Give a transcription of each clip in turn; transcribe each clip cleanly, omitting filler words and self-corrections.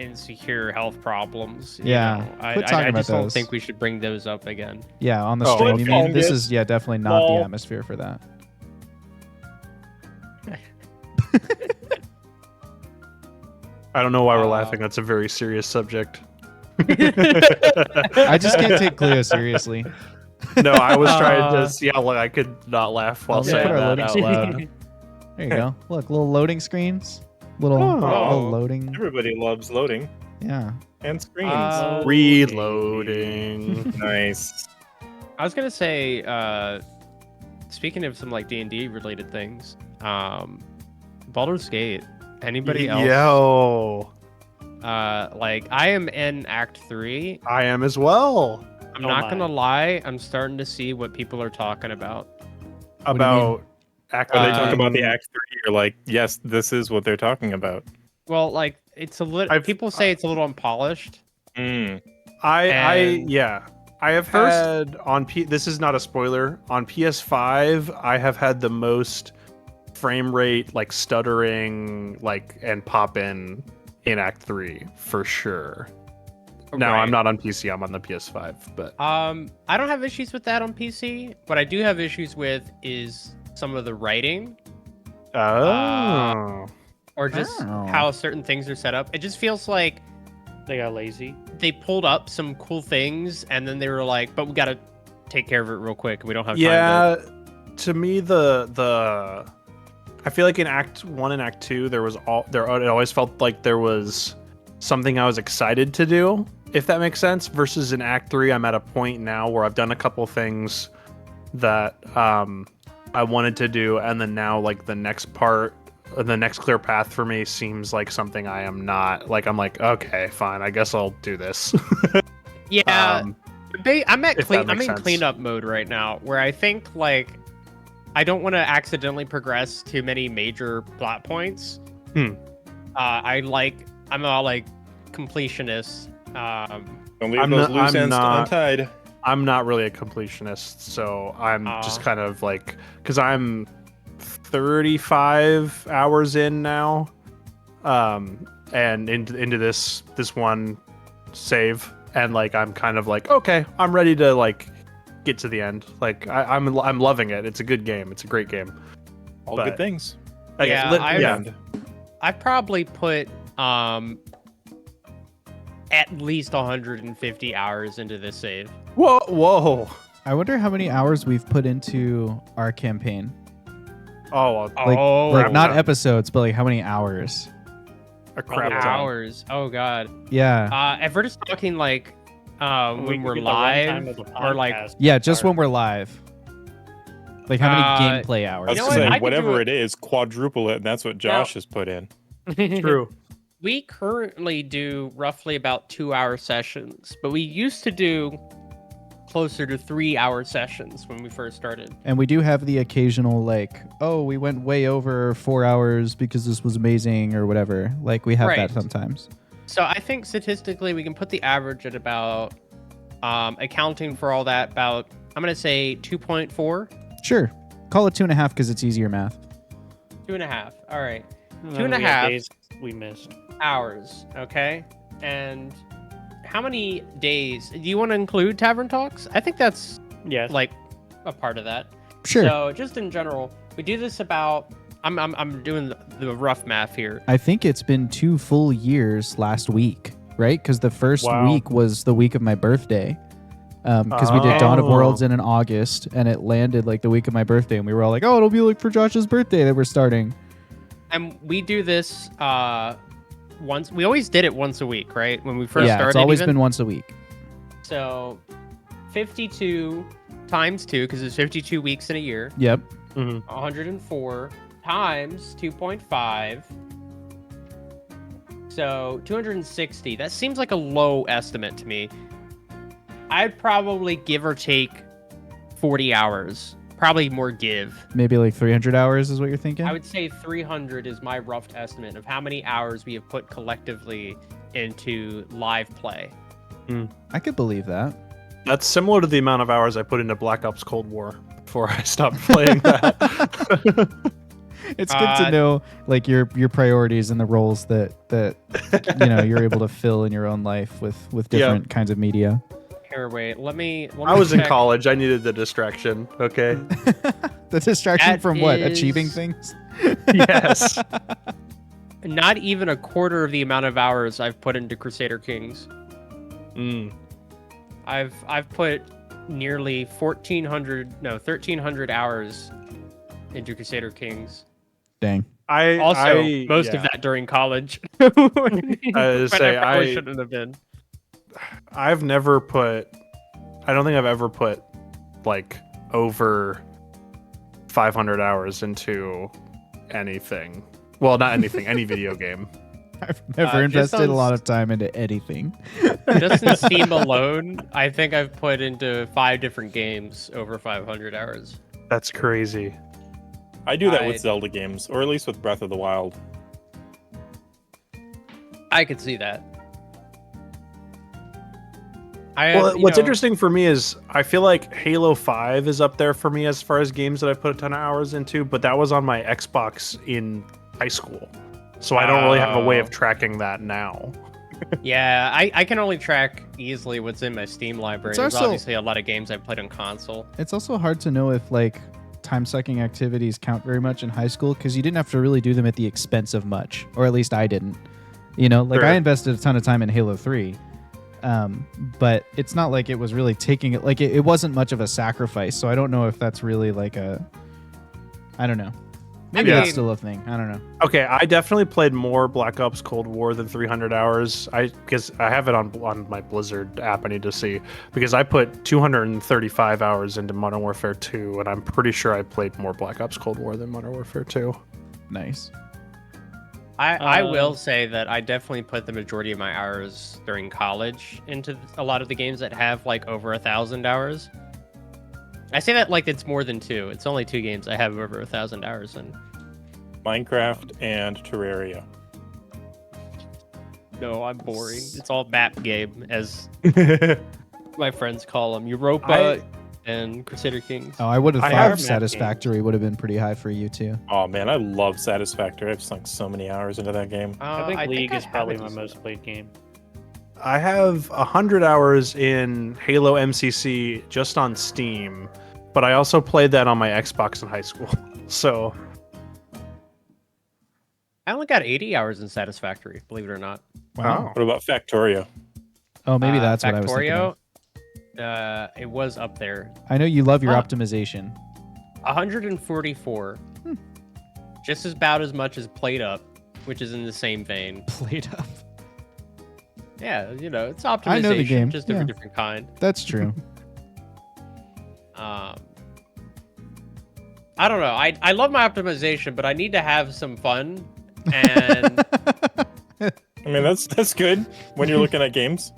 insecure health problems. Yeah, quit talking I about just don't those. think we should bring those up again. Yeah, on the Oh, stream. You mean this fungus, is definitely not lol. the atmosphere for that. I don't know why we're laughing. That's a very serious subject. I just can't take Cleo seriously. No, I was trying to see how long I could not laugh while Let's saying put our that loading out screen. loud. There you go. Look, little loading screens. Little loading. Everybody loves loading Yeah. and screens. Reloading. Nice. I was gonna say, speaking of some like D&D related things, Baldur's Gate. Anybody else? Yo, Like I am in Act 3. I am as well. I'm not gonna lie. I'm starting to see what people are talking about. About When they talk about the acting. Act 3, you're like, yes, this is what they're talking about. Well, like it's a little. People say it's a little unpolished. Mm. I have First- had on this is not a spoiler, on PS5 I have had the most frame rate like stuttering like and pop in Act 3 for sure. No, Right. I'm not on PC, I'm on the PS5, but I don't have issues with that on PC. What I do have issues with is some of the writing oh. or just Oh. how certain things are set up. It just feels like They got lazy. they pulled up some cool things and then they were like, but we got to take care of it real quick. We don't have time Yeah, to me the I feel like in Act 1 and Act 2 it always felt like there was something I was excited to do, if that makes sense, versus in Act 3 I'm at a point now where I've done a couple things that I wanted to do, and then now like the next part, the next clear path for me seems like something I am not like. I'm like, okay, fine, I guess I'll do this. Yeah, I'm if that in makes sense. cleanup mode right now, where I think like I don't want to accidentally progress too many major plot points. I'm a like completionist. Don't leave I'm those not- loose I'm ends not- untied. I'm not really a completionist, so I'm just kind of like, because I'm 35 hours in now, and into this one save, and like I'm kind of like, okay, I'm ready to like get to the end. Like I'm loving it. It's a good game. It's a great game. All But- good things. Like, Yeah, I probably put at least 150 hours into this save. Whoa. I wonder how many hours we've put into our campaign. Oh, Like not episodes, but like how many hours? a crap ton. Hours. Oh god. Yeah. If we're just talking like when We we're get the runtime live of the or like podcast. Yeah, just when we're live. Like how many gameplay I hours? was You know gonna what? I say, could whatever do it is, quadruple it, and that's what Josh has put in. True. we currently do roughly about 2-hour sessions, but we used to do closer to 3-hour sessions when we first started. And we do have the occasional like, oh, we went way over 4 hours because this was amazing or whatever. Like we have Right. that sometimes. So I think statistically we can put the average at about accounting for all that about I'm gonna say 2.4. Sure. Call it 2.5 because it's easier math. 2.5. All right. And 2.5 then we have days we missed. hours. Okay. And how many days do you want to include Tavern Talks? I think that's Yes. like a part of that. Sure. So just in general, we do this about. I'm doing the rough math here. I think it's been 2 full years last week, right? Because the first Wow. week was the week of my birthday. Because we did Dawn of Oh. Worlds in August, and it landed like the week of my birthday, and we were all like, "Oh, it'll be like for Josh's birthday that we're starting." And we do this once. We always did it once a week, right? When we first Yeah, started. it's always even. been once a week. So 52 times 2, because there's 52 weeks in a year. Yep. 104 times 2.5. So 260. That seems like a low estimate to me. I'd probably give or take 40 hours. Probably more give. Maybe like 300 hours is what you're thinking. I would say 300 is my rough estimate of how many hours we have put collectively into live play. I could believe that. That's similar to the amount of hours I put into Black Ops Cold War before I stopped playing that. It's good to know like your priorities and the roles that you're able to fill in your own life with different kinds of media. Here, wait. Let me I was in check. college. I needed the distraction. Okay. The distraction That from what? is- Achieving things? Yes. Not even a quarter of the amount of hours I've put into Crusader Kings. Mm. I've put nearly 1,300 hours into Crusader Kings. Dang. Most of that during college. When say, I probably shouldn't have been. I've never put. I don't think I've ever put like over 500 hours into anything. Well, not anything, any video game. I've never just invested a on lot of time into anything. Just in Steam alone, I think I've put into 5 different games over 500 hours. That's crazy. I do that with Zelda games, or at least with Breath of the Wild. I could see that. What's interesting for me is I feel like Halo 5 is up there for me as far as games that I put a ton of hours into, but that was on my Xbox in high school. So I don't really have a way of tracking that now. Yeah, I can only track easily what's in my Steam library. It's There's also- obviously a lot of games I've played on console. It's also hard to know if like time-sucking activities count very much in high school because you didn't have to really do them at the expense of much, or at least I didn't. Like Sure. I invested a ton of time in Halo 3. But it's not like it was really taking it, like it wasn't much of a sacrifice. So I don't know if that's really like I don't know. Maybe I that's mean- still a thing. I don't know. Okay, I definitely played more Black Ops Cold War than 300 hours. Because I have it on my Blizzard app. I need to see because I put 235 hours into Modern Warfare 2, and I'm pretty sure I played more Black Ops Cold War than Modern Warfare 2. Nice. I will say that I definitely put the majority of my hours during college into a lot of the games that have like over 1,000 hours. I say that like it's more than 2. It's only 2 games I have over 1,000 hours in. Minecraft and Terraria. No, I'm boring. It's all map game, as my friends call them. Europa and Crusader Kings. Oh, I would have I thought have map Satisfactory would have been pretty high for you too. Oh man, I love Satisfactory. I've sunk so many hours into that game. I think League I is have probably it my as- most played game. I have 100 hours in Halo MCC just on Steam, but I also played that on my Xbox in high school. So I only got 80 hours in Satisfactory, believe it or not. Wow. What about Factorio? Oh, maybe that's what I was thinking of. Factorio, it was up there. I know you love your Huh. optimization. 144. Just about as much as Played Up, which is in the same vein. Played up. Yeah, it's optimization, I know the game, just of yeah. a different kind. That's true. I don't know. I love my optimization, but I need to have some fun. And I mean, that's good when you're looking at games.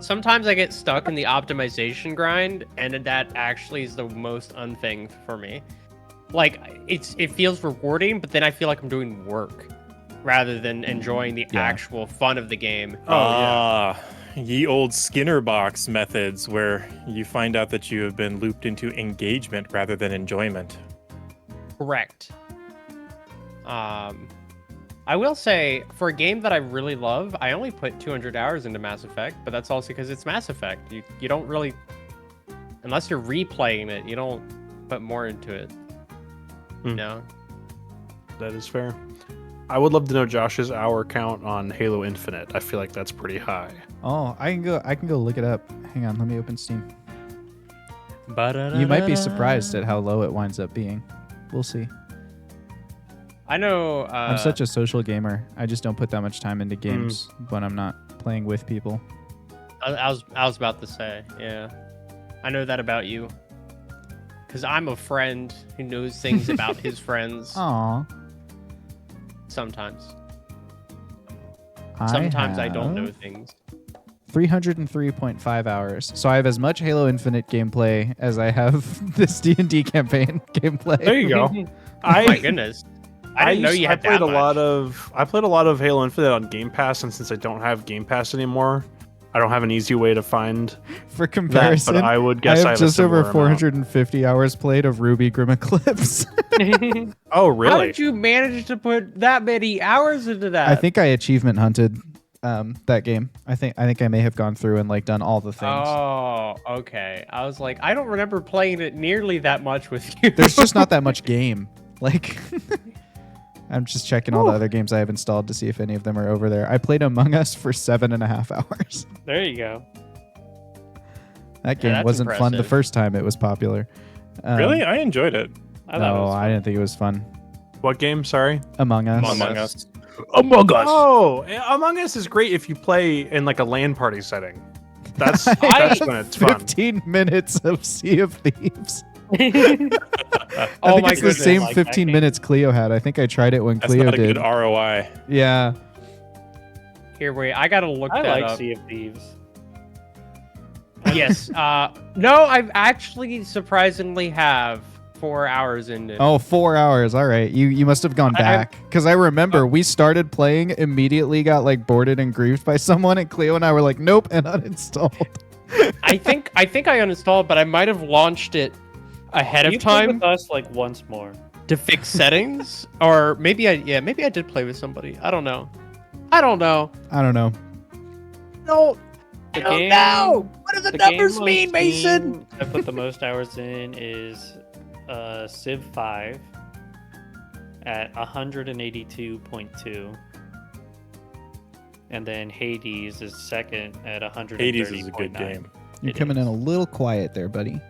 sometimes I get stuck in the optimization grind, and that actually is the most unthing for me. Like it feels rewarding, but then I feel like I'm doing work rather than enjoying the Yeah. actual fun of the game. Ye old Skinner box methods where you find out that you have been looped into engagement rather than enjoyment. Correct. I will say, for a game that I really love, I only put 200 hours into Mass Effect, but that's also because it's Mass Effect. You don't really, unless you're replaying it, you don't put more into it. No. that is fair. I would love to know Josh's hour count on Halo Infinite. I feel like that's pretty high. Oh, I can go look it up. Hang on, let me open Steam. You might be surprised at how low it winds up being. We'll see. I know. I'm such a social gamer. I just don't put that much time into games when I'm not playing with people. I was about to say, yeah. I know that about you. Because I'm a friend who knows things about his friends. Aw. Sometimes. Sometimes I don't know have things. 303.5 hours. So I have as much Halo Infinite gameplay as I have this D&D campaign gameplay. There you go. Oh my goodness. I didn't know you had played that a much. lot of I played a lot of Halo Infinite on Game Pass, and since I don't have Game Pass anymore, I don't have an easy way to find For that, comparison, but I would guess I I have have a just over similar 450 hours played of Ruby Grim Eclipse. amount. Oh, really? How did you manage to put that many hours into that? I think I achievement hunted that game. I think I may have gone through and like done all the things. Oh, okay. I was like, I don't remember playing it nearly that much with you. There's just not that much game. Like, I'm just checking all the other games I have installed to see if any of them are over there. I played Among Us for 7.5 hours. There you go. That game that's wasn't fun the impressive. first time it was popular. Really? I enjoyed it. I thought it No, was I fun. didn't think it was fun. What game? Sorry. Among Us. Among Us. Among Us. Oh, Among Us is great if you play in like a LAN party setting. That's when it's fun. 15 minutes of Sea of Thieves. I Oh think my it's the goodness. same Like that 15 game. minutes Cleo had. I think I tried it when That's Cleo not a did. good ROI. Yeah. Here, wait. I gotta look I that like up. Sea of Thieves. Yes. No, I've actually surprisingly have 4 hours in it. Oh, 4 hours. All right. You must have gone back. Because I remember we started playing, immediately got like boarded and griefed by someone, and Cleo and I were like, nope, and uninstalled. I think I uninstalled, but I might have launched it ahead You of played time with us like once more. to fix settings, or maybe I did play with somebody. I don't know. I don't know. I don't know. No. The I don't game- know. What do the The numbers game on mean, Mason? Steam I put the most hours in is Civ 5 at 182.2. And then Hades is second at 130.9. Hades is a good game. You're It coming is. in a little quiet there, buddy.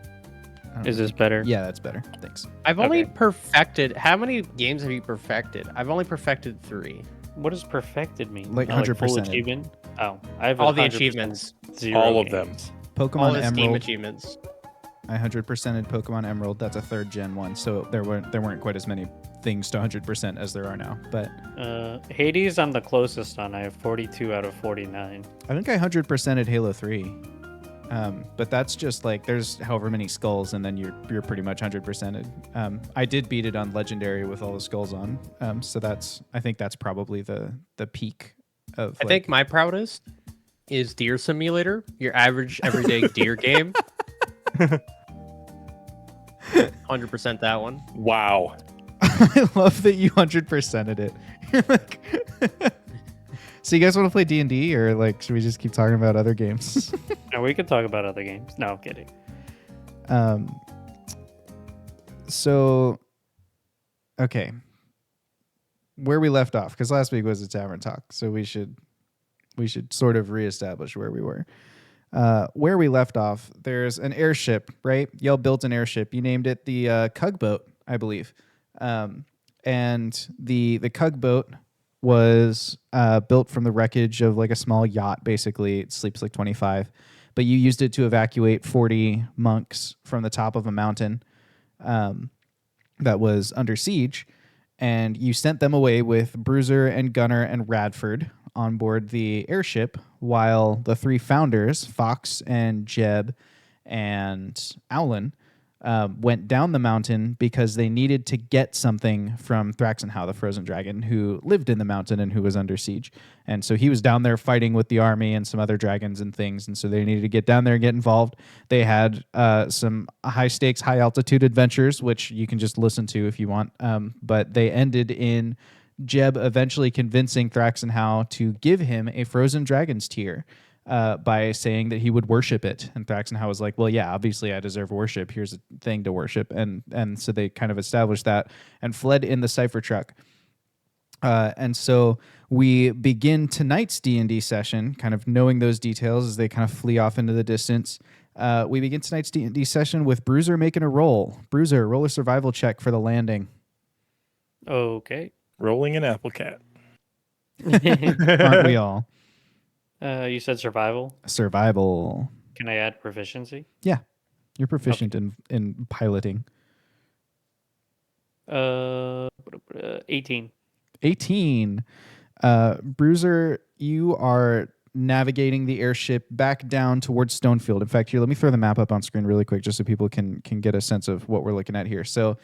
I don't Is know. this better? Yeah, that's better. Thanks. I've only Okay. perfected. How many games have you perfected? I've only perfected 3. What does perfected mean? Like full 100%. achievement? Oh, I have All the 100% achievements. Zero All of them. games. All Pokemon the Steam Emerald. achievements. I 100%ed Pokemon Emerald. That's a 3rd gen one, so there weren't quite as many things to 100% as there are now. But Hades, I'm the closest on. I have 42 out of 49. I think I 100%ed Halo 3. But that's just like there's however many skulls, and then you're pretty much 100%ed. I did beat it on Legendary with all the skulls on. So I think that's probably the peak of. I think my proudest is Deer Simulator, your average everyday deer game. 100% that one. Wow. I love that you 100%ed it. You're like, so you guys want to play D&D, or like should we just keep talking about other games? And we could talk about other games. No, I'm kidding. So okay, where we left off, because last week was a tavern talk, so we should sort of reestablish where we were. Where we left off, there's an airship, right? Y'all built an airship. You named it the Cug Boat, I believe. And the Cug Boat was built from the wreckage of like a small yacht. Basically, it sleeps like 25, but you used it to evacuate 40 monks from the top of a mountain that was under siege, and you sent them away with Bruiser and Gunner and Radford on board the airship, while the 3 founders, Fox and Jeb and Owlin, went down the mountain because they needed to get something from Thraxenhau, the frozen dragon, who lived in the mountain and who was under siege. And so he was down there fighting with the army and some other dragons and things, and so they needed to get down there and get involved. They had some high-stakes, high-altitude adventures, which you can just listen to if you want, but they ended in Jeb eventually convincing Thraxenhau to give him a frozen dragon's tear by saying that he would worship it. And Thraxenhau was like, well, yeah, obviously I deserve worship. Here's a thing to worship. And so they kind of established that and fled in the cipher truck. And so we begin tonight's D&D session, kind of knowing those details as they kind of flee off into the distance. We begin tonight's D&D session with Bruiser making a roll. Bruiser, roll a survival check for the landing. Okay. Rolling an apple cat. Aren't we all? You said survival. Survival. Can I add proficiency? You're proficient in piloting. 18. 18. Bruiser, you are navigating the airship back down towards Stonefield. In fact, here, let me throw the map up on screen really quick just so people can get a sense of what we're looking at here. So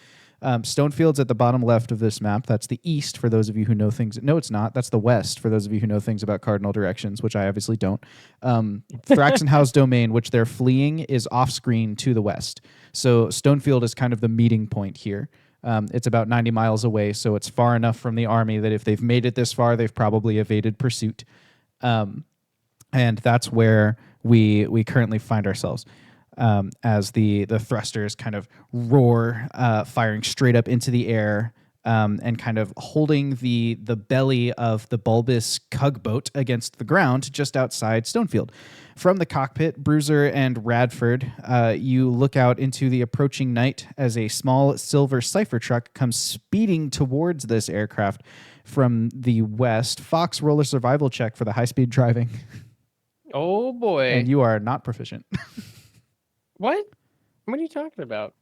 Stonefield's at the bottom left of this map. That's the east for those of you who know things. No, it's not. That's the west for those of you who know things about cardinal directions, which I obviously don't. Thraxenhau's domain, which they're fleeing, is off-screen to the west. So Stonefield is kind of the meeting point here. It's about 90 miles away, so it's far enough from the army that if they've made it this far, they've probably evaded pursuit. And that's where we currently find ourselves. As the thrusters kind of roar, firing straight up into the air, and kind of holding the belly of the bulbous cugboat against the ground just outside Stonefield. From the cockpit, Bruiser and Radford, you look out into the approaching night as a small silver cipher truck comes speeding towards this aircraft from the west. Fox, roll a survival check for the high-speed driving. Oh boy. And you are not proficient. What? What are you talking about?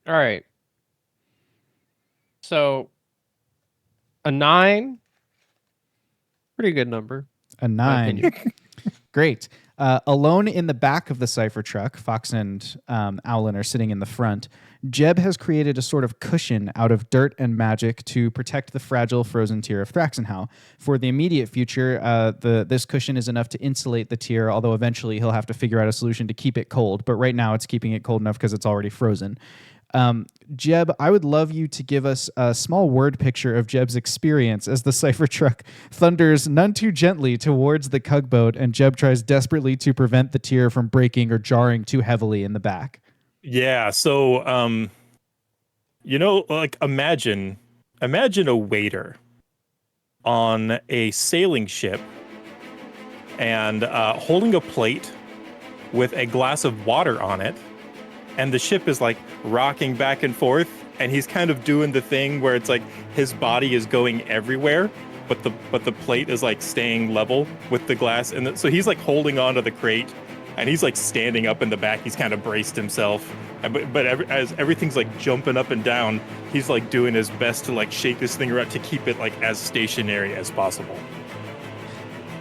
All right. So, a 9. Pretty good number. A 9. Great. Alone in the back of the cipher truck, Fox and Owlin are sitting in the front. Jeb has created a sort of cushion out of dirt and magic to protect the fragile frozen tier of Thraxenhau. For the immediate future, this cushion is enough to insulate the tier, although eventually he'll have to figure out a solution to keep it cold. But right now it's keeping it cold enough because it's already frozen. Jeb, I would love you to give us a small word picture of Jeb's experience as the cipher truck thunders none too gently towards the cugboat, and Jeb tries desperately to prevent the tier from breaking or jarring too heavily in the back. Yeah, so like imagine a waiter on a sailing ship and holding a plate with a glass of water on it, and the ship is like rocking back and forth, and he's kind of doing the thing where it's like his body is going everywhere, but the plate is like staying level with the glass, and so he's like holding on to the crate. And he's like standing up in the back. He's kind of braced himself. As everything's like jumping up and down, he's like doing his best to like shake this thing around to keep it like as stationary as possible.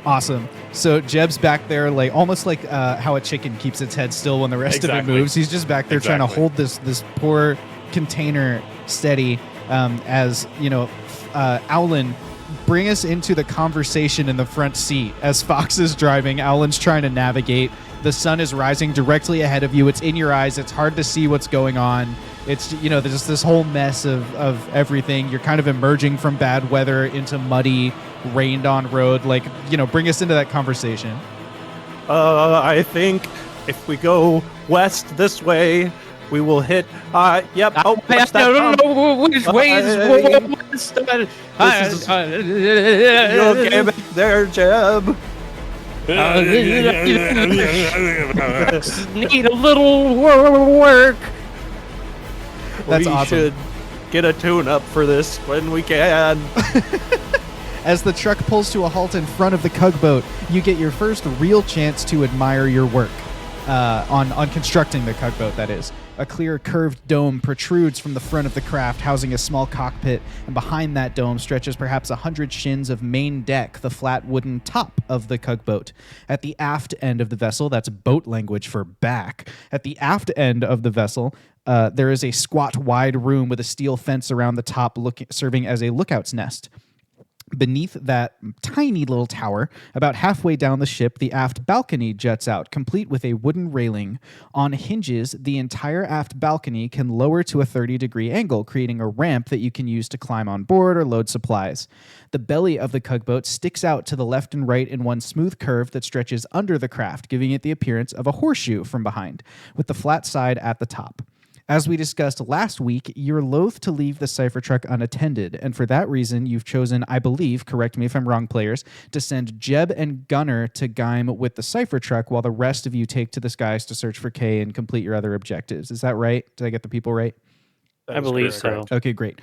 Awesome. So Jeb's back there, like almost like how a chicken keeps its head still when the rest of it moves. He's just back there trying to hold this poor container steady. As you know, Owlin, bring us into the conversation in the front seat as Fox is driving. Owlin's trying to navigate. The sun is rising directly ahead of you. It's in your eyes. It's hard to see what's going on. It's, there's this whole mess of everything. You're kind of emerging from bad weather into muddy, rained on road. Like, bring us into that conversation. I think if we go west this way, we will hit. Yep. Oh, what's that? No. Which way is you okay back there, Jeb? Need a little work. That's we awesome. should get a tune-up for this when we can. As the truck pulls to a halt in front of the cugboat, you get your first real chance to admire your work. On constructing the cugboat, that is. A clear curved dome protrudes from the front of the craft, housing a small cockpit, and behind that dome stretches perhaps 100 shins of main deck, the flat wooden top of the cugboat. At the aft end of the vessel, that's boat language for back, at the aft end of the vessel, there is a squat, wide room with a steel fence around the top serving as a lookout's nest. Beneath that tiny little tower, about halfway down the ship, the aft balcony juts out, complete with a wooden railing. On hinges, the entire aft balcony can lower to a 30-degree angle, creating a ramp that you can use to climb on board or load supplies. The belly of the cugboat sticks out to the left and right in one smooth curve that stretches under the craft, giving it the appearance of a horseshoe from behind, with the flat side at the top. As we discussed last week, you're loath to leave the cipher truck unattended, and for that reason, you've chosen, I believe, correct me if I'm wrong, players, to send Jeb and Gunner to Geim with the cipher truck while the rest of you take to the skies to search for Kay and complete your other objectives. Is that right? Did I get the people right? I believe so. Okay, great.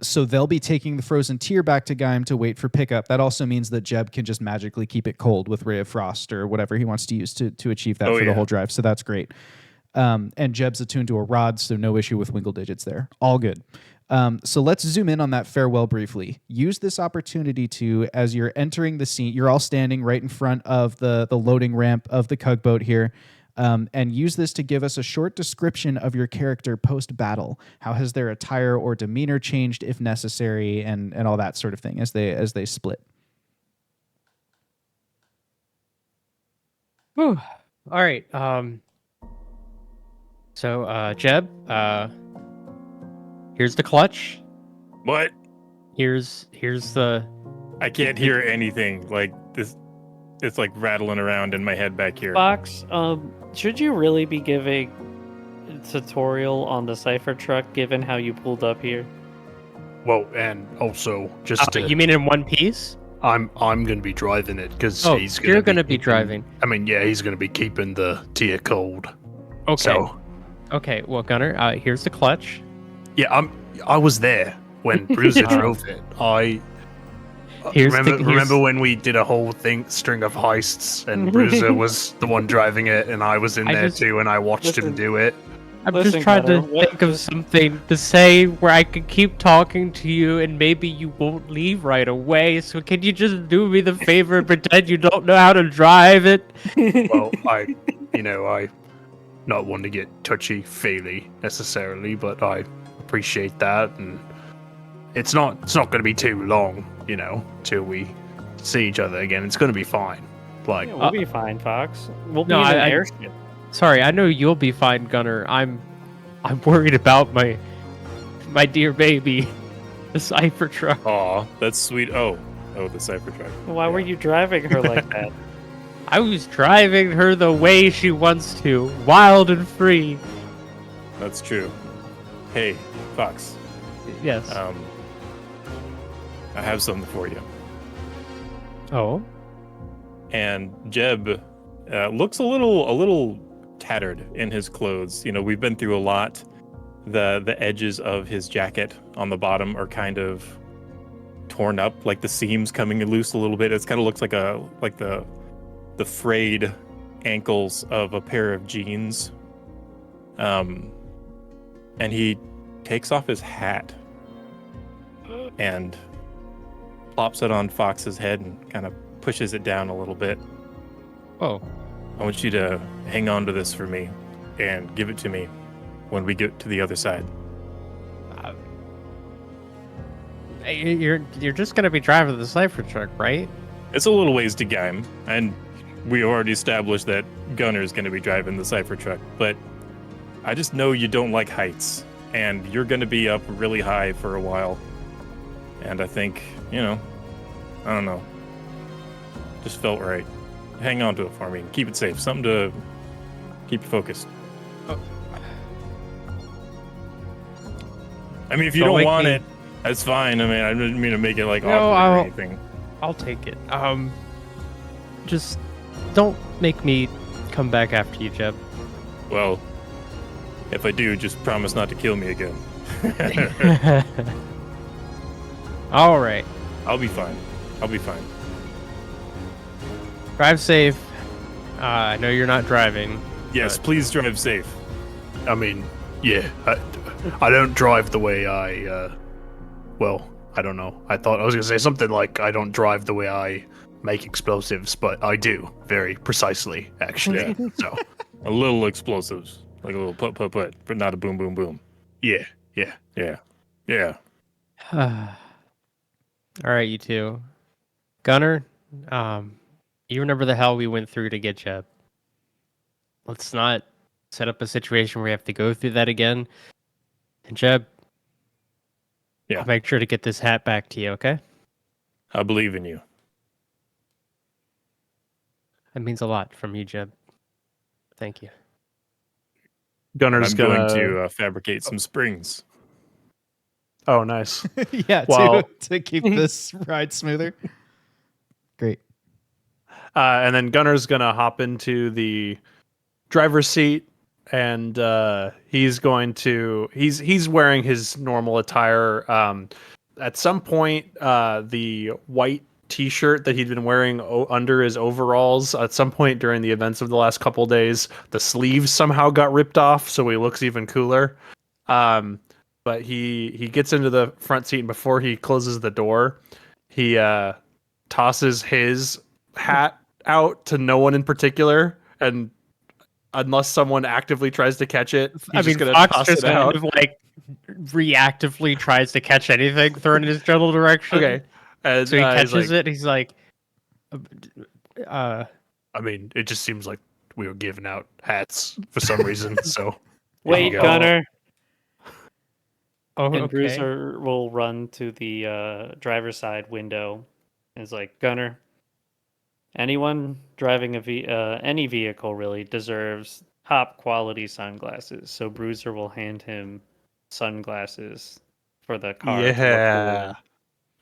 So they'll be taking the frozen tier back to Geim to wait for pickup. That also means that Jeb can just magically keep it cold with Ray of Frost or whatever he wants to use to achieve that the whole drive, so that's great. And Jeb's attuned to a rod, so no issue with Wingle digits there. All good. So let's zoom in on that farewell briefly. Use this opportunity to, as you're entering the scene, you're all standing right in front of the loading ramp of the cugboat here. and use this to give us a short description of your character post-battle. How has their attire or demeanor changed if necessary, and all that sort of thing as they split. Whew. All right. So, Jeb, here's the clutch. What? Here's the. I can't hear anything. Like this, it's like rattling around in my head back here. Fox, should you really be giving a tutorial on the cipher truck given how you pulled up here? Well, and also just to, You mean in one piece? I'm gonna be driving it because Oh, he's you're gonna be keeping- driving. I mean, yeah, he's gonna be keeping the tier cold. Okay. So Okay. Well, Gunner, here's the clutch. yeah, I was there when Bruiser drove it. I Here's remember when we did a whole string of heists, and Bruiser was the one driving it, and I was in there too, and I watched him do it. I'm Listen, just trying to Gunner, what- think of something to say where I can keep talking to you and maybe you won't leave right away. So can you just do me the favor and pretend you don't know how to drive it? Well, I not one to get touchy-feely necessarily, but I appreciate that, and it's not going to be too long, till we see each other again. It's going to be fine. Like, Yeah, we'll be fine, Fox. We'll be No, in an I- airship. Sorry, I know you'll be fine, Gunner. I'm worried about my dear baby, the cipher truck. Aw, that's sweet. Oh, the cipher truck. Why were you driving her like that? I was driving her the way she wants to, wild and free. That's true. Hey, Fox. Yes. I have something for you. Oh. And Jeb looks a little tattered in his clothes. We've been through a lot. The edges of his jacket on the bottom are kind of torn up, like the seams coming loose a little bit. It kind of looks like the frayed ankles of a pair of jeans. And he takes off his hat and plops it on Fox's head and kind of pushes it down a little bit. Oh. I want you to hang on to this for me and give it to me when we get to the other side. You're just gonna be driving the cipher truck, right? It's a little ways to Geim, and we already established that Gunner's going to be driving the cipher truck, but I just know you don't like heights, and you're going to be up really high for a while. And I think, I don't know, just felt right. Hang on to it for me. Keep it safe. Something to keep you focused. I mean, if you Don't don't make want me- it, that's fine. I mean, I didn't mean to make it like No, awkward or I'll- anything. I'll take it. Just don't make me come back after you, Jeb. Well, if I do, just promise not to kill me again. All right. I'll be fine. Drive safe. I know you're not driving. Yes, please drive safe. I mean, yeah, I don't drive the way I don't know. I thought I was gonna say something like I don't drive the way I make explosives, but I do very precisely, actually. Yeah. So, A little explosives, like a little put, but not a boom, boom, boom. yeah. Yeah. All right, you two. Gunner, you remember the hell we went through to get Jeb. Let's not set up a situation where we have to go through that again. And Jeb, Yeah. I'll make sure to get this hat back to you, okay? I believe in you. That means a lot from you, Jeb. Thank you. Gunner's I'm gonna. going to fabricate some springs. Oh, nice. Yeah, Well- to keep this ride smoother. Great. And then Gunner's gonna hop into the driver's seat, and he's wearing his normal attire. At some point, the white T-shirt that he'd been wearing under his overalls. At some point during the events of the last couple days, the sleeves somehow got ripped off, so he looks even cooler. But he gets into the front seat, and before he closes the door, he tosses his hat out to no one in particular, and unless someone actively tries to catch it. He's I mean, just gonna Fox toss just it out. kind of like reactively tries to catch anything thrown in his general direction. Okay, and So he he's catches like, it. He's like, I mean, it just seems like we were giving out hats for some reason. So Wait, go. Gunner. oh, And okay. Bruiser will run to the driver's side window. And is like, Gunner, anyone driving any vehicle really deserves top quality sunglasses. So Bruiser will hand him sunglasses for the car to look cool Yeah. in.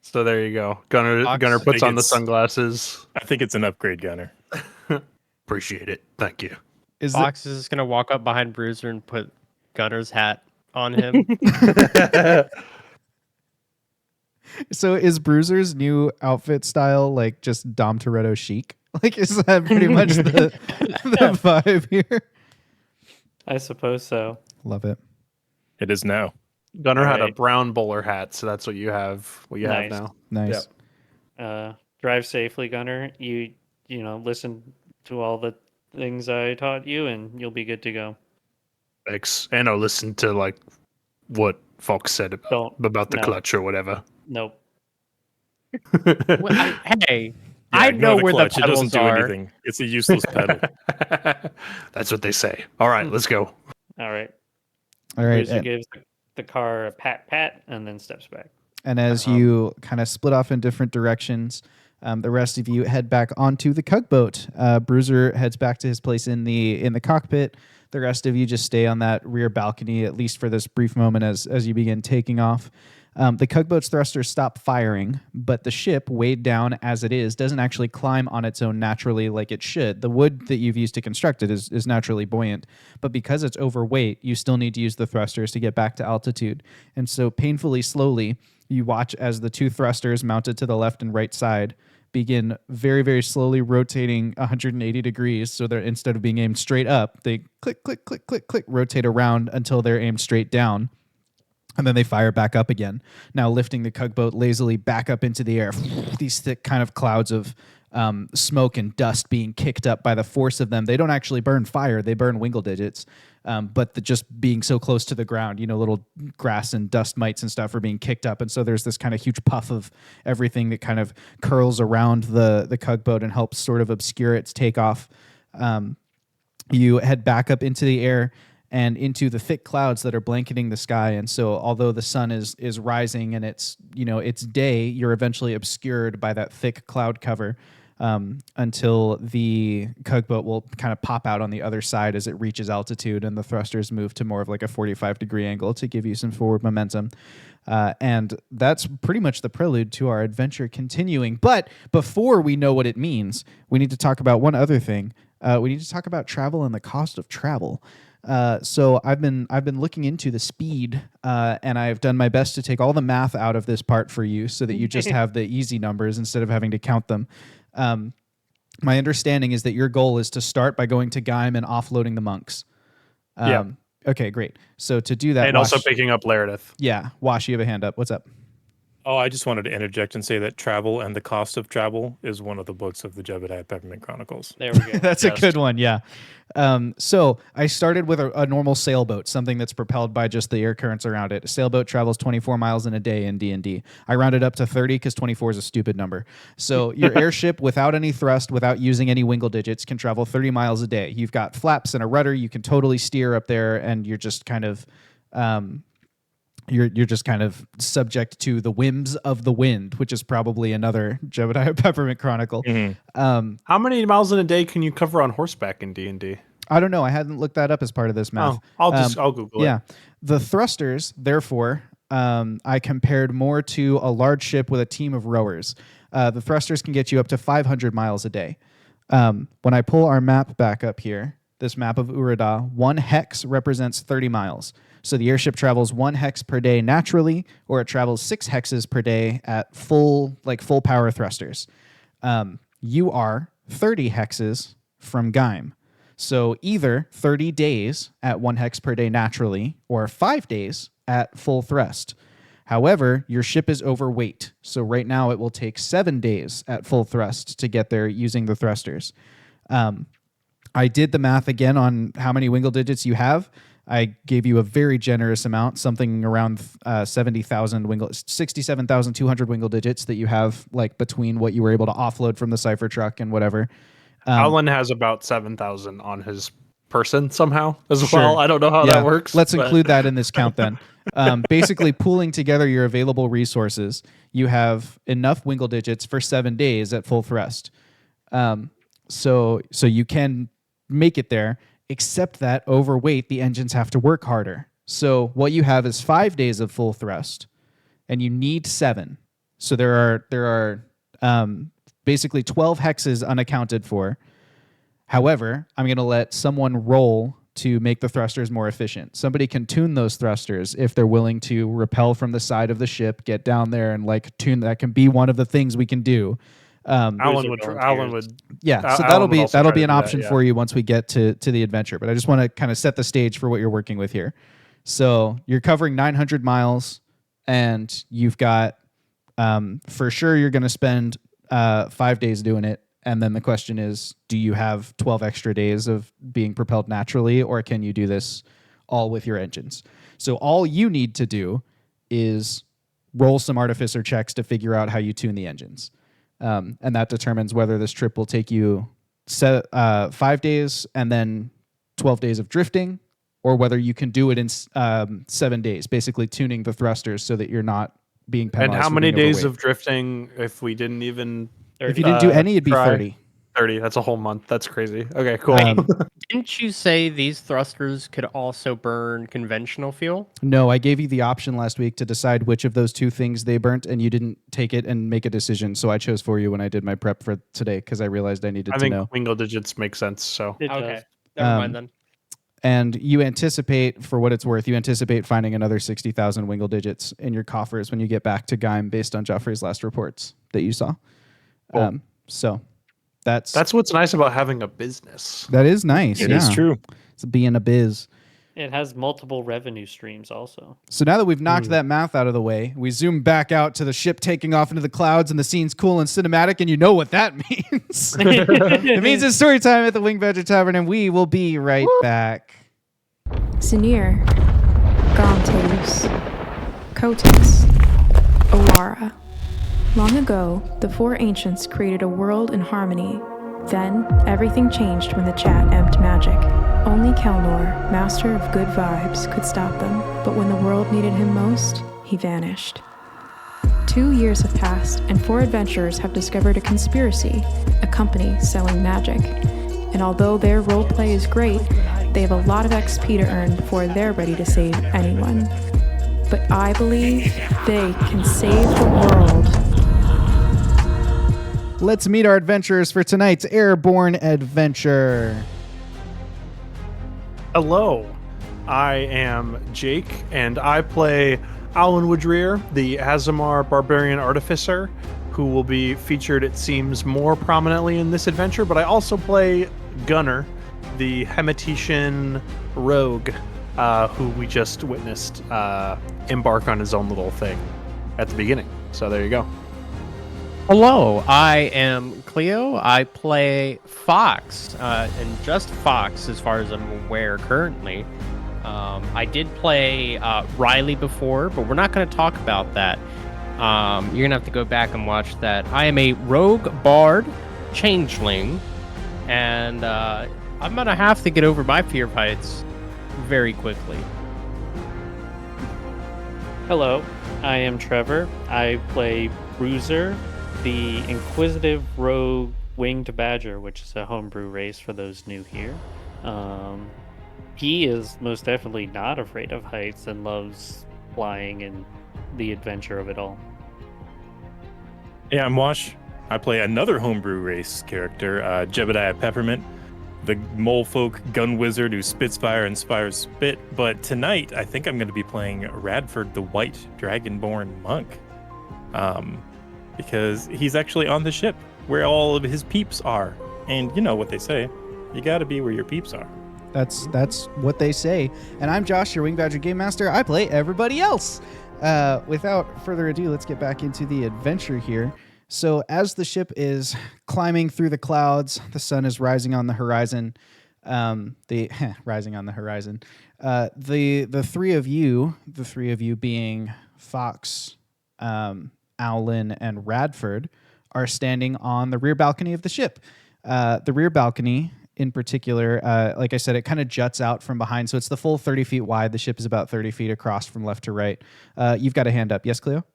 So there you go. Gunner Fox, puts I on the think it's- sunglasses. I think it's an upgrade, Gunner. Appreciate it. Thank you. Is Fox is just gonna walk up behind Bruiser and put Gunner's hat on him. So is Bruiser's new outfit style like just Dom Toretto chic? Like, is that pretty much the vibe here? I suppose so. Love it. It is now. Gunner had a Alright. brown bowler hat, so that's what you have. What you have Nice. now. Nice. Drive safely, Gunner. You know, listen to all the things I taught you, and you'll be good to go. Thanks. And I'll listen to like what Fox said about the No. clutch or whatever. Nope. Well, hey, Yeah, I ignore know the where clutch. the It doesn't pedals do are. anything. It's a useless pedal. That's what they say. All right, let's go. All right. All right. Bruiser gives the car a pat, and then steps back. And as you kind of split off in different directions, the rest of you head back onto the Cugboat. Bruiser heads back to his place in the cockpit. The rest of you just stay on that rear balcony, at least for this brief moment as you begin taking off. The Cugboat's thrusters stop firing, but the ship, weighed down as it is, doesn't actually climb on its own naturally like it should. The wood that you've used to construct it is naturally buoyant, but because it's overweight, you still need to use the thrusters to get back to altitude. And so painfully slowly, you watch as the two thrusters mounted to the left and right side begin very, very slowly rotating 180 degrees. So they're, instead of being aimed straight up, they click, click, click, click, click, rotate around until they're aimed straight down. And then they fire back up again, now lifting the Cugboat lazily back up into the air. These thick kind of clouds of smoke and dust being kicked up by the force of them. They don't actually burn fire, they burn wingle digits. But just being so close to the ground, little grass and dust mites and stuff are being kicked up. And so there's this kind of huge puff of everything that kind of curls around the Cugboat and helps sort of obscure its takeoff. You head back up into the air and into the thick clouds that are blanketing the sky. And so although the sun is rising and it's day, you're eventually obscured by that thick cloud cover until the Cugboat will kind of pop out on the other side as it reaches altitude and the thrusters move to more of like a 45-degree angle to give you some forward momentum. And that's pretty much the prelude to our adventure continuing. But before we know what it means, we need to talk about one other thing. We need to talk about travel and the cost of travel. So I've been looking into the speed, and I've done my best to take all the math out of this part for you, so that you just have the easy numbers instead of having to count them. My understanding is that your goal is to start by going to Gaim and offloading the monks. Yeah. Okay, great. So to do that, And also picking up Laredith. Yeah, Wash, you have a hand up. What's up? Oh, I just wanted to interject and say that Travel and the Cost of Travel is one of the books of the Jebediah Peppermint Chronicles. There we go. That's a good one, yeah. So I started with a normal sailboat, something that's propelled by just the air currents around it. A sailboat travels 24 miles in a day in D&D. I rounded up to 30 because 24 is a stupid number. So your airship, without any thrust, without using any wingle digits, can travel 30 miles a day. You've got flaps and a rudder. You can totally steer up there, and you're just kind of... You're just kind of subject to the whims of the wind, which is probably another Jebediah Peppermint Chronicle. Mm-hmm. How many miles in a day can you cover on horseback in D&D? I don't know. I hadn't looked that up as part of this math. Oh, I'll Google it. Yeah. The thrusters, therefore, I compared more to a large ship with a team of rowers. The thrusters can get you up to 500 miles a day. When I pull our map back up here, this map of Urada, 1 hex represents 30 miles. So the airship travels 1 hex per day naturally, or it travels 6 hexes per day at full power thrusters. You are 30 hexes from Gaim. So either 30 days at 1 hex per day naturally, or 5 days at full thrust. However, your ship is overweight. So right now it will take 7 days at full thrust to get there using the thrusters. I did the math again on how many Wingle digits you have. I gave you a very generous amount, something around 67,200 Wingle digits that you have, like between what you were able to offload from the Cypher truck and whatever. Alan has about 7,000 on his person somehow as Sure. well. I don't know how that works. Let's but- include that in this count then. Basically, pooling together your available resources, you have enough Wingle digits for 7 days at full thrust. So you can make it there, except that overweight, the engines have to work harder. So what you have is 5 days of full thrust, and you need 7. So there are basically 12 hexes unaccounted for. However, I'm going to let someone roll to make the thrusters more efficient. Somebody can tune those thrusters if they're willing to rappel from the side of the ship, get down there and like tune. That can be one of the things we can do. Alan would. Yeah, so Alan would also that'll try be to an do that, option yeah. for you once we get to the adventure. But I just want to kind of set the stage for what you're working with here. So you're covering 900 miles, and you've got for sure you're going to spend 5 days doing it. And then the question is, do you have 12 extra days of being propelled naturally, or can you do this all with your engines? So all you need to do is roll some artificer checks to figure out how you tune the engines. And that determines whether this trip will take you 5 days and then 12 days of drifting, or whether you can do it in 7 days, basically tuning the thrusters so that you're not being penalized. And how for many being days overweight. of drifting if we didn't even... If you didn't do any, it'd be try? 30. 30. That's a whole month. That's crazy. Okay, cool. Didn't you say these thrusters could also burn conventional fuel? No, I gave you the option last week to decide which of those two things they burnt, and you didn't take it and make a decision. So I chose for you when I did my prep for today because I realized I needed I to think know. Wingle digits make sense. So It Okay, does. never mind then. And you anticipate, for what it's worth, you anticipate finding another 60,000 Wingle digits in your coffers when you get back to Geim based on Joffrey's last reports that you saw. Cool. So that's what's nice about having a business. that is nice. It is true. It's being a biz. It has multiple revenue streams also. So now that we've knocked that math out of the way, we zoom back out to the ship taking off into the clouds, and the scene's cool and cinematic, and you know what that means. It means it's story time at the Wing Badger Tavern, and we will be right back. Zanir, Gontaeus, Kotex, Owara. Long ago, the four ancients created a world in harmony. Then, everything changed when the chat amped magic. Only Kelnor, master of good vibes, could stop them, but when the world needed him most, he vanished. 2 years have passed, and four adventurers have discovered a conspiracy, a company selling magic. And although their roleplay is great, they have a lot of XP to earn before they're ready to save anyone. But I believe they can save the world. Let's meet our adventurers for tonight's airborne adventure. Hello, I am Jake, and I play Alan Woodrear, the Azamar Barbarian Artificer, who will be featured, it seems, more prominently in this adventure, but I also play Gunnar, the Hemetetian rogue, who we just witnessed embark on his own little thing at the beginning. So there you go. Hello, I am Cleo. I play Fox, and just Fox as far as I'm aware currently. I did play Riley before, but we're not going to talk about that. You're going to have to go back and watch that. I am a rogue bard changeling, and I'm going to have to get over my fear of heights very quickly. Hello, I am Trevor. I play Bruiser, the inquisitive rogue winged badger, which is a homebrew race for those new here. He is most definitely not afraid of heights and loves flying and the adventure of it all. Yeah, I'm Wash. I play another homebrew race character, Jebediah Peppermint, the molefolk gun wizard who spits fire and spires spit. But tonight, I think I'm going to be playing Radford, the white dragonborn monk, because he's actually on the ship where all of his peeps are. And you know what they say, you got to be where your peeps are. That's what they say. And I'm Josh, your Wing Badger Game Master. I play everybody else. Without further ado, let's get back into the adventure here. So as the ship is climbing through the clouds, the sun is rising on the horizon. The rising on the horizon. The three of you being Fox, Owlin, and Radford, are standing on the rear balcony of the ship. The rear balcony, in particular, like I said, it kind of juts out from behind, so it's the full 30 feet wide. The ship is about 30 feet across from left to right. You've got a hand up. Yes, Cleo?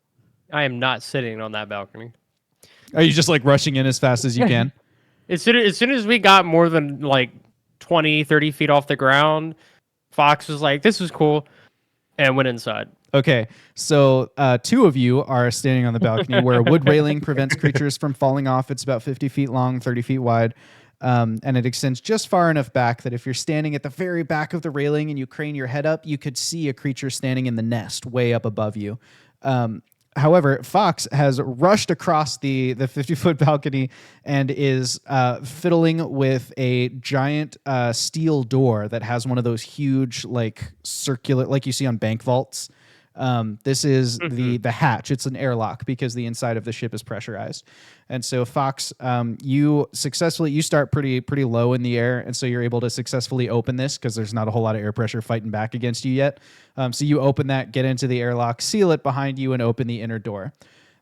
I am not sitting on that balcony. Are you just like rushing in as fast as you can? As soon as we got more than like 20, 30 feet off the ground, Fox was like, this is cool, and went inside. Okay, so two of you are standing on the balcony where a wood railing prevents creatures from falling off. It's about 50 feet long, 30 feet wide, and it extends just far enough back that if you're standing at the very back of the railing and you crane your head up, you could see a creature standing in the nest way up above you. However, Fox has rushed across the 50-foot balcony and is fiddling with a giant steel door that has one of those huge, like, circular, like you see on bank vaults. This is the hatch. It's an airlock because the inside of the ship is pressurized. And so Fox, you start pretty low in the air, and so you're able to successfully open this because there's not a whole lot of air pressure fighting back against you yet. So you open that, get into the airlock, seal it behind you, and open the inner door.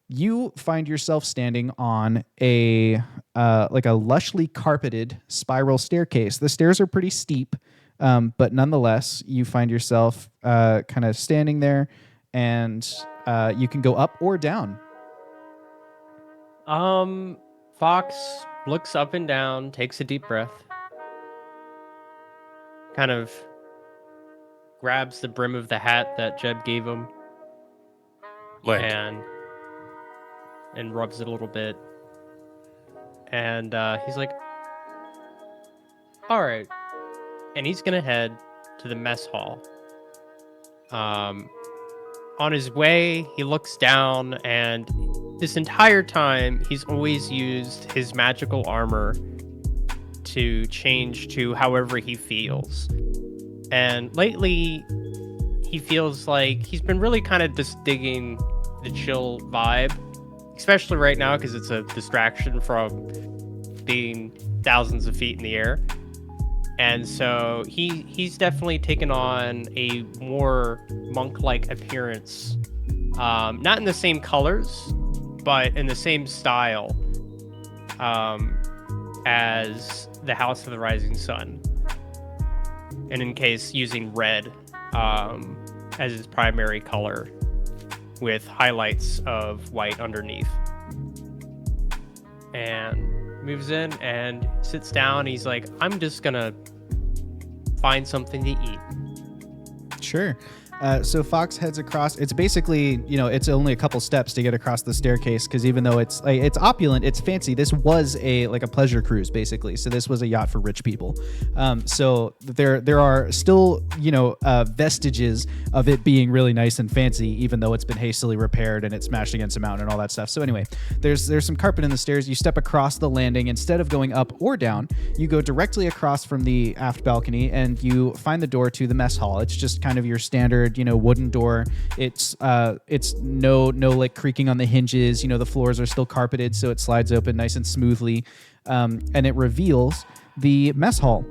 You find yourself standing on a like a lushly carpeted spiral staircase. The stairs are pretty steep, but nonetheless, you find yourself kind of standing there, and you can go up or down. Fox looks up and down, takes a deep breath, kind of grabs the brim of the hat that Jeb gave him, and rubs it a little bit, and he's like, all right. And he's gonna head to the mess hall. On his way, he looks down, and this entire time, he's always used his magical armor to change to however he feels. And lately, he feels like he's been really kind of just digging the chill vibe, especially right now because it's a distraction from being thousands of feet in the air. And so he's definitely taken on a more monk-like appearance, not in the same colors, but in the same style as the House of the Rising Sun. And in case using red as his primary color with highlights of white underneath. And moves in and sits down. He's like, I'm just gonna find something to eat. Sure. So Fox heads across. It's basically, it's only a couple steps to get across the staircase because even though it's opulent, it's fancy. This was a pleasure cruise basically. So this was a yacht for rich people. So there are still vestiges of it being really nice and fancy, even though it's been hastily repaired and it's smashed against a mountain and all that stuff. So anyway, there's some carpet in the stairs. You step across the landing. Instead of going up or down, you go directly across from the aft balcony and you find the door to the mess hall. It's just kind of your standard wooden door. It's no like creaking on the hinges. The floors are still carpeted, so it slides open nice and smoothly, and it reveals the mess hall.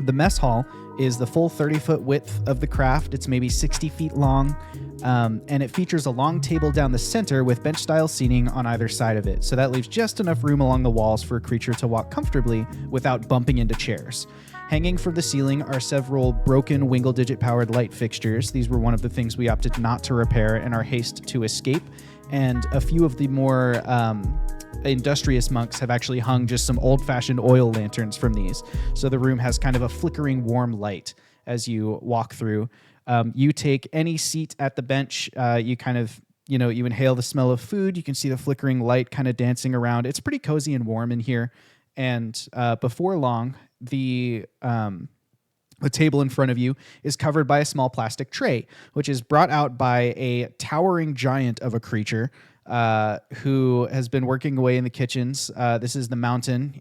The mess hall is the full 30-foot width of the craft. It's maybe 60 feet long, and it features a long table down the center with bench-style seating on either side of it. So that leaves just enough room along the walls for a creature to walk comfortably without bumping into chairs. Hanging from the ceiling are several broken Wingle-digit-powered light fixtures. These were one of the things we opted not to repair in our haste to escape, and a few of the more industrious monks have actually hung just some old-fashioned oil lanterns from these. So the room has kind of a flickering warm light as you walk through. You take any seat at the bench. You kind of, you inhale the smell of food. You can see the flickering light kind of dancing around. It's pretty cozy and warm in here. And before long, the table in front of you is covered by a small plastic tray, which is brought out by a towering giant of a creature who has been working away in the kitchens. This is the mountain,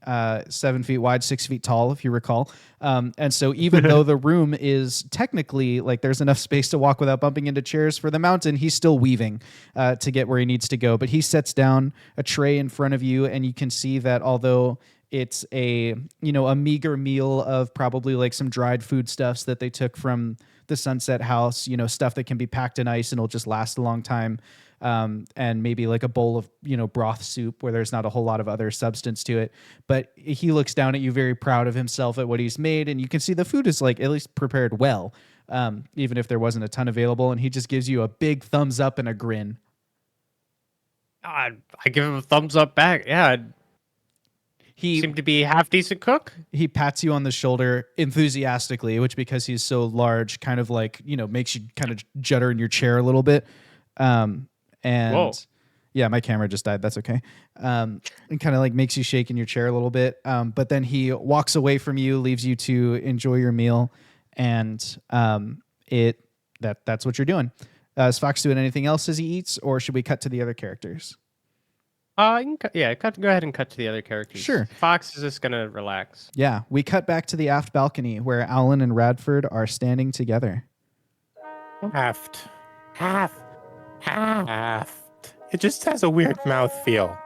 7 feet wide, 6 feet tall, if you recall. And so even though the room is technically like there's enough space to walk without bumping into chairs for the mountain, he's still weaving to get where he needs to go. But he sets down a tray in front of you, and you can see that although it's a meager meal of probably like some dried foodstuffs that they took from the Sunset House, stuff that can be packed in ice and will just last a long time. And maybe like a bowl of, broth soup where there's not a whole lot of other substance to it. But he looks down at you very proud of himself at what he's made. And you can see the food is like at least prepared well, even if there wasn't a ton available. And he just gives you a big thumbs up and a grin. I give him a thumbs up back. Yeah. He seemed to be a half decent cook. He pats you on the shoulder enthusiastically, which because he's so large, kind of like, makes you kind of judder in your chair a little bit. And Whoa. yeah, my camera just died. That's okay. And kind of like makes you shake in your chair a little bit. But then he walks away from you, leaves you to enjoy your meal. And that's what you're doing. Is Fox doing anything else as he eats, or should we cut to the other characters? Go ahead and cut to the other characters. Sure. Fox is just gonna relax. Yeah, we cut back to the aft balcony where Alan and Radford are standing together. Aft. It just has a weird mouth feel.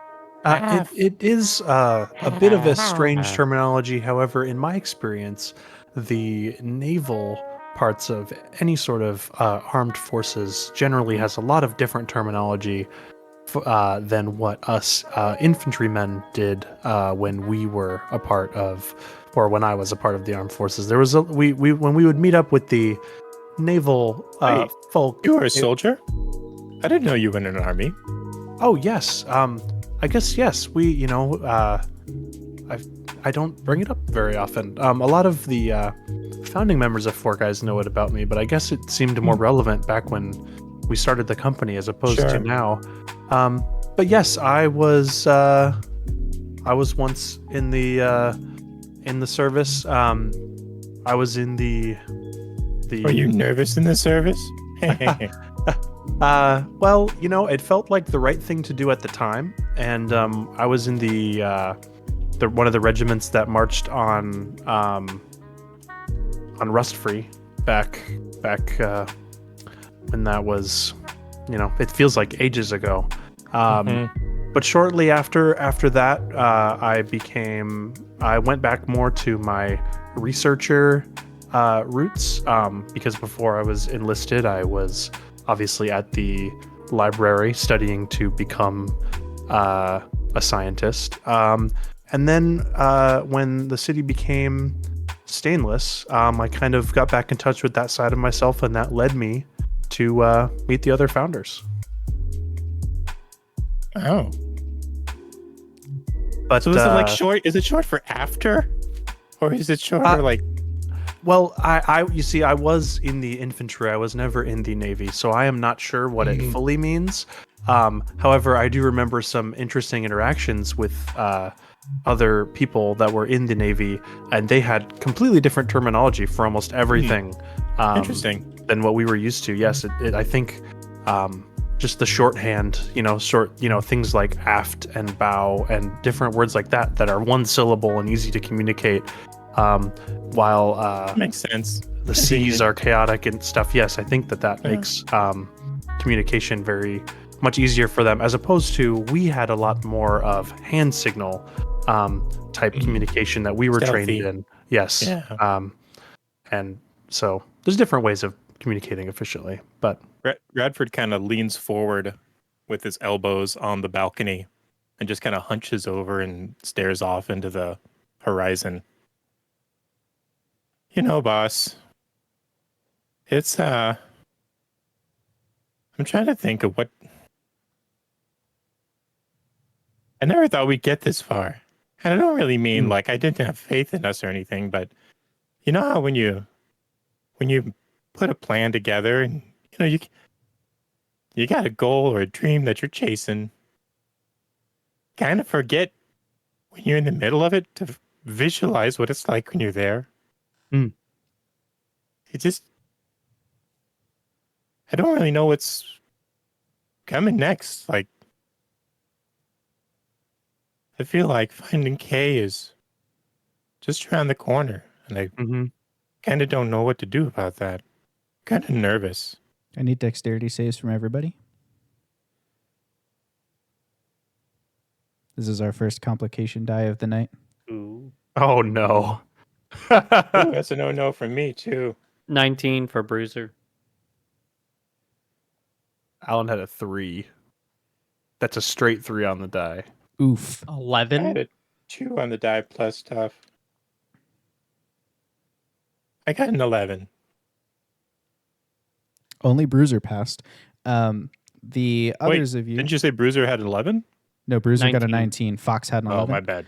It is a bit of a strange terminology. However, in my experience, the naval parts of any sort of armed forces generally has a lot of different terminology than what us infantrymen did when we were a part of, or when I was a part of the armed forces. There was when we would meet up with the naval folk. You were a soldier? I didn't know you were in an army. Oh yes, I guess yes. We, I don't bring it up very often. A lot of the founding members of Four Guys know it about me, but I guess it seemed more relevant back when we started the company as opposed to now. But yes, I was once in the service. I was in the. Were you nervous in the service? Well, it felt like the right thing to do at the time, and I was in the one of the regiments that marched on Rust Free back when that was, it feels like ages ago. But shortly after that, I went back more to my researcher roots, because before I was enlisted, I was obviously at the library studying to become a scientist. And then when the city became stainless, I kind of got back in touch with that side of myself, and that led me to meet the other founders. Oh. But so is it like short? Is it short for after? Or is it short for like... Well, you see, I was in the infantry. I was never in the Navy, so I am not sure what it fully means. However, I do remember some interesting interactions with other people that were in the Navy, and they had completely different terminology for almost everything. Interesting. Than what we were used to. Yes, I think just the shorthand, things like aft and bow and different words like that are one syllable and easy to communicate. While makes sense. The seas are chaotic and stuff. Yes, I think that makes communication very much easier for them, as opposed to we had a lot more of hand signal type communication that we were trained in. Yes. Yeah. And so there's different ways of communicating efficiently, but Radford kind of leans forward with his elbows on the balcony and just kind of hunches over and stares off into the horizon. Boss, it's I'm trying to think of what. I never thought we'd get this far. And I don't really mean like I didn't have faith in us or anything, but you know how when you put a plan together and you got a goal or a dream that you're chasing, kind of forget when you're in the middle of it to visualize what it's like when you're there. I don't really know what's coming next. Like, I feel like finding Kay is just around the corner, and I Mm-hmm. kind of don't know what to do about that. Kind of nervous. I need dexterity saves from everybody. This is our first complication die of the night. Ooh. Oh no. Ooh, that's a no from me too. 19 for Bruiser. Alan had a 3. That's a straight 3 on the die. Oof. I had 11. a 2 on the die plus stuff. I got an 11. Only Bruiser passed. The others of you. Didn't you say Bruiser had 11? No, Bruiser got a 19. 19. Fox had an Oh, 11. my bad.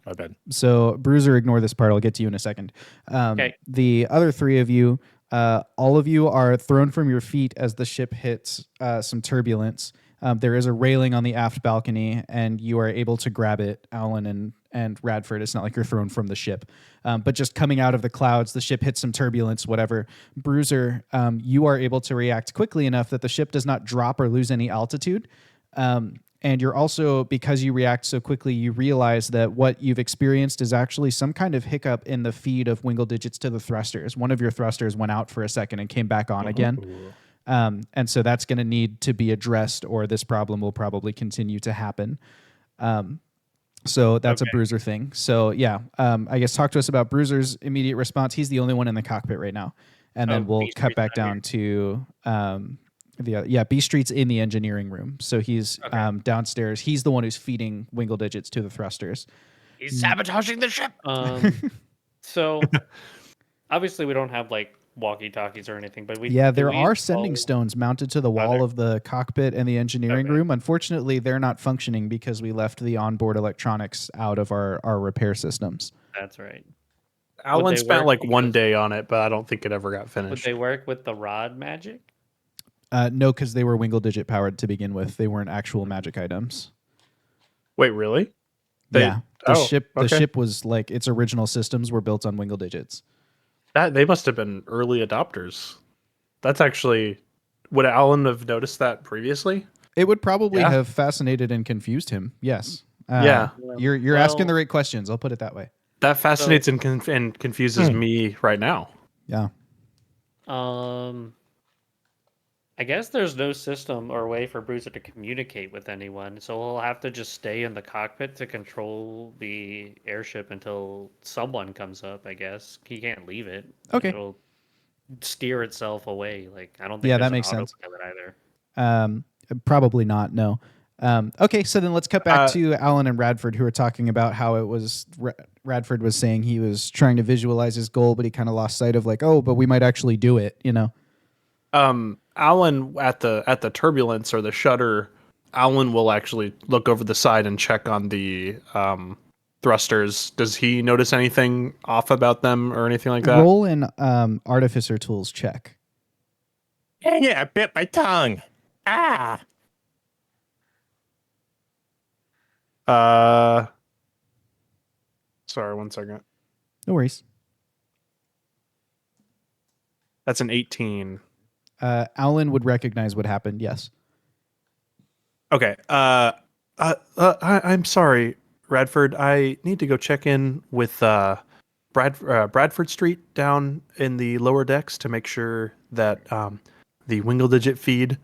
My bad. So Bruiser, ignore this part. I'll get to you in a second. Okay. The other three of you, all of you are thrown from your feet as the ship hits some turbulence. There is a railing on the aft balcony, and you are able to grab it, Alan and Radford. It's not like you're thrown from the ship. But just coming out of the clouds, the ship hits some turbulence, whatever. Bruiser, you are able to react quickly enough that the ship does not drop or lose any altitude. And you're also, because you react so quickly, you realize that what you've experienced is actually some kind of hiccup in the feed of Wingle digits to the thrusters. One of your thrusters went out for a second and came back on again. And so that's going to need to be addressed, or this problem will probably continue to happen. So that's a Bruiser thing. So yeah, I guess talk to us about Bruiser's immediate response. He's the only one in the cockpit right now. And then we'll cut back down to... B Street's in the engineering room, so he's downstairs. He's the one who's feeding Wingle digits to the thrusters. He's sabotaging the ship. So obviously we don't have like walkie-talkies or anything, but there are sending stones mounted to the wall of the cockpit and the engineering room. Unfortunately, they're not functioning because we left the onboard electronics out of our repair systems. That's right. Alan spent like 1 day on it, but I don't think it ever got Would finished. they work with the rod magic? No, because they were Wingle digit powered to begin with. They weren't actual magic items. Wait, really? The ship was like, its original systems were built on Wingle digits. They must have been early adopters. That's actually... Would Alan have noticed that previously? It would probably have fascinated and confused him. Yes. You're asking the right questions. I'll put it that way. That fascinates and confuses me right now. Yeah. I guess there's no system or way for Bruiser to communicate with anyone, so he'll have to just stay in the cockpit to control the airship until someone comes up, I guess. He can't leave it. Okay. It'll steer itself away. Like, I don't think Yeah, there's that makes an sense. autopilot either. Probably not, no. Okay, so then let's cut back to Alan and Radford, who are talking about how it was... Radford was saying he was trying to visualize his goal, but he kind of lost sight of like, but we might actually do it, you know? Alan, at the turbulence or the shutter, Alan will actually look over the side and check on the thrusters. Does he notice anything off about them or anything like that? Roll an artificer tools check. Yeah, I bit my tongue. Ah. Sorry, 1 second. No worries. That's an 18. Alan would recognize what happened, yes. Okay. I'm sorry, Radford. I need to go check in with Bradford Street down in the lower decks to make sure that the Wingle digit feed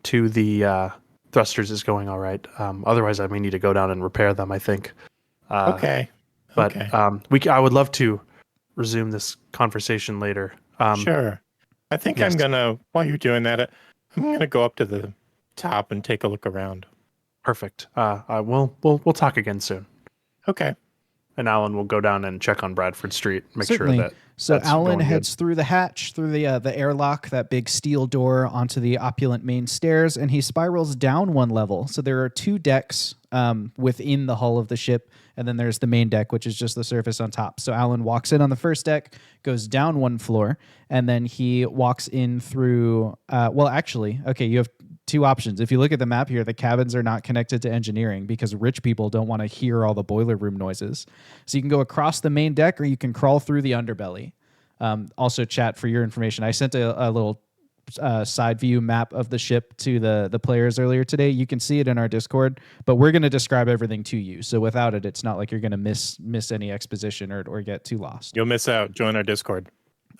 to the thrusters is going all right. Otherwise, I may need to go down and repair them, I think. Okay. But I would love to resume this conversation later. Sure. I think I'm gonna, while you're doing that, I'm gonna go up to the top and take a look around. Perfect. We'll talk again soon. Okay. And Alan will go down and check on Bradford Street, make Certainly. sure that. So that's Alan going heads through the hatch, through the airlock, that big steel door, onto the opulent main stairs, and he spirals down one level. So there are 2 decks within the hull of the ship, and then there's the main deck, which is just the surface on top. So Alan walks in on the first deck, goes down 1 floor, and then he walks in through... you have 2 options. If you look at the map here, the cabins are not connected to engineering because rich people don't want to hear all the boiler room noises. So you can go across the main deck, or you can crawl through the underbelly. Also, chat, for your information, I sent a little side view map of the ship to the players earlier today. You can see it in our Discord, but we're going to describe everything to you. So without it, it's not like you're going to miss any exposition or get too lost. You'll miss out. Join our Discord.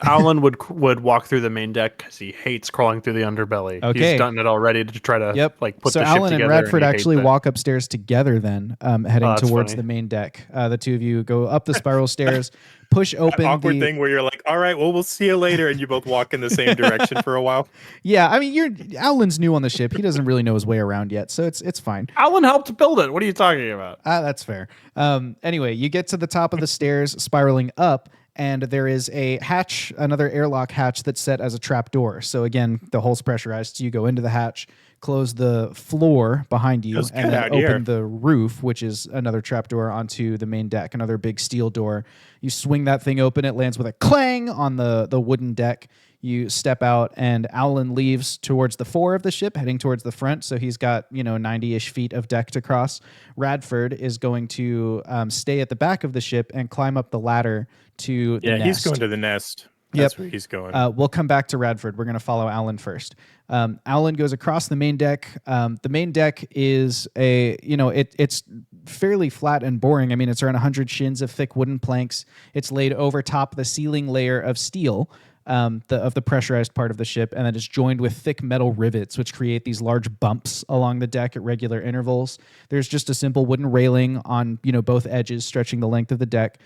Alan would walk through the main deck because he hates crawling through the underbelly. Okay. He's done it already to try to put so the ship Alan and together. Radford he actually hates it. walk upstairs together then, heading that's towards funny. the main deck. The two of you go up the spiral stairs, push open That awkward the thing where you're like, all right, well, we'll see you later. And you both walk in the same direction for a while. Yeah, I mean, Alan's new on the ship. He doesn't really know his way around yet, so it's fine. Alan helped build it. What are you talking about? That's fair. Anyway, you get to the top of the stairs, spiraling up, and there is a hatch, another airlock hatch that's set as a trap door. So again, the hole's pressurized. So you go into the hatch, close the floor behind you, Feels and good then out open here. the roof, which is another trap door onto the main deck, another big steel door. You swing that thing open, it lands with a clang on the wooden deck. You step out, and Alan leaves towards the fore of the ship, heading towards the front. So he's got 90-ish feet of deck to cross. Radford is going to stay at the back of the ship and climb up the ladder to the nest. He's going to the nest. That's where he's going. We'll come back to Radford. We're going to follow Alan first. Alan goes across the main deck. The main deck is it's fairly flat and boring. I mean, it's around 100 shins of thick wooden planks. It's laid over top the ceiling layer of steel. Of the pressurized part of the ship, and then it's joined with thick metal rivets, which create these large bumps along the deck at regular intervals. There's just a simple wooden railing on both edges, stretching the length of the deck,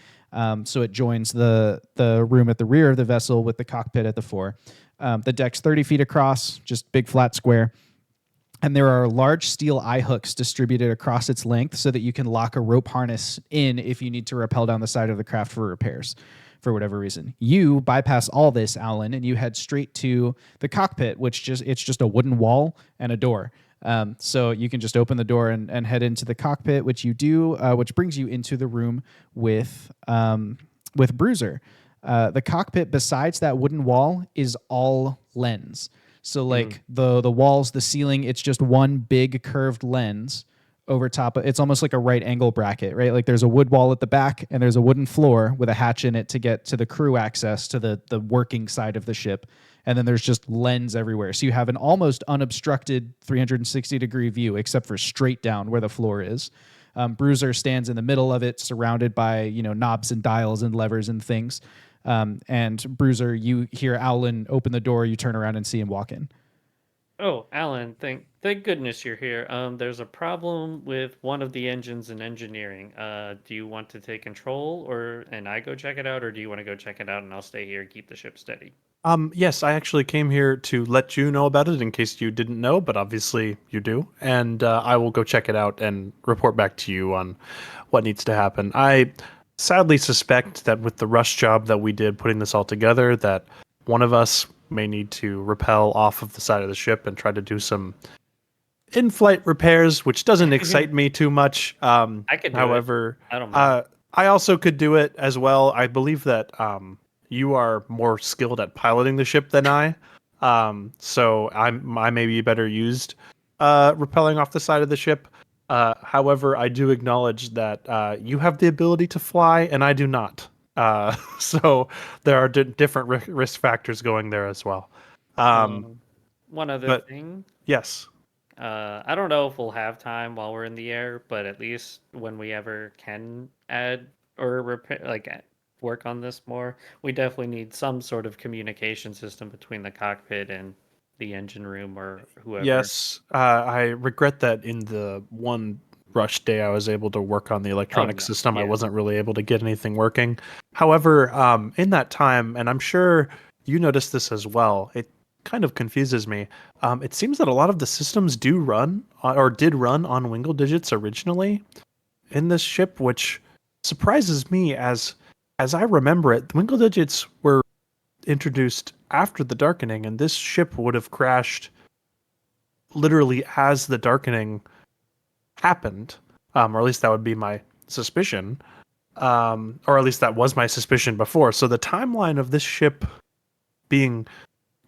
so it joins the room at the rear of the vessel with the cockpit at the fore. The deck's 30 feet across, just big flat square. And there are large steel eye hooks distributed across its length so that you can lock a rope harness in if you need to rappel down the side of the craft for repairs. For whatever reason, you bypass all this, Alan, and you head straight to the cockpit, it's just a wooden wall and a door. So you can just open the door and head into the cockpit, which you do, which brings you into the room with Bruiser. The cockpit, besides that wooden wall, is all lens. So the walls, the ceiling, it's just one big curved lens over top of, it's almost like a right angle bracket, right? Like there's a wood wall at the back and there's a wooden floor with a hatch in it to get to the crew access to the working side of the ship. And then there's just lens everywhere. So you have an almost unobstructed 360-degree view, except for straight down where the floor is. Bruiser stands in the middle of it, surrounded by, knobs and dials and levers and things. And Bruiser, you hear Alan open the door, you turn around and see him walk in. Oh, Alan, thank goodness you're here. There's a problem with one of the engines in engineering. Do you want to take control and I go check it out, or do you want to go check it out and I'll stay here and keep the ship steady? Yes, I actually came here to let you know about it in case you didn't know, but obviously you do. And I will go check it out and report back to you on what needs to happen. I sadly suspect that with the rush job that we did putting this all together, that one of us may need to rappel off of the side of the ship and try to do some in-flight repairs, which doesn't excite me too much. I could do however, it. I don't mind. I also could do it as well. I believe that you are more skilled at piloting the ship than I, so I may be better used rappelling off the side of the ship. However, I do acknowledge that you have the ability to fly and I do not. So there are different risk factors going there as well. One other thing. Yes. I don't know if we'll have time while we're in the air, but at least when we ever can add or repair, work on this more, we definitely need some sort of communication system between the cockpit and the engine room or whoever. Yes. I regret that in the one rush day I was able to work on the electronic system. Yeah. I wasn't really able to get anything working. However, in that time, and I'm sure you noticed this as well, it kind of confuses me. It seems that a lot of the systems do run or did run on Wingle digits originally in this ship, which surprises me as I remember it. Wingle digits were introduced after the darkening, and this ship would have crashed literally as the darkening happened, or at least that would be my suspicion, or at least that was my suspicion before. So the timeline of this ship being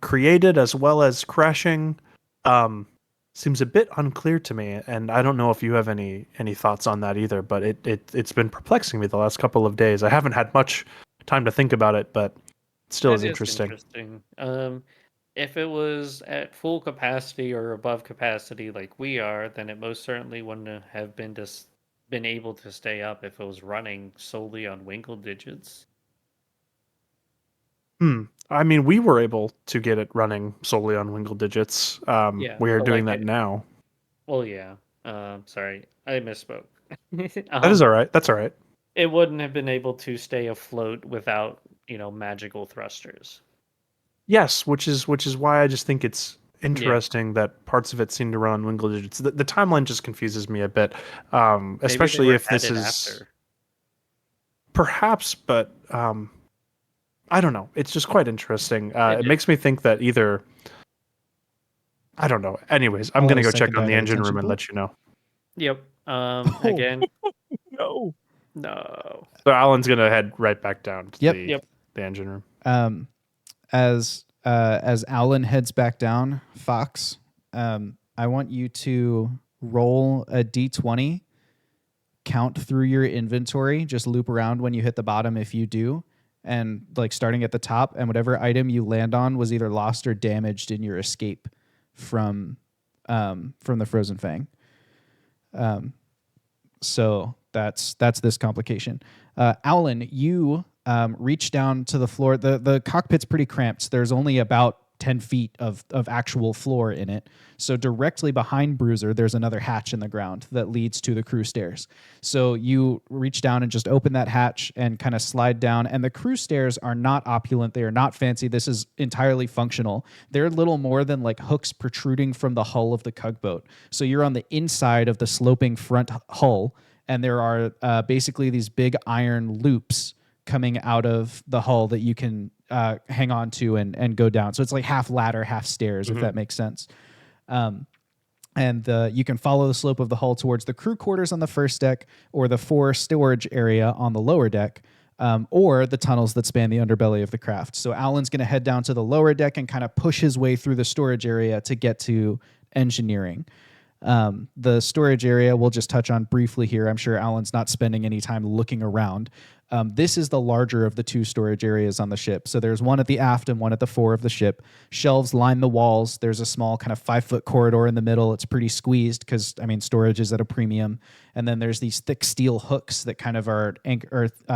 created as well as crashing seems a bit unclear to me, and I don't know if you have any thoughts on that either, but it's been perplexing me the last couple of days. I haven't had much time to think about it, but it still is interesting. If it was at full capacity or above capacity like we are, then it most certainly wouldn't have been able to stay up if it was running solely on Winkle digits. I mean, we were able to get it running solely on Wingle digits. Yeah, We are but doing like that now. well, yeah. Sorry, I misspoke. That is all right. That's all right. It wouldn't have been able to stay afloat without, magical thrusters. Yes, which is why I just think it's interesting that parts of it seem to run on Wingle digits. The timeline just confuses me a bit, Maybe they especially were if this added is after. perhaps, but I don't know. It's just quite interesting. It It makes me think that either I don't know. Anyways, I'm I'll gonna have a go check second on the dive engine attention room and pool. let you know. Yep. Again, No. no. So Alan's gonna head right back down to Yep. the engine room. As Alan heads back down, Fox, I want you to roll a d20, count through your inventory, just loop around when you hit the bottom if you do, and like starting at the top, and whatever item you land on was either lost or damaged in your escape from the Frozen Fang. So that's this complication. Alan, you reach down to the floor. The cockpit's pretty cramped. There's only about 10 feet of actual floor in it. So directly behind Bruiser, there's another hatch in the ground that leads to the crew stairs. So you reach down and just open that hatch and kind of slide down. And the crew stairs are not opulent. They are not fancy. This is entirely functional. They're little more than like hooks protruding from the hull of the tugboat. So you're on the inside of the sloping front hull, and there are basically these big iron loops coming out of the hull that you can hang on to and go down. So it's like half ladder, half stairs, if that makes sense. And you can follow the slope of the hull towards the crew quarters on the first deck, or the fore storage area on the lower deck, or the tunnels that span the underbelly of the craft. So Alan's going to head down to the lower deck and kind of push his way through the storage area to get to engineering. The storage area we'll just touch on briefly here. I'm sure Alan's not spending any time looking around. This is the larger of the two storage areas on the ship. So there's one at the aft and one at the fore of the ship. Shelves line the walls. There's a small kind of 5-foot corridor in the middle. It's pretty squeezed because, storage is at a premium. And then there's these thick steel hooks that kind of are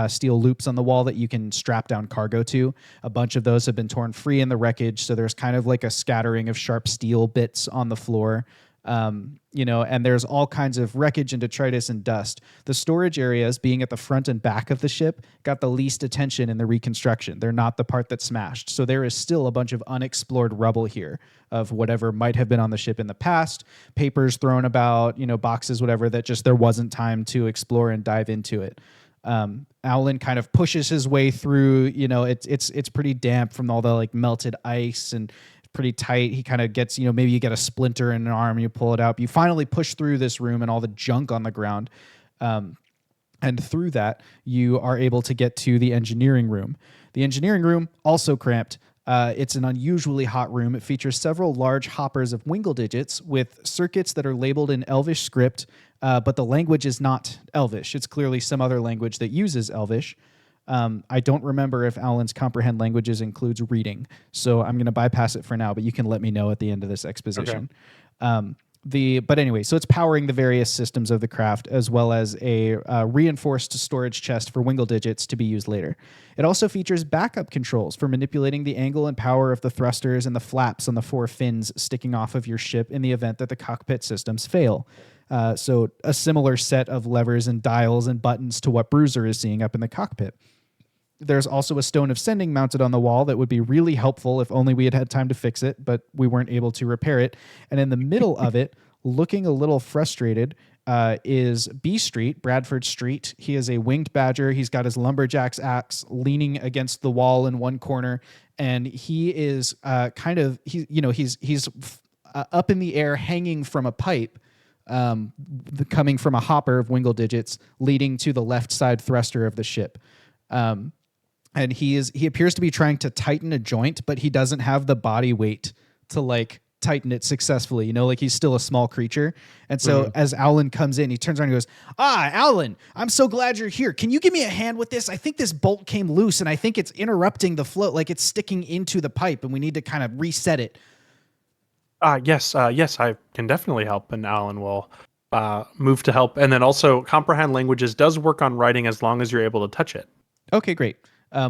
steel loops on the wall that you can strap down cargo to. A bunch of those have been torn free in the wreckage. So there's kind of like a scattering of sharp steel bits on the floor. And there's all kinds of wreckage and detritus and dust. The storage areas, being at the front and back of the ship, got the least attention in the reconstruction. They're not the part that smashed. So there is still a bunch of unexplored rubble here of whatever might have been on the ship in the past, papers thrown about, boxes, whatever, that just there wasn't time to explore and dive into it. Alan kind of pushes his way through, it's pretty damp from all the like melted ice and pretty tight. He kind of gets, maybe you get a splinter in an arm and you pull it out. You finally push through this room and all the junk on the ground. And through that, you are able to get to the engineering room. The engineering room, also cramped. It's an unusually hot room. It features several large hoppers of Wingle digits with circuits that are labeled in Elvish script, but the language is not Elvish. It's clearly some other language that uses Elvish. I don't remember if Alan's comprehend languages includes reading, so I'm going to bypass it for now, but you can let me know at the end of this exposition. Okay. But anyway, so it's powering the various systems of the craft, as well as a reinforced storage chest for Wingle digits to be used later. It also features backup controls for manipulating the angle and power of the thrusters and the flaps on the 4 fins sticking off of your ship in the event that the cockpit systems fail. So a similar set of levers and dials and buttons to what Bruiser is seeing up in the cockpit. There's also a stone of sending mounted on the wall that would be really helpful if only we had had time to fix it, but we weren't able to repair it. And in the middle of it, looking a little frustrated, is B Street, Bradford Street. He is a winged badger. He's got his lumberjack's axe leaning against the wall in one corner, and he is he's up in the air, hanging from a pipe. Coming from a hopper of Wingle digits leading to the left side thruster of the ship. And he appears to be trying to tighten a joint, but he doesn't have the body weight to like tighten it successfully, like he's still a small creature. And so as Owlin comes in, he turns around and goes, Owlin, I'm so glad you're here. Can you give me a hand with this? I think this bolt came loose and I think it's interrupting the flow, like it's sticking into the pipe and we need to kind of reset it. Yes, I can definitely help. And Alan will move to help. And then also comprehend languages does work on writing as long as you're able to touch it. Okay, great.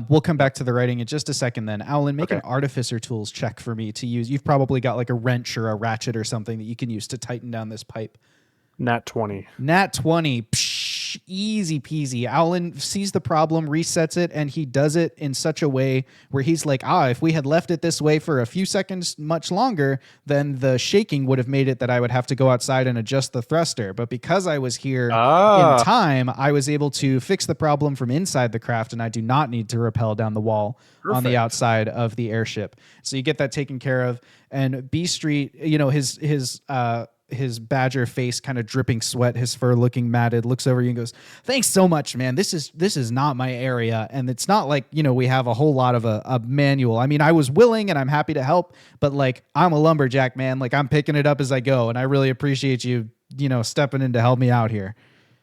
We'll come back to the writing in just a second then. Owlin, make an artificer tools check for me to use. You've probably got like a wrench or a ratchet or something that you can use to tighten down this pipe. Nat 20. Nat 20. Psh, easy peasy. Owlin sees the problem, resets it, and he does it in such a way where he's like, if we had left it this way for a few seconds much longer, then the shaking would have made it that I would have to go outside and adjust the thruster. But because I was here in time, I was able to fix the problem from inside the craft, and I do not need to rappel down the wall on the outside of the airship. So you get that taken care of. And B Street, his badger face kind of dripping sweat, his fur looking matted, looks over you and goes, thanks so much, man. This is not my area. And it's not like, we have a whole lot of a manual. I mean, I was willing and I'm happy to help, but like, I'm a lumberjack, man. Like I'm picking it up as I go. And I really appreciate you, stepping in to help me out here.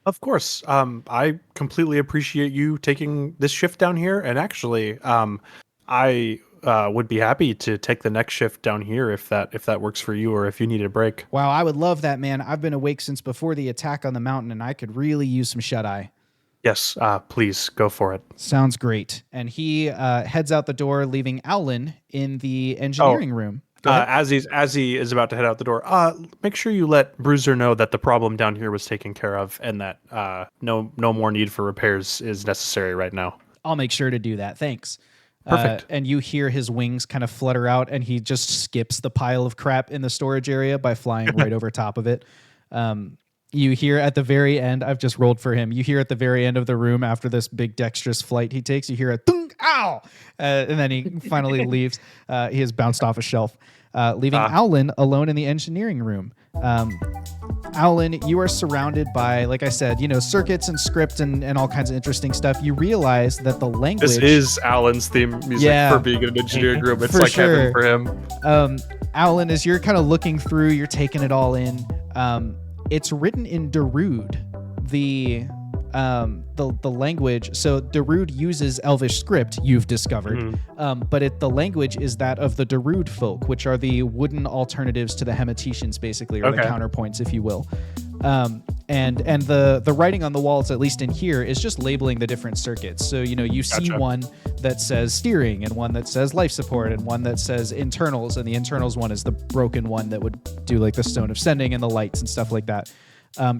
Of course. I completely appreciate you taking this shift down here. And actually, I would be happy to take the next shift down here if that works for you or if you need a break. Wow, I would love that, man. I've been awake since before the attack on the mountain, and I could really use some shut-eye. Yes, please go for it. Sounds great. And he heads out the door, leaving Owlin in the engineering room. As he is about to head out the door, make sure you let Bruiser know that the problem down here was taken care of and that no more need for repairs is necessary right now. I'll make sure to do that. Thanks. Perfect. And you hear his wings kind of flutter out, and he just skips the pile of crap in the storage area by flying right over top of it. You hear at the very end, I've just rolled for him. You hear at the very end of the room after this big dexterous flight he takes, you hear a thunk, ow! And then he finally leaves. He has bounced off a shelf, leaving Owlin alone in the engineering room. Owlin, you are surrounded by, like I said, circuits and script and all kinds of interesting stuff. You realize that the language... This is Alan's theme music for being in an engineering room. It's like heaven for him. Owlin, as you're kind of looking through, you're taking it all in. It's written in Darude, the language. So Darude uses Elvish script, you've discovered, but the language is that of the Darude folk, which are the wooden alternatives to the Hemetetians, basically, or the counterpoints, if you will. And the writing on the walls, at least in here, is just labeling the different circuits. So you see one that says steering, and one that says life support, and one that says internals, and the internals one is the broken one that would do like the stone of sending and the lights and stuff like that.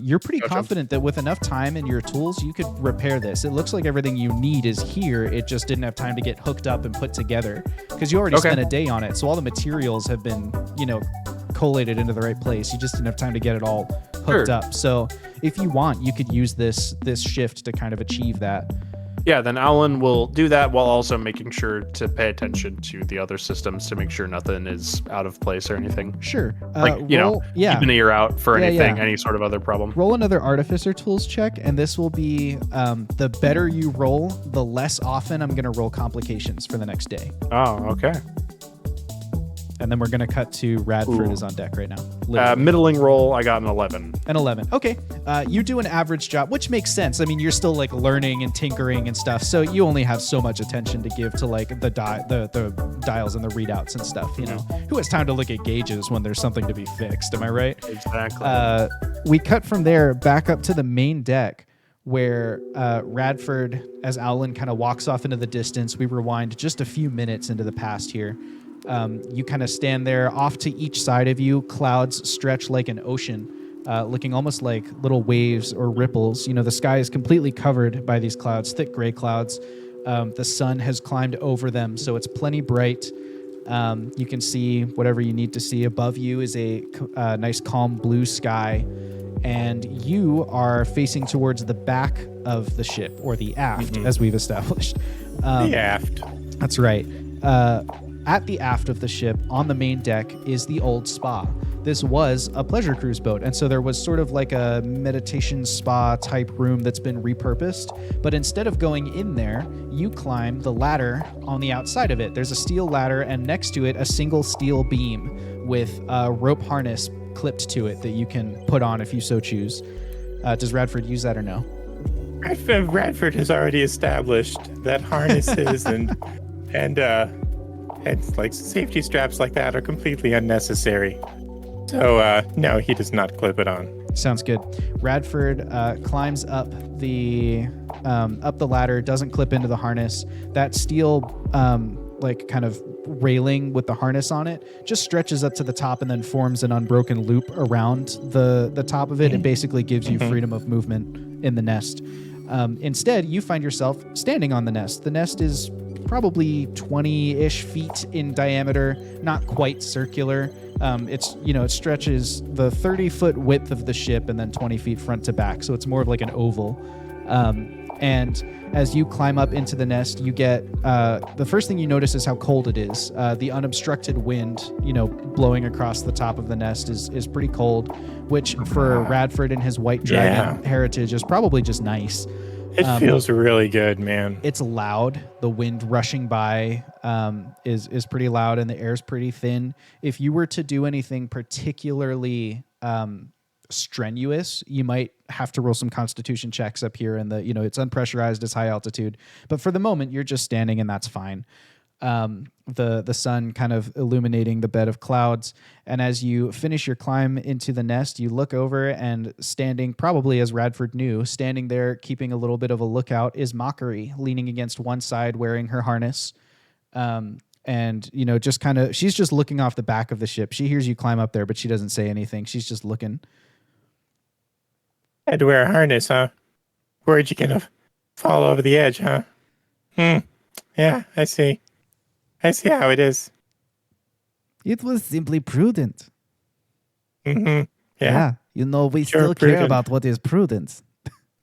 You're pretty confident that with enough time and your tools, you could repair this. It looks like everything you need is here. It just didn't have time to get hooked up and put together because you already spent a day on it. So all the materials have been, collated into the right place. You just didn't have time to get it all hooked up. So if you want, you could use this shift to kind of achieve that. Yeah, then Alan will do that while also making sure to pay attention to the other systems to make sure nothing is out of place or anything. Sure. Keep an ear out for anything, any sort of other problem. Roll another Artificer Tools check, and this will be the better you roll, the less often I'm going to roll complications for the next day. Oh, okay. And then we're going to cut to Radford is on deck right now. Middling roll, I got an 11. An 11. Okay. You do an average job, which makes sense. I mean, you're still like learning and tinkering and stuff, so you only have so much attention to give to like the dials and the readouts and stuff, Who has time to look at gauges when there's something to be fixed? Am I right? Exactly. We cut from there back up to the main deck where Radford, as Owlin kind of walks off into the distance, we rewind just a few minutes into the past here. You kind of stand there. Off to each side of you, clouds stretch like an ocean, looking almost like little waves or ripples. The sky is completely covered by these clouds, thick gray clouds. The sun has climbed over them, so it's plenty bright. You can see whatever you need to see. Above you is a nice calm blue sky, and you are facing towards the back of the ship, or the aft, as we've established. The aft. That's right. At the aft of the ship, on the main deck, is the old spa. This was a pleasure cruise boat, and so there was sort of like a meditation spa type room that's been repurposed, but instead of going in there, you climb the ladder on the outside of it. There's a steel ladder, and next to it, a single steel beam with a rope harness clipped to it that you can put on if you so choose. Does Radford use that or no? Radford has already established that harnesses and like safety straps like that are completely unnecessary. So no, he does not clip it on. Sounds good. Radford climbs up the ladder, doesn't clip into the harness. That steel like kind of railing with the harness on it just stretches up to the top and then forms an unbroken loop around the top of it and basically gives you freedom of movement in the nest. Instead, you find yourself standing on the nest. The nest is probably 20-ish feet in diameter, not quite circular. It stretches the 30-foot width of the ship and then 20 feet front to back. So it's more of like an oval. And as you climb up into the nest, you get the first thing you notice is how cold it is. The unobstructed wind, blowing across the top of the nest is pretty cold, which for Radford and his white dragon heritage is probably just nice. It feels really good, man. It's loud. The wind rushing by is pretty loud, and the air's pretty thin. If you were to do anything particularly strenuous, you might have to roll some constitution checks up here, and it's unpressurized, it's high altitude. But for the moment, you're just standing, and that's fine. The sun kind of illuminating the bed of clouds, and as you finish your climb into the nest, you look over, and standing, probably as Radford knew, standing there keeping a little bit of a lookout, is Mockery, leaning against one side, wearing her harness. And just kind of, she's just looking off the back of the ship. She hears you climb up there, but she doesn't say anything. She's just looking. Had to wear a harness, huh? Worried you're gonna fall over the edge, huh? Yeah, I see. I see how it is. It was simply prudent. Yeah. We Sure, still care prudent. about what is prudence.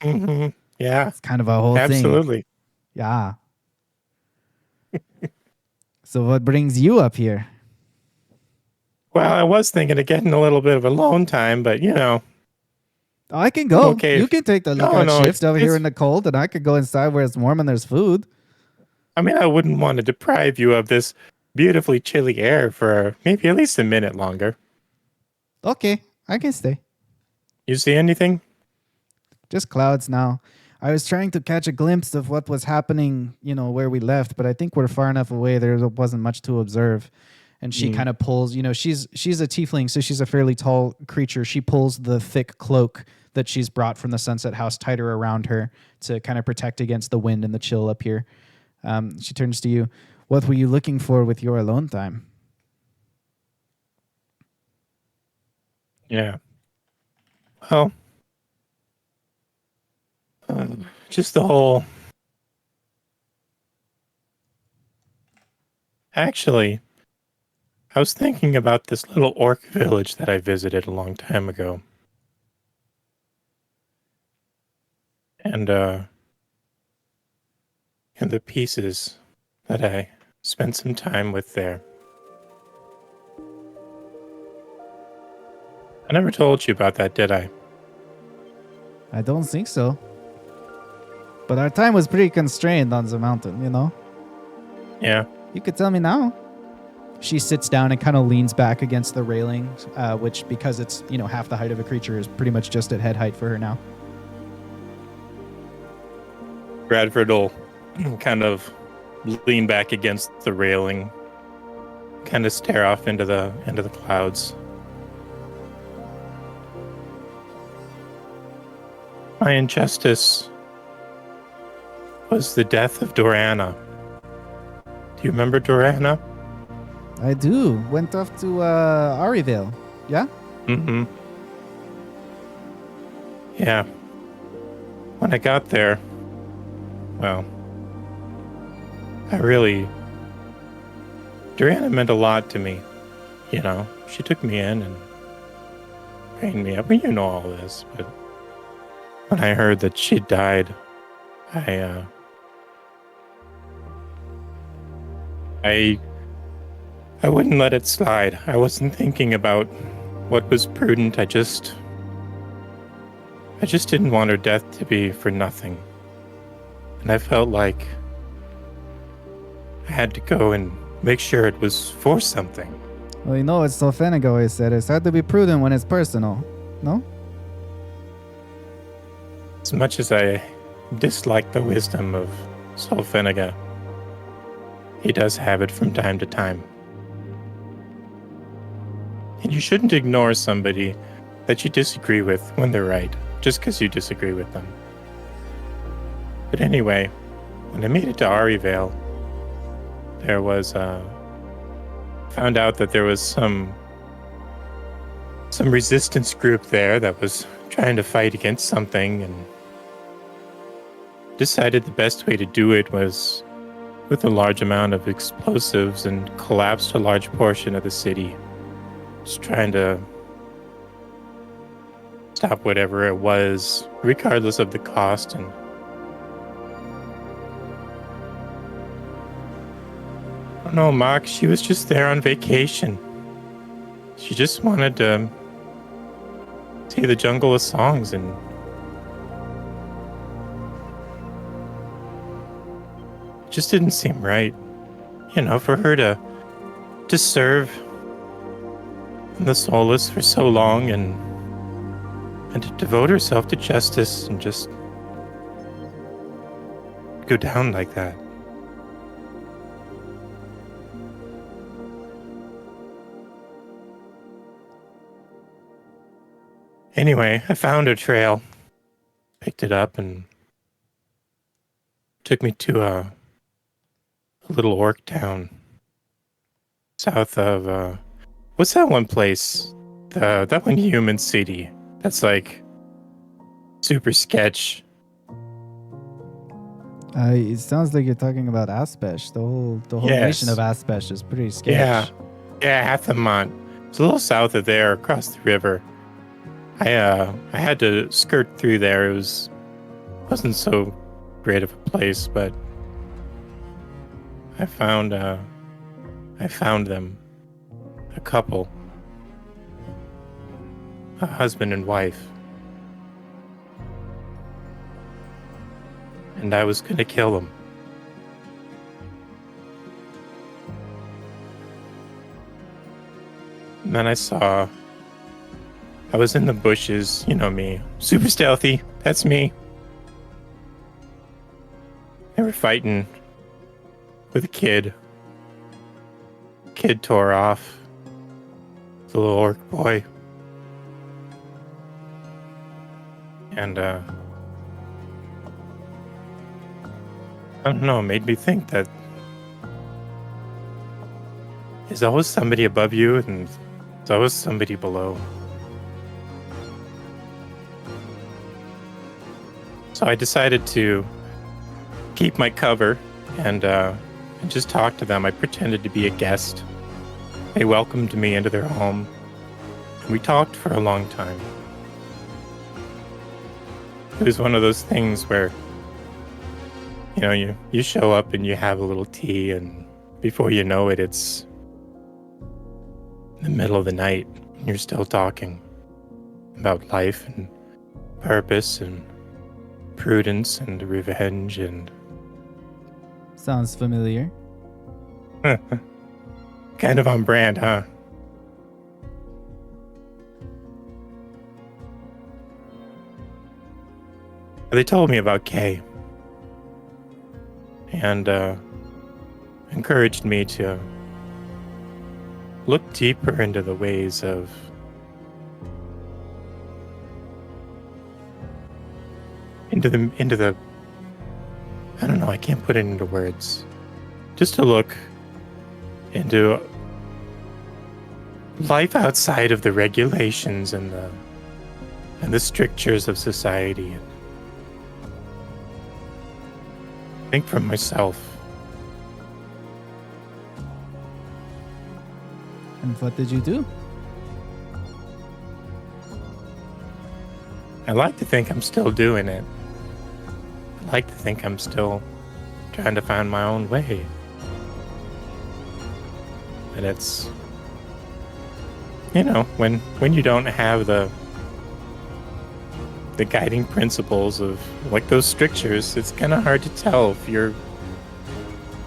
Yeah. It's kind of a whole thing. Absolutely. Yeah. So what brings you up here? Well, I was thinking of getting a little bit of alone time, but Oh, I can go. Okay. You can take the lookout No, shift over here it's- in the cold, and I could go inside where it's warm and there's food. I mean, I wouldn't want to deprive you of this beautifully chilly air for maybe at least a minute longer. Okay, I can stay. You see anything? Just clouds now. I was trying to catch a glimpse of what was happening, where we left, but I think we're far enough away there wasn't much to observe. And she kind of pulls, she's a tiefling, so she's a fairly tall creature. She pulls the thick cloak that she's brought from the Sunset House tighter around her to kind of protect against the wind and the chill up here. She turns to you. What were you looking for with your alone time? Yeah. Well, just the whole... Actually, I was thinking about this little orc village that I visited a long time ago. And the pieces that I spent some time with there. I never told you about that, did I? I don't think so. But our time was pretty constrained on the mountain, Yeah. You could tell me now. She sits down and kind of leans back against the railing, which, because it's, half the height of a creature, is pretty much just at head height for her now. Bradford will kind of lean back against the railing, kind of stare off into the clouds. My injustice was the death of Dorana. Do you remember Dorana? I do. Went off to Arivale. Yeah? Mm-hmm. Yeah. When I got there, well, Dorana meant a lot to me. She took me in and trained me up. You know all this, but when I heard that she died, I wouldn't let it slide. I wasn't thinking about what was prudent. I just didn't want her death to be for nothing. And I felt like I had to go and make sure it was for something. Well, you know what Solfenig always said. It's hard to be prudent when it's personal. No? As much as I dislike the wisdom of Solfeniga, he does have it from time to time. And you shouldn't ignore somebody that you disagree with when they're right, just because you disagree with them. But anyway, when I made it to Arivale, there was found out that there was some resistance group there that was trying to fight against something, and decided the best way to do it was with a large amount of explosives and collapsed a large portion of the city. Just trying to stop whatever it was, regardless of the cost. And I don't know, Mock, she was just there on vacation. She just wanted to see the Jungle of Songs, and it just didn't seem right, for her to serve in the Solus for so long and to devote herself to justice and just go down like that. Anyway, I found her trail, picked it up, and took me to a little orc town south of, what's that one place? That one human city that's like super sketch. It sounds like you're talking about Aspesh. The whole Yes. nation of Aspesh is pretty sketch. Yeah, Hathamont. It's a little south of there, across the river. I had to skirt through there. It wasn't so great of a place, but I found them, a couple, a husband and wife, and I was gonna kill them. And then I was in the bushes, you know me, super stealthy, that's me. They were fighting with a kid. Kid tore off the little orc boy. And, I don't know, it made me think that there's always somebody above you and there's always somebody below. So I decided to keep my cover and just talk to them. I pretended to be a guest. They welcomed me into their home, and we talked for a long time. It was one of those things where, you show up and you have a little tea, and before you know it, it's in the middle of the night, and you're still talking about life and purpose and prudence and revenge and... Sounds familiar. Kind of on brand, huh? They told me about Kay and encouraged me to look deeper into the ways of into the I don't know, I can't put it into words. Just to look into life outside of the regulations and the strictures of society. Think for myself. And what did you do? I like to think I'm still doing it. I like to think I'm still trying to find my own way. And it's, when you don't have the guiding principles of like those strictures, it's kind of hard to tell if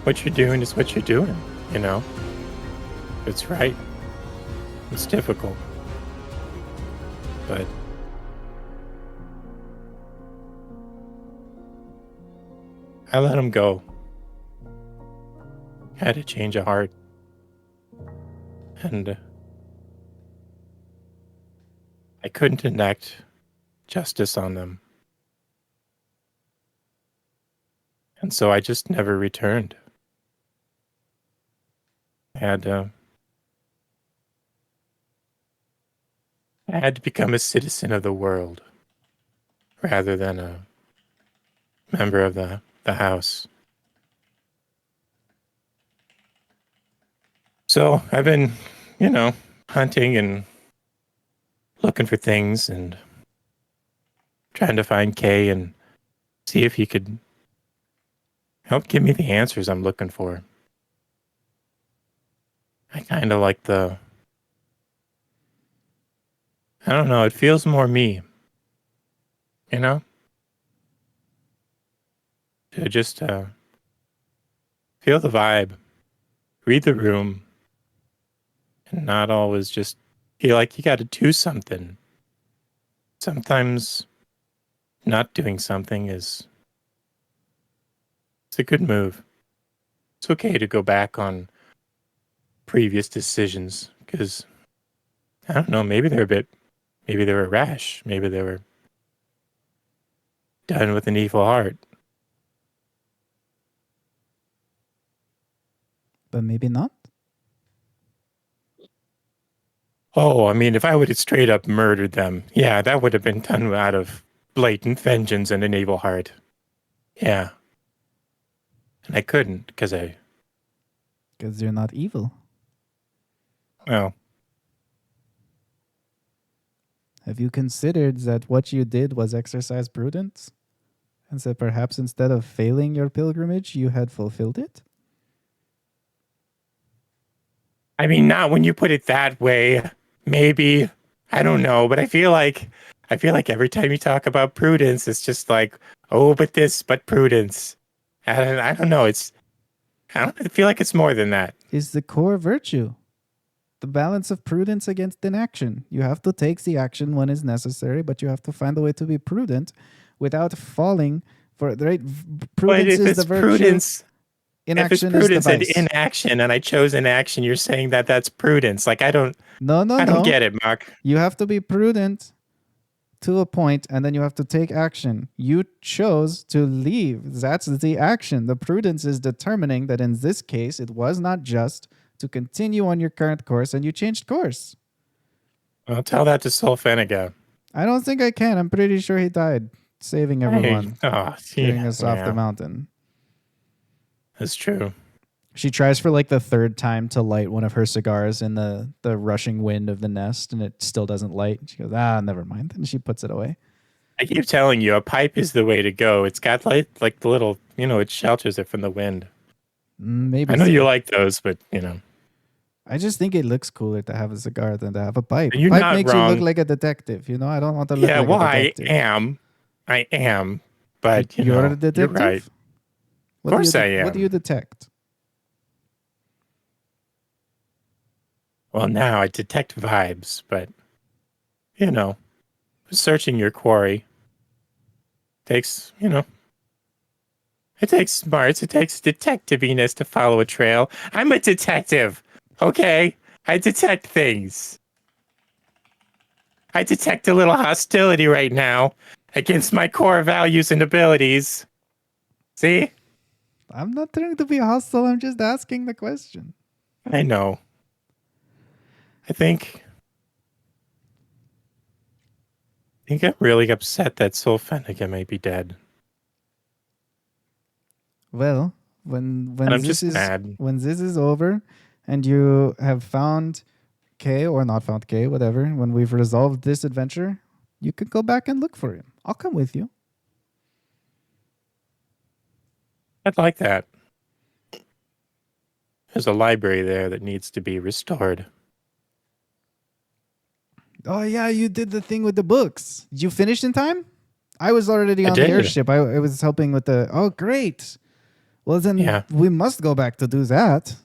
what you're doing is what you're doing, It's right. It's difficult. But I let him go. Had a change of heart. And I couldn't enact justice on them. And so I just never returned. I had to become a citizen of the world rather than a member of the house. So I've been, hunting and looking for things and trying to find Kay and see if he could help give me the answers I'm looking for. I kind of like I don't know, it feels more me. To just feel the vibe, read the room, and not always just feel like you got to do something. Sometimes not doing something it's a good move. It's okay to go back on previous decisions because I don't know, maybe they were rash, maybe they were done with an evil heart. But maybe not. Oh, I mean, if I would have straight up murdered them, yeah, that would have been done out of blatant vengeance and an evil heart. Yeah. And I couldn't because you're not evil. well, Have you considered that what you did was exercise prudence? And that perhaps instead of failing your pilgrimage, you had fulfilled it? I mean, not when you put it that way. Maybe. I don't know, but I feel like every time you talk about prudence, it's just like, oh, but prudence. I don't know. I feel like it's more than that. Is the core virtue. The balance of prudence against inaction. You have to take the action when it's necessary, but you have to find a way to be prudent without falling for it. Right? Prudence is the virtue. Prudence, Inaction if it's prudence is the and vice. inaction, and I chose inaction, you're saying that's prudence. Like I don't get it, Mark. You have to be prudent to a point, and then you have to take action. You chose to leave. That's the action. The prudence is determining that in this case, it was not just to continue on your current course, and you changed course. Well, tell that to Solfeniga. I don't think I can. I'm pretty sure he died saving everyone, getting us off the mountain. That's true. She tries for like the third time to light one of her cigars in the rushing wind of the nest, and it still doesn't light. She goes, never mind. And she puts it away. I keep telling you, a pipe is the way to go. It's got like the little, it shelters it from the wind. Maybe I know so. you like those, but I just think it looks cooler to have a cigar than to have a pipe. You're Pipe not makes wrong. you look like a detective. I don't want to look like a detective. I am. But you're a detective. You're right. Of course I am. What do you detect? Well, now I detect vibes, but searching your quarry takes, it takes smarts, it takes detectiviness to follow a trail. I'm a detective, okay? I detect things. I detect a little hostility right now against my core values and abilities. See? I'm not trying to be hostile. I'm just asking the question. I know. I think I'm really upset that Solfeniga may be dead. Well, when I'm this just mad. When this is over, and you have found Kay or not found Kay, whatever. When we've resolved this adventure, you can go back and look for him. I'll come with you. I'd like that. There's a library there that needs to be restored. Oh yeah, you did the thing with the books. Did you finish in time? I was already on the airship. I was helping with the... Oh, great. Well, then we must go back to do that.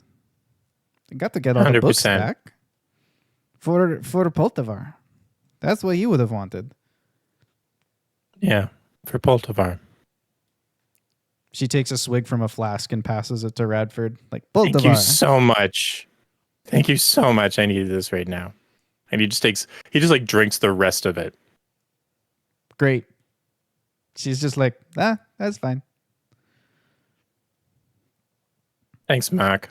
We got to get all the books back. For Poltavar. That's what you would have wanted. Yeah, for Poltavar. She takes a swig from a flask and passes it to Radford. Like, Thank you Poltavar. so much. Thank you so much. I needed this right now. And he just like drinks the rest of it. Great. She's just like, that's fine. Thanks, Mac.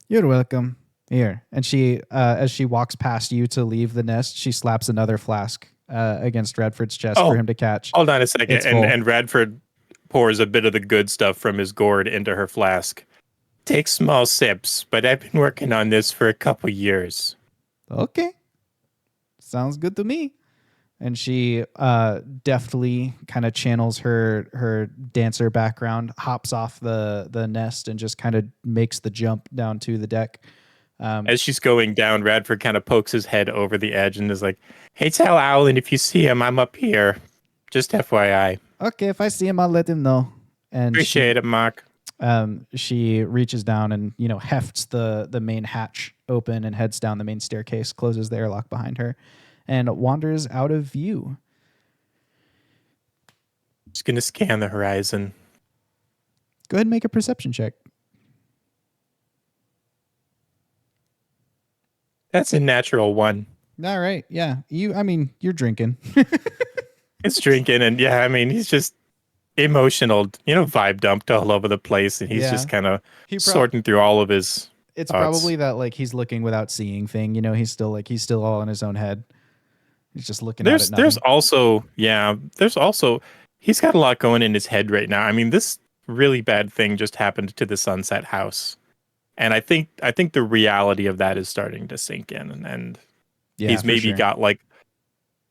You're welcome. Here. And she, as she walks past you to leave the nest, she slaps another flask against Radford's chest for him to catch. Hold on a second. It's full. And Radford pours a bit of the good stuff from his gourd into her flask. Take small sips, but I've been working on this for a couple years. Okay. Sounds good to me. And she deftly kind of channels her dancer background, hops off the nest, and just kind of makes the jump down to the deck. As she's going down, Radford kind of pokes his head over the edge and is like, "Hey, tell Owlin if you see him, I'm up here. Just FYI." Okay, if I see him, I'll let him know. And Appreciate it, Mark. she reaches down and hefts the main hatch open and heads down the main staircase, closes the airlock behind her, and wanders out of view. Just gonna scan the horizon. Go ahead and make a perception check. That's a natural one. All right, yeah. You're drinking. It's drinking, and yeah, I mean, he's just emotional, vibe dumped all over the place, and he's just kind of sorting through all of his It's thoughts. probably that like he's looking without seeing thing. He's still all in his own head. He's just looking at it. There's also he's got a lot going in his head right now. I mean, this really bad thing just happened to the Sunset House. And I think the reality of that is starting to sink in, and he's maybe got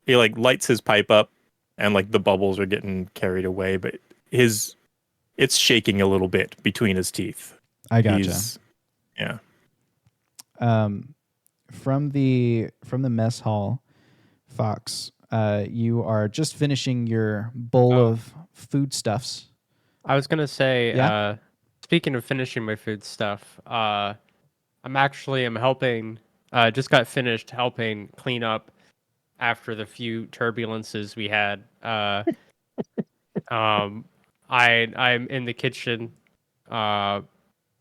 he lights his pipe up, and like the bubbles are getting carried away, but it's shaking a little bit between his teeth. I gotcha. Yeah. From the mess hall, Fox, you are just finishing your bowl of foodstuffs. I was gonna say, Yeah? speaking of finishing my food stuff, I'm helping. Just got finished helping clean up after the few turbulences we had. I'm in the kitchen,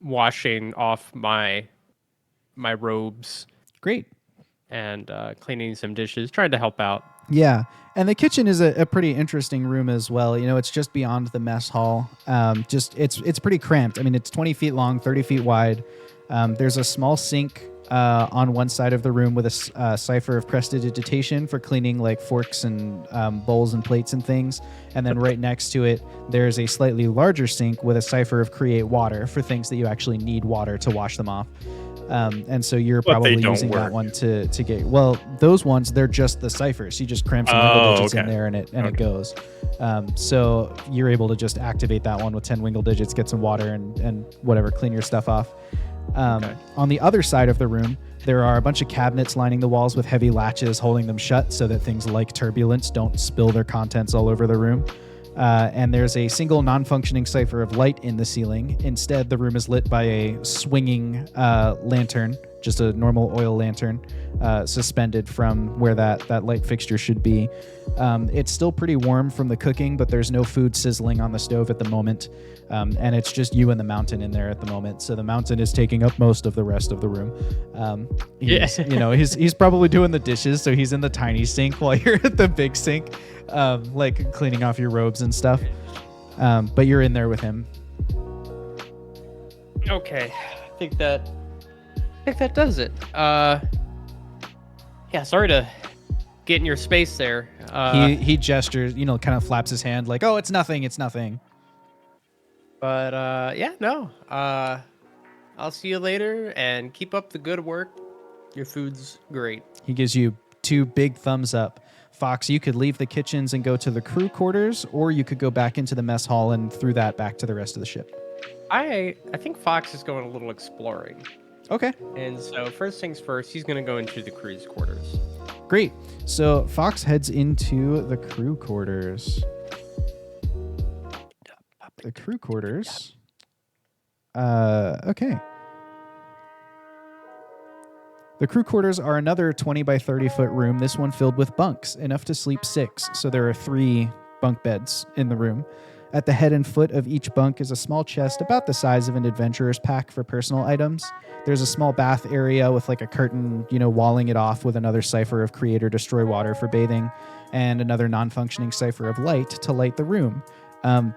washing off my robes Great. and cleaning some dishes, trying to help out. Yeah. And the kitchen is a pretty interesting room as well. It's just beyond the mess hall. It's pretty cramped. I mean, it's 20 feet long, 30 feet wide. There's a small sink on one side of the room with a cipher of prestidigitation for cleaning like forks and bowls and plates and things. And then right next to it, there's a slightly larger sink with a cipher of create water for things that you actually need water to wash them off. And so you're probably using that one to get, those ones, they're just the ciphers. You just cram some wingle digits in there and it goes. So you're able to just activate that one with 10 wingle digits, get some water and whatever, clean your stuff off. On the other side of the room, there are a bunch of cabinets lining the walls with heavy latches holding them shut so that things like turbulence don't spill their contents all over the room. And there's a single non-functioning cipher of light in the ceiling. Instead, the room is lit by a swinging lantern, just a normal oil lantern, suspended from where that light fixture should be. It's still pretty warm from the cooking, but there's no food sizzling on the stove at the moment. And it's just you and the mountain in there at the moment. So the mountain is taking up most of the rest of the room. He's probably doing the dishes, so he's in the tiny sink while you're at the big sink, like cleaning off your robes and stuff. But you're in there with him. Okay, I think that does it. Sorry to get in your space there. He gestures, kind of flaps his hand like, "Oh, it's nothing, it's nothing." But I'll see you later and keep up the good work. Your food's great. He gives you 2 big thumbs up. Fox, you could leave the kitchens and go to the crew quarters, or you could go back into the mess hall and through that back to the rest of the ship. I think Fox is going a little exploring. Okay. And so first things first, he's going to go into the crew's quarters. Great. So Fox heads into the crew quarters. The crew quarters. Okay. The crew quarters are another 20 by 30 foot room, this one filled with bunks, enough to sleep 6. So there are 3 bunk beds in the room. At the head and foot of each bunk is a small chest about the size of an adventurer's pack for personal items. There's a small bath area with like a curtain, walling it off with another cipher of create or destroy water for bathing, and another non-functioning cipher of light to light the room.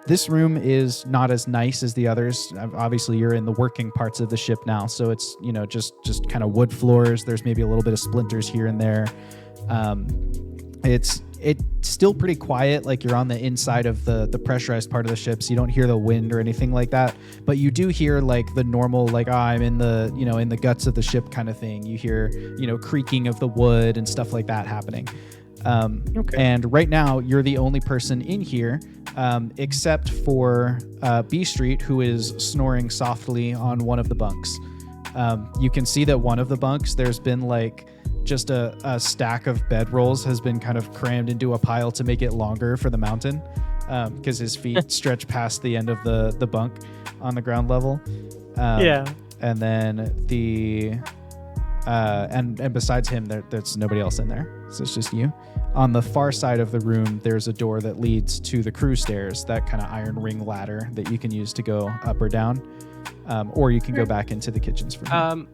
This room is not as nice as the others. Obviously, you're in the working parts of the ship now, so it's just kind of wood floors. There's maybe a little bit of splinters here and there. It's still pretty quiet, like you're on the inside of the pressurized part of the ship, so you don't hear the wind or anything like that. But you do hear like the normal, like I'm in the in the guts of the ship kind of thing. You hear creaking of the wood and stuff like that happening. Okay. And right now, you're the only person in here, except for B Street, who is snoring softly on one of the bunks. You can see that one of the bunks, there's been like just a stack of bedrolls has been kind of crammed into a pile to make it longer for the mountain, because his feet stretch past the end of the bunk on the ground level. And then and besides him, there's nobody else in there. So it's just you. On the far side of the room, there's a door that leads to the crew stairs, that kind of iron ring ladder that you can use to go up or down. Or you can go back into the kitchens for him.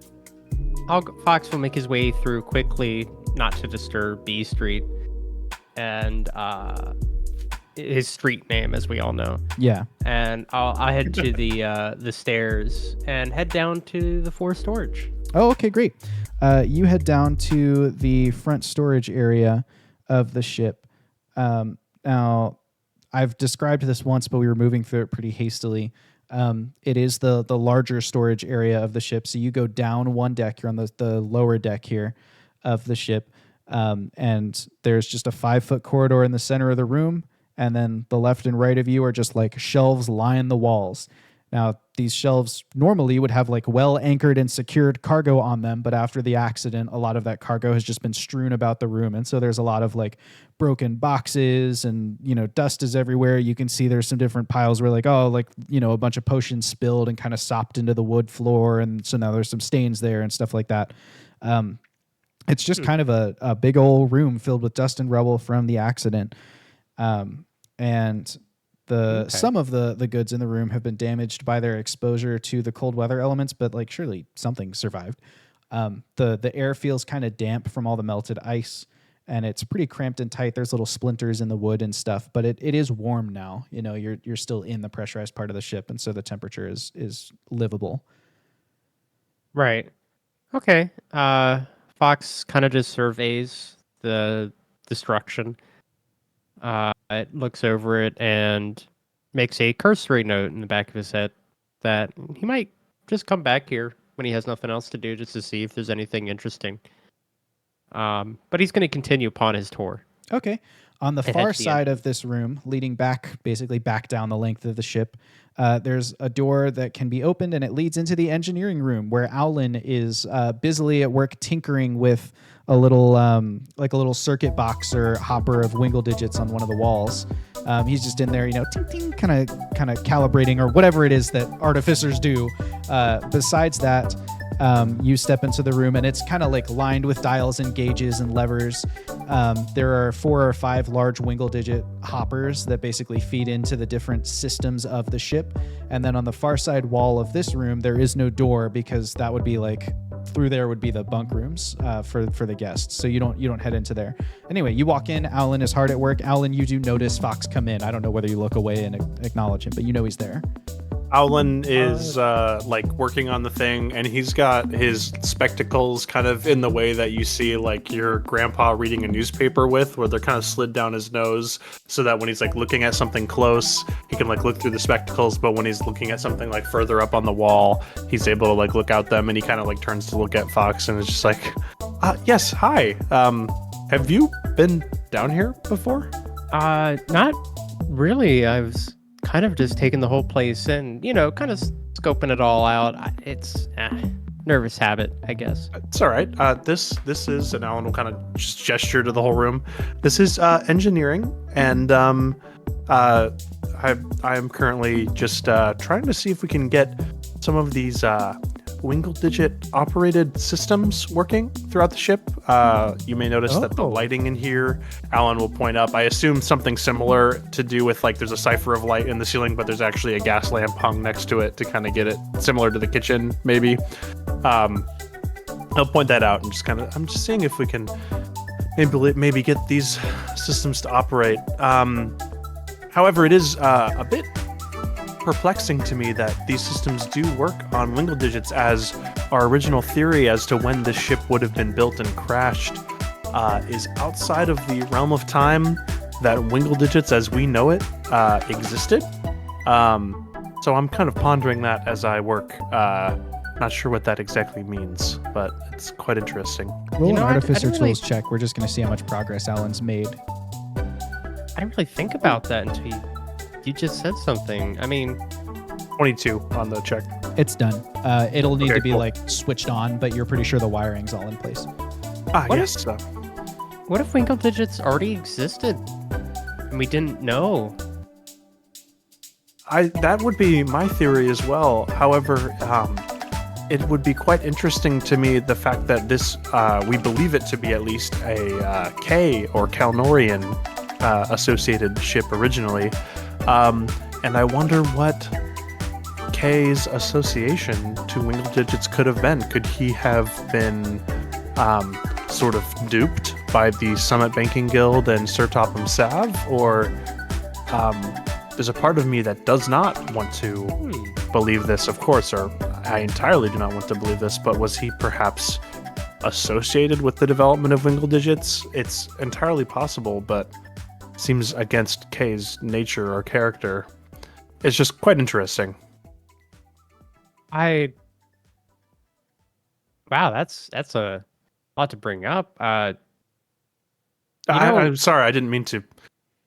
Fox will make his way through quickly, not to disturb B Street, and his street name, as we all know. Yeah. And I'll head to the stairs and head down to the 4 storage. Oh, okay, great. You head down to the front storage area of the ship. Now, I've described this once, but we were moving through it pretty hastily. It is the larger storage area of the ship. So you go down one deck. You're on the lower deck here of the ship. And there's just a 5-foot corridor in the center of the room. And then the left and right of you are just like shelves line the walls. Now, these shelves normally would have like well anchored and secured cargo on them, but after the accident, a lot of that cargo has just been strewn about the room. And so there's a lot of like broken boxes and, dust is everywhere. You can see there's some different piles where a bunch of potions spilled and kind of sopped into the wood floor. And so now there's some stains there and stuff like that. It's just kind of a big old room filled with dust and rubble from the accident. Some of the goods in the room have been damaged by their exposure to the cold weather elements, but like surely something survived. The air feels kind of damp from all the melted ice, and it's pretty cramped and tight. There's little splinters in the wood and stuff, but it is warm now. You're still in the pressurized part of the ship, and so the temperature is livable. Right. Okay. Fox kind of just surveys the destruction. It looks over it and makes a cursory note in the back of his head that he might just come back here when he has nothing else to do, just to see if there's anything interesting. But he's going to continue upon his tour. Okay. On the far side of this room, leading basically back down the length of the ship, there's a door that can be opened, and it leads into the engineering room where Owlin is busily at work tinkering with a little circuit box or hopper of wingle digits on one of the walls. He's just in there, ting ting, kind of calibrating or whatever it is that artificers do. Besides that, you step into the room, and it's kind of like lined with dials and gauges and levers. There are 4 or 5 large wingle digit hoppers that basically feed into the different systems of the ship. And then on the far side wall of this room, there is no door, because that would be like through there would be the bunk rooms for the guests. So you don't head into there. Anyway, you walk in. Owlin is hard at work. Owlin, you do notice Fox come in. I don't know whether you look away and acknowledge him, but he's there. Owlin is working on the thing, and he's got his spectacles kind of in the way that you see like your grandpa reading a newspaper with, where they're kind of slid down his nose, so that when he's like looking at something close, he can like look through the spectacles, but when he's looking at something like further up on the wall, he's able to like look out them, and he kind of like turns to look at Fox and is just like, yes, hi. Have you been down here before? Not really. I was kind of just taking the whole place in, kind of scoping it all out. It's nervous habit, I guess. It's all right. This is, and Alan will kind of just gesture to the whole room. This is engineering, and I am currently just trying to see if we can get some of these Wingle Digit operated systems working throughout the ship. You may notice that the Oh. lighting in here, Alan will point up. I assume something similar to do with like there's a cipher of light in the ceiling, but there's actually a gas lamp hung next to it to kind of get it similar to the kitchen, maybe. I'll point that out and just kind of, I'm just seeing if we can maybe get these systems to operate. However, it is a bit perplexing to me that these systems do work on Wingle Digits, as our original theory as to when this ship would have been built and crashed is outside of the realm of time that Wingle Digits as we know it existed. So I'm kind of pondering that as I work. Not sure what that exactly means, but it's quite interesting. Roll You know, an I artificer didn't really- tools check. We're just going to see how much progress Alan's made. I didn't really think about that until you just said something. I mean, 22 on the check. It's done. It'll need Okay, to be cool. like switched on, but you're pretty sure the wiring's all in place. What Yes. what if Winkle Digits already existed and we didn't know? That would be my theory as well. However, it would be quite interesting to me the fact that this, we believe it to be at least a K or Kalnorian associated ship originally. And I wonder what K's association to Wingle Digits could have been. Could he have been sort of duped by the Summit Banking Guild and Sir Topham Sav? Or there's a part of me that does not want to believe this, of course, or I entirely do not want to believe this, but was he perhaps associated with the development of Wingle Digits? It's entirely possible, but seems against K's nature or character. It's just quite interesting. Wow, that's a lot to bring up. I'm sorry, I didn't mean to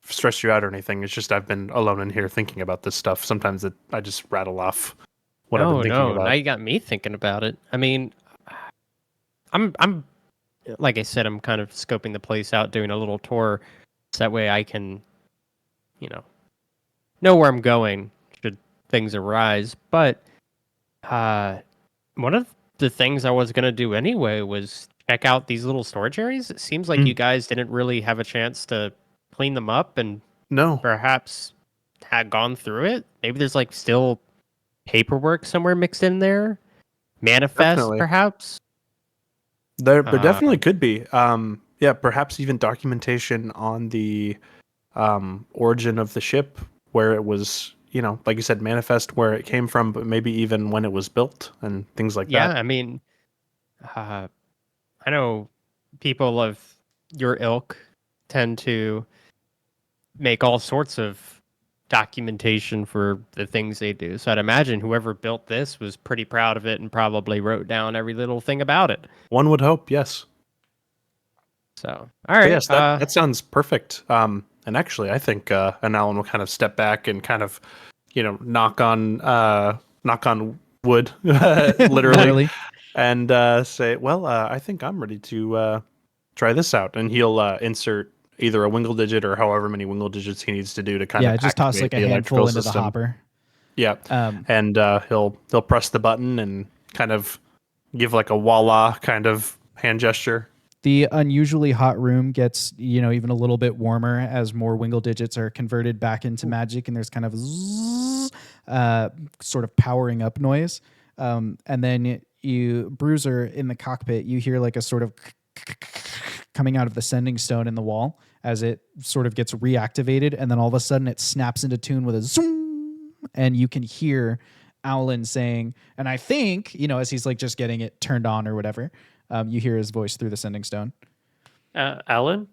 stress you out or anything. It's just I've been alone in here thinking about this stuff. Sometimes I just rattle off what I've been thinking about. Now you got me thinking about it. I mean, I'm like I said, I'm kind of scoping the place out, doing a little tour, so that way I can, know where I'm going should things arise. But one of the things I was gonna do anyway was check out these little storage areas. It seems like you guys didn't really have a chance to clean them up and No. perhaps had gone through it. Maybe there's like still paperwork somewhere mixed in there. Manifest, Definitely. perhaps. There definitely could be. Yeah, perhaps even documentation on the origin of the ship, where it was, like you said, manifest where it came from, but maybe even when it was built and things like Yeah, that. I mean, I know people of your ilk tend to make all sorts of documentation for the things they do. So I'd imagine whoever built this was pretty proud of it and probably wrote down every little thing about it. One would hope, yes. So, all But right. yes, that sounds perfect. And actually, I think and Alan will kind of step back and kind of, knock on wood, literally, and say, "Well, I think I'm ready to try this out." And he'll insert either a Wingle Digit or however many Wingle Digits he needs to do to kind of just toss like activate a the handful electrical into the system. hopper. Yeah, and he'll press the button and kind of give like a voila kind of hand gesture. The unusually hot room gets, even a little bit warmer as more Wingle Digits are converted back into magic, and there's kind of zzz, sort of powering up noise. And then Bruiser, in the cockpit, you hear like a sort of coming out of the sending stone in the wall as it sort of gets reactivated, and then all of a sudden it snaps into tune with a zoom, and you can hear Owlin saying, and I think, as he's like just getting it turned on or whatever, you hear his voice through the sending stone. Alan?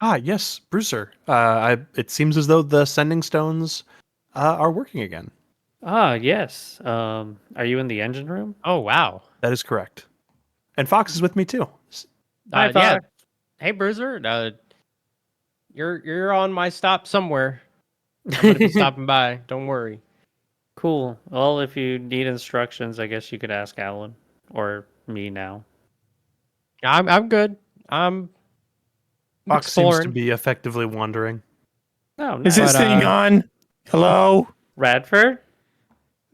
Ah, yes, Bruiser. It seems as though the sending stones are working again. Ah, yes. Are you in the engine room? Oh, wow. That is correct. And Fox is with me too. Hi, Yeah. Fox. Hey, Bruiser. You're on my stop somewhere. I'm gonna be stopping by. Don't worry. Cool. Well, if you need instructions, I guess you could ask Alan or me now. I'm good. I'm Fox seems to exploring. be effectively wandering. Oh, Is nice. this thing on? Hello? Radford?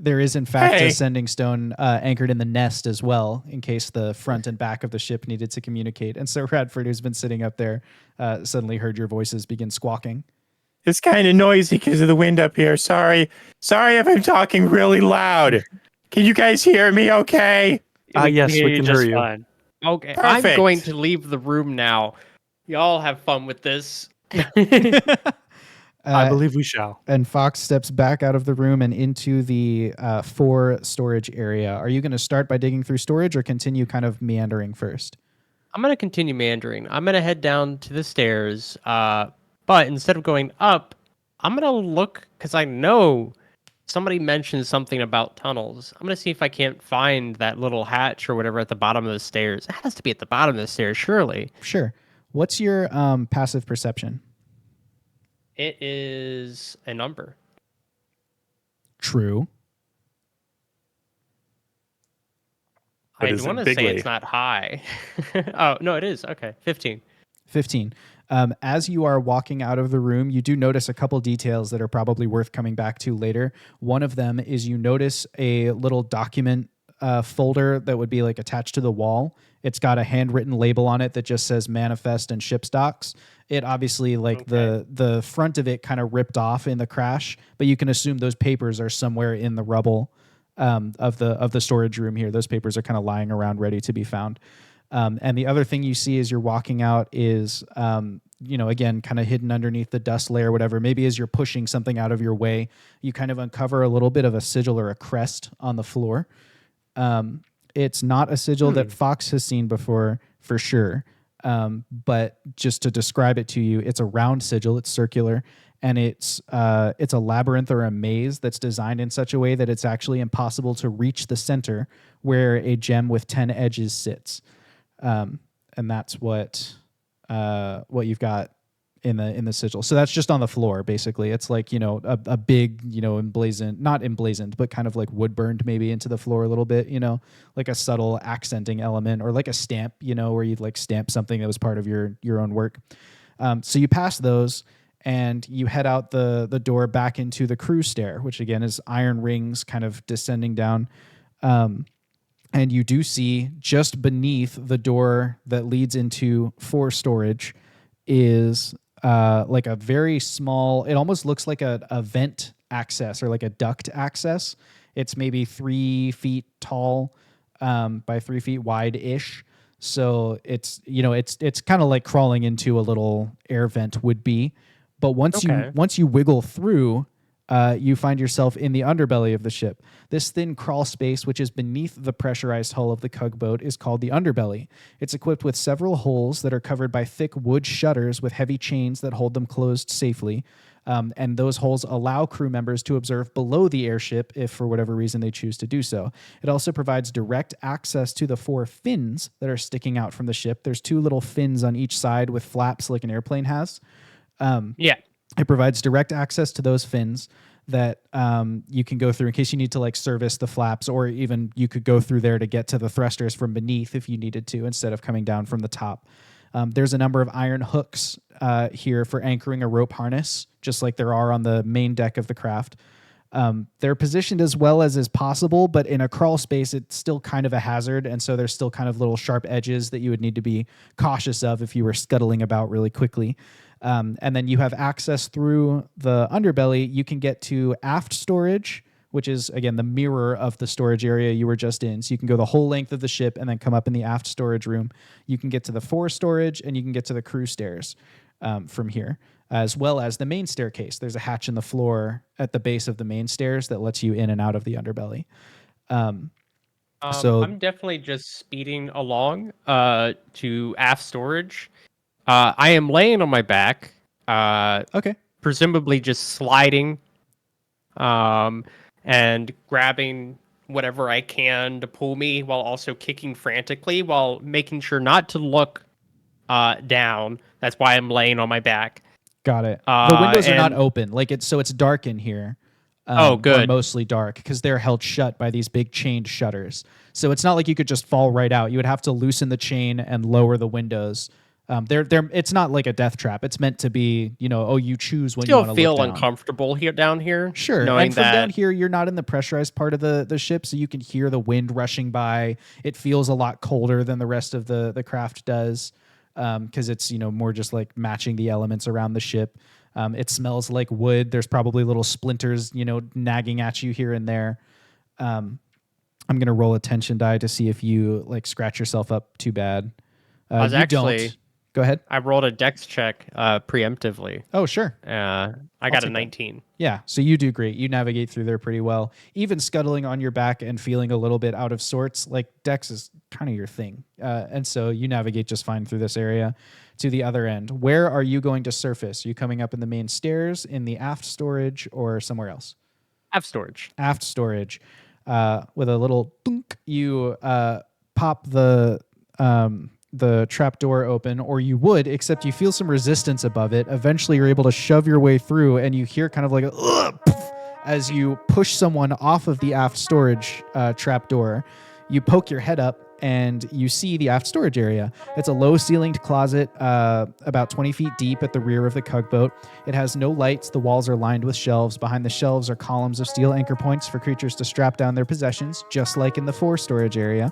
There is, in fact, Hey. a sending stone anchored in the nest as well, in case the front and back of the ship needed to communicate. And so Radford, who's been sitting up there, suddenly heard your voices begin squawking. It's kind of noisy because of the wind up here. Sorry if I'm talking really loud. Can you guys hear me okay? Yes, we can hear you. Fine. Okay, Perfect. I'm going to leave the room now. Y'all have fun with this. I believe we shall. And Fox steps back out of the room and into the 4 storage area. Are you going to start by digging through storage or continue kind of meandering first? I'm going to continue meandering. I'm going to head down to the stairs. But instead of going up, I'm going to look because I know somebody mentioned something about tunnels. I'm going to see if I can't find that little hatch or whatever at the bottom of the stairs. It has to be at the bottom of the stairs, surely. Sure. What's your passive perception? It is a number. True. But I is it want to bigly? say it's not high. Oh, no, it is. Okay, 15. 15. As you are walking out of the room, you do notice a couple details that are probably worth coming back to later. One of them is you notice a little document folder that would be like attached to the wall. It's got a handwritten label on it that just says manifest and ship's docs. It obviously the front of it kind of ripped off in the crash, but you can assume those papers are somewhere in the rubble of the storage room here. Those papers are kind of lying around ready to be found. And the other thing you see as you're walking out is, again, kind of hidden underneath the dust layer, whatever. Maybe as you're pushing something out of your way, you kind of uncover a little bit of a sigil or a crest on the floor. It's not a sigil that Fox has seen before, for sure. But just to describe it to you, it's a round sigil. It's circular, and it's a labyrinth or a maze that's designed in such a way that it's actually impossible to reach the center where a gem with 10 edges sits. And that's what you've got in the sigil. So that's just on the floor, basically. It's like, a big, not emblazoned, but kind of like wood burned maybe into the floor a little bit, like a subtle accenting element, or like a stamp, where you'd like stamp something that was part of your own work. So you pass those and you head out the door back into the crew stair, which again is iron rings kind of descending down. And you do see just beneath the door that leads into 4 storage is like a very small, it almost looks like a vent access or like a duct access. It's maybe 3 feet tall by 3 feet wide-ish. So it's kind of like crawling into a little air vent would be. But once you wiggle through, you find yourself in the underbelly of the ship. This thin crawl space, which is beneath the pressurized hull of the tugboat, is called the underbelly. It's equipped with several holes that are covered by thick wood shutters with heavy chains that hold them closed safely. And those holes allow crew members to observe below the airship if for whatever reason they choose to do so. It also provides direct access to the 4 fins that are sticking out from the ship. There's 2 little fins on each side with flaps like an airplane has. It provides direct access to those fins that you can go through in case you need to like service the flaps, or even you could go through there to get to the thrusters from beneath if you needed to, instead of coming down from the top. There's a number of iron hooks here for anchoring a rope harness, just like there are on the main deck of the craft. They're positioned as well as is possible, but in a crawl space, it's still kind of a hazard. And so there's still kind of little sharp edges that you would need to be cautious of if you were scuttling about really quickly. And then you have access through the underbelly. You can get to aft storage, which is, again, the mirror of the storage area you were just in. So you can go the whole length of the ship and then come up in the aft storage room. You can get to the fore storage, and you can get to the crew stairs from here, as well as the main staircase. There's a hatch in the floor at the base of the main stairs that lets you in and out of the underbelly. So I'm definitely just speeding along to aft storage. I am laying on my back. Okay. Presumably just sliding, and grabbing whatever I can to pull me, while also kicking frantically, while making sure not to look down. That's why I'm laying on my back. Got it. The windows are not and- open. It's dark in here. Oh, good. Or mostly dark, because they're held shut by these big chained shutters. So it's not like you could just fall right out. You would have to loosen the chain and lower the windows It's not like a death trap. It's meant to be, you choose when you Still want to feel look down. uncomfortable here down here. Sure. Knowing And from that down here, you're not in the pressurized part of the ship, so you can hear the wind rushing by. It feels a lot colder than the rest of the craft does, because it's more just like matching the elements around the ship. It smells like wood. There's probably little splinters, nagging at you here and there. I'm gonna roll a tension die to see if you like scratch yourself up too bad. I was You actually don't. Go ahead. I rolled a dex check preemptively. Oh, sure. I got take a that. 19. Yeah, so you do great. You navigate through there pretty well. Even scuttling on your back and feeling a little bit out of sorts, like Dex is kind of your thing. And so you navigate just fine through this area to the other end. Where are you going to surface? Are you coming up in the main stairs, in the aft storage, or somewhere else? Aft storage. Aft storage. With a little dunk, you pop the trap door open, or you would, except you feel some resistance above it. Eventually you're able to shove your way through, and you hear kind of like a poof, as you push someone off of the aft storage trap door. You poke your head up and you see the aft storage area. It's a low ceilinged closet about 20 feet deep at the rear of the tugboat. It has no lights. The walls are lined with shelves. Behind the shelves are columns of steel anchor points for creatures to strap down their possessions, just like in the fore storage area.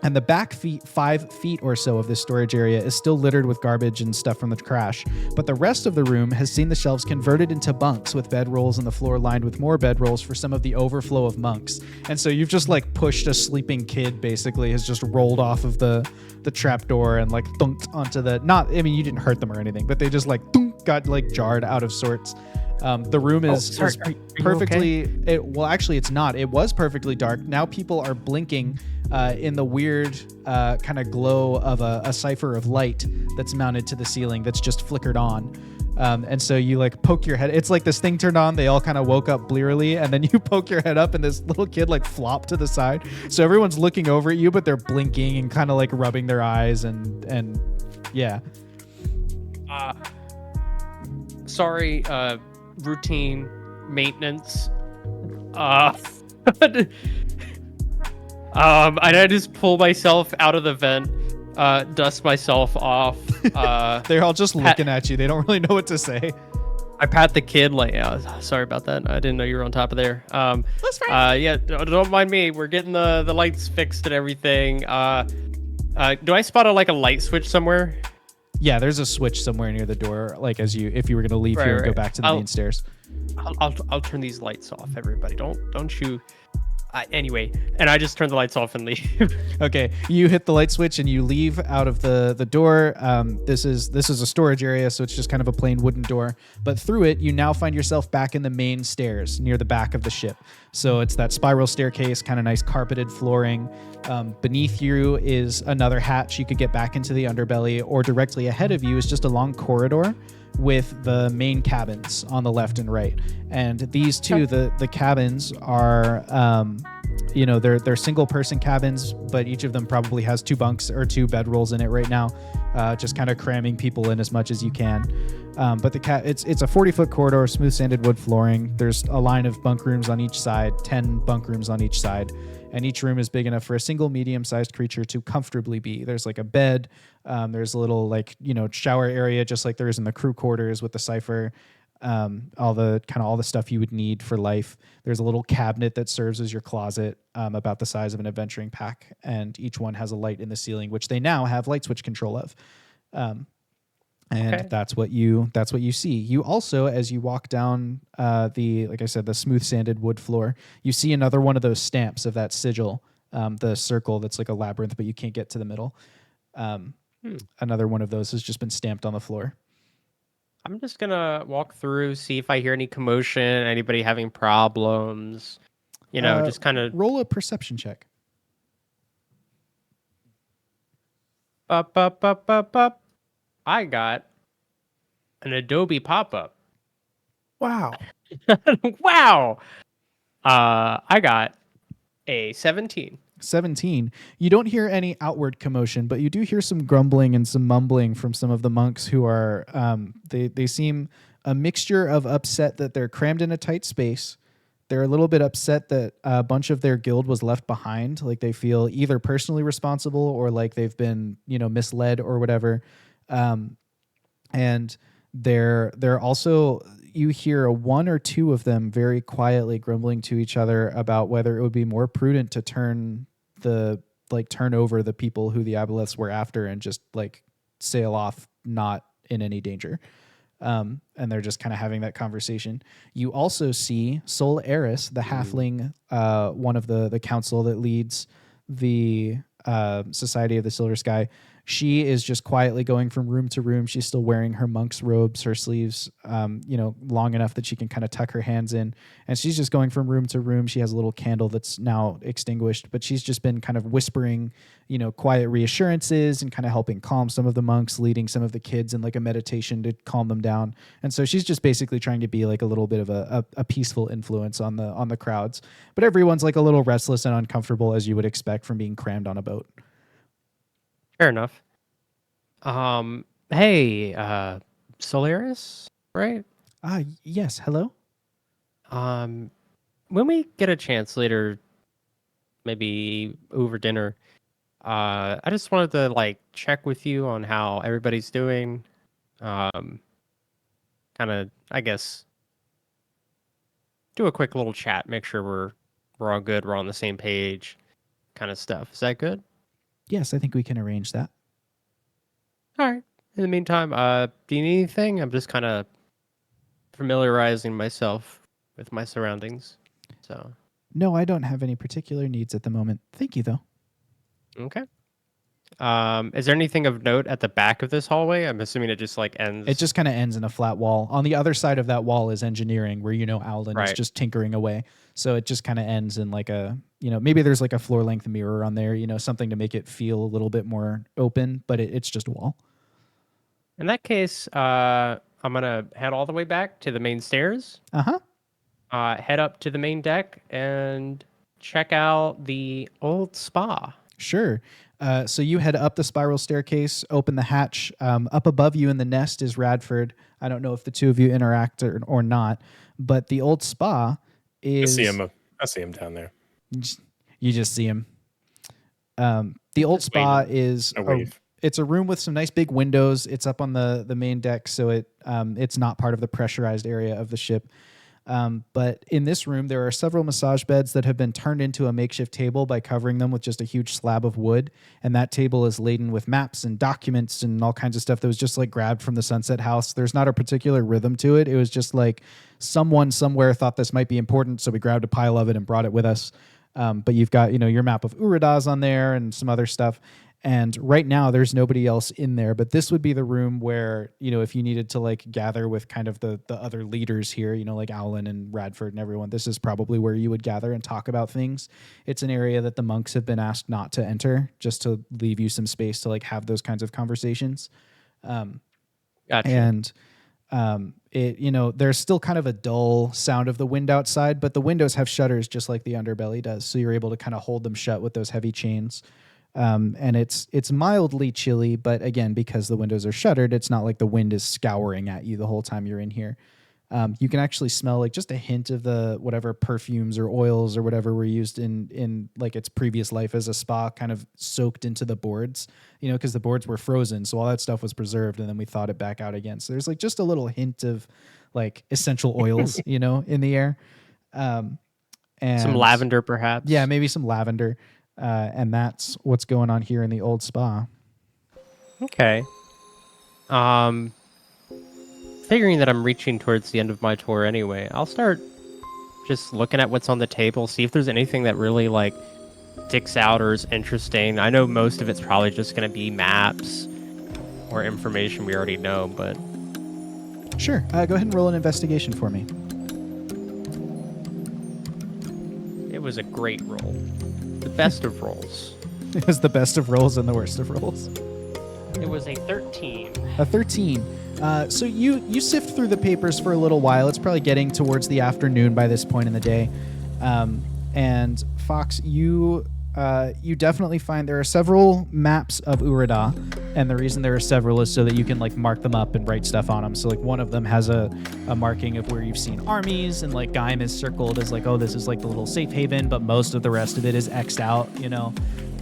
And the back 5 feet or so of this storage area is still littered with garbage and stuff from the crash. But the rest of the room has seen the shelves converted into bunks with bedrolls and the floor lined with more bedrolls for some of the overflow of monks. And so you've just like pushed a sleeping kid, basically, has just rolled off of the trap door and like thunked onto you didn't hurt them or anything, but they just like got like jarred out of sorts. The room is perfectly. Okay? Actually, it's not. It was perfectly dark. Now people are blinking in the weird kind of glow of a cipher of light that's mounted to the ceiling that's just flickered on. And so you like poke your head. It's like this thing turned on. They all kind of woke up blearily, and then you poke your head up, and this little kid like flopped to the side. So everyone's looking over at you, but they're blinking and kind of like rubbing their eyes and yeah. Sorry. Routine maintenance. And I just pull myself out of the vent, dust myself off. They're all just looking at you. They don't really know what to say. I pat the kid like, sorry about that. I didn't know you were on top of there. That's fine. Yeah, don't mind me. We're getting the lights fixed and everything. Do I spot a light switch somewhere? Yeah, there's a switch somewhere near the door, like if you were gonna leave here and go back to the main stairs. I'll turn these lights off, everybody. Don't you? Anyway, and I just turn the lights off and leave. Okay, you hit the light switch and you leave out of the door. This is a storage area, so it's just kind of a plain wooden door. But through it, you now find yourself back in the main stairs near the back of the ship. So it's that spiral staircase, kind of nice carpeted flooring. Beneath you is another hatch. You could get back into the underbelly, or directly ahead of you is just a long corridor with the main cabins on the left and right. And these two, the cabins are, they're single person cabins, but each of them probably has 2 bunks or 2 bedrolls in it right now, just kind of cramming people in as much as you can. But it's a 40-foot corridor, smooth sanded wood flooring. There's a line of bunk rooms on each side, 10 bunk rooms on each side. And each room is big enough for a single medium-sized creature to comfortably be. There's like a bed. There's a little shower area, just like there is in the crew quarters with the cipher. All the stuff you would need for life. There's a little cabinet that serves as your closet, about the size of an adventuring pack, and each one has a light in the ceiling, which they now have light switch control of. And that's what you see. You also, as you walk down the smooth sanded wood floor, you see another one of those stamps of that sigil, the circle that's like a labyrinth, but you can't get to the middle. Another one of those has just been stamped on the floor. I'm just gonna walk through, see if I hear any commotion, anybody having problems. Just kind of roll a perception check. Up. I got an Adobe pop-up. Wow. Wow. I got a 17. 17. You don't hear any outward commotion, but you do hear some grumbling and some mumbling from some of the monks who are, they seem a mixture of upset that they're crammed in a tight space, They're a little bit upset that a bunch of their guild was left behind. Like they feel either personally responsible or like they've been, misled or whatever. And they're also, you hear one or two of them very quietly grumbling to each other about whether it would be more prudent to turn over the people who the aboleths were after and just like sail off not in any danger. And they're just kind of having that conversation. You also see Sol Eris, the halfling, one of the council that leads the Society of the Silver Sky. She is just quietly going from room to room. She's still wearing her monk's robes, her sleeves, long enough that she can kind of tuck her hands in. And she's just going from room to room. She has a little candle that's now extinguished, but she's just been kind of whispering, quiet reassurances and kind of helping calm some of the monks, leading some of the kids in like a meditation to calm them down. And so she's just basically trying to be like a little bit of a peaceful influence on the crowds. But everyone's like a little restless and uncomfortable, as you would expect from being crammed on a boat. Fair enough. Hey, Solaris, right? Yes. Hello? When we get a chance later, maybe over dinner, I just wanted to like check with you on how everybody's doing. Kind of, I guess, do a quick little chat, make sure we're all good, we're on the same page, kind of stuff. Is that good? Yes, I think we can arrange that. All right. In the meantime, do you need anything? I'm just kind of familiarizing myself with my surroundings. So. No, I don't have any particular needs at the moment. Thank you, though. Okay. Is there anything of note at the back of this hallway? I'm assuming it just like ends. It just kind of ends in a flat wall. On the other side of that wall is engineering, where Alden is just tinkering away. So it just kind of ends in like a, maybe there's like a floor length mirror on there, something to make it feel a little bit more open, but it's just a wall. In that case, I'm gonna head all the way back to the main stairs. Head up to the main deck and check out the old spa. Sure. So you head up the spiral staircase, open the hatch. Up above you in the nest is Radford. I don't know if the two of you interact or not, but the old spa is... I see him down there. You just see him. The old spa is... It's a room with some nice big windows. It's up on the main deck, so it's not part of the pressurized area of the ship. But in this room, there are several massage beds that have been turned into a makeshift table by covering them with just a huge slab of wood. And that table is laden with maps and documents and all kinds of stuff that was just like grabbed from the Sunset House. There's not a particular rhythm to it. It was just like someone somewhere thought this might be important, so we grabbed a pile of it and brought it with us. But you've got, your map of Uradas on there and some other stuff. And right now there's nobody else in there, but this would be the room where, if you needed to like gather with kind of the other leaders here, like Owlin and Radford and everyone, this is probably where you would gather and talk about things. It's an area that the monks have been asked not to enter, just to leave you some space to like have those kinds of conversations. Gotcha. And there's still kind of a dull sound of the wind outside, but the windows have shutters just like the underbelly does. So you're able to kind of hold them shut with those heavy chains. And it's mildly chilly, but again, because the windows are shuttered, it's not like the wind is scouring at you the whole time you're in here. You can actually smell like just a hint of the whatever perfumes or oils or whatever were used in like its previous life as a spa kind of soaked into the boards, because the boards were frozen. So all that stuff was preserved and then we thawed it back out again. So there's like just a little hint of like essential oils, in the air. And some lavender perhaps. Yeah, maybe some lavender. And that's what's going on here in the old spa. Okay. Figuring that I'm reaching towards the end of my tour anyway, I'll start just looking at what's on the table, see if there's anything that really like sticks out or is interesting. I know most of it's probably just going to be maps or information we already know, but... Sure. Go ahead and roll an investigation for me. It was a great roll. The best of rolls. It was the best of rolls and the worst of rolls. It was a 13. A 13. So you sift through the papers for a little while. It's probably getting towards the afternoon by this point in the day. And Fox, you definitely find there are several maps of Urada. And the reason there are several is so that you can like mark them up and write stuff on them. So like one of them has a marking of where you've seen armies, and like Gaim is circled as like, oh, this is like the little safe haven, but most of the rest of it is X'd out, you know.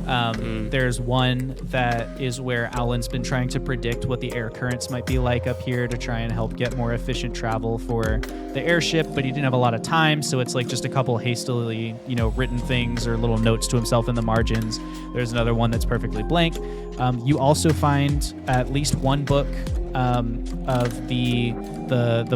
There's one that is where Alan's been trying to predict what the air currents might be like up here to try and help get more efficient travel for the airship, but he didn't have a lot of time, so it's like just a couple hastily, you know, written things or little notes to himself in the margins. There's another one that's perfectly blank. You also find at least one book of the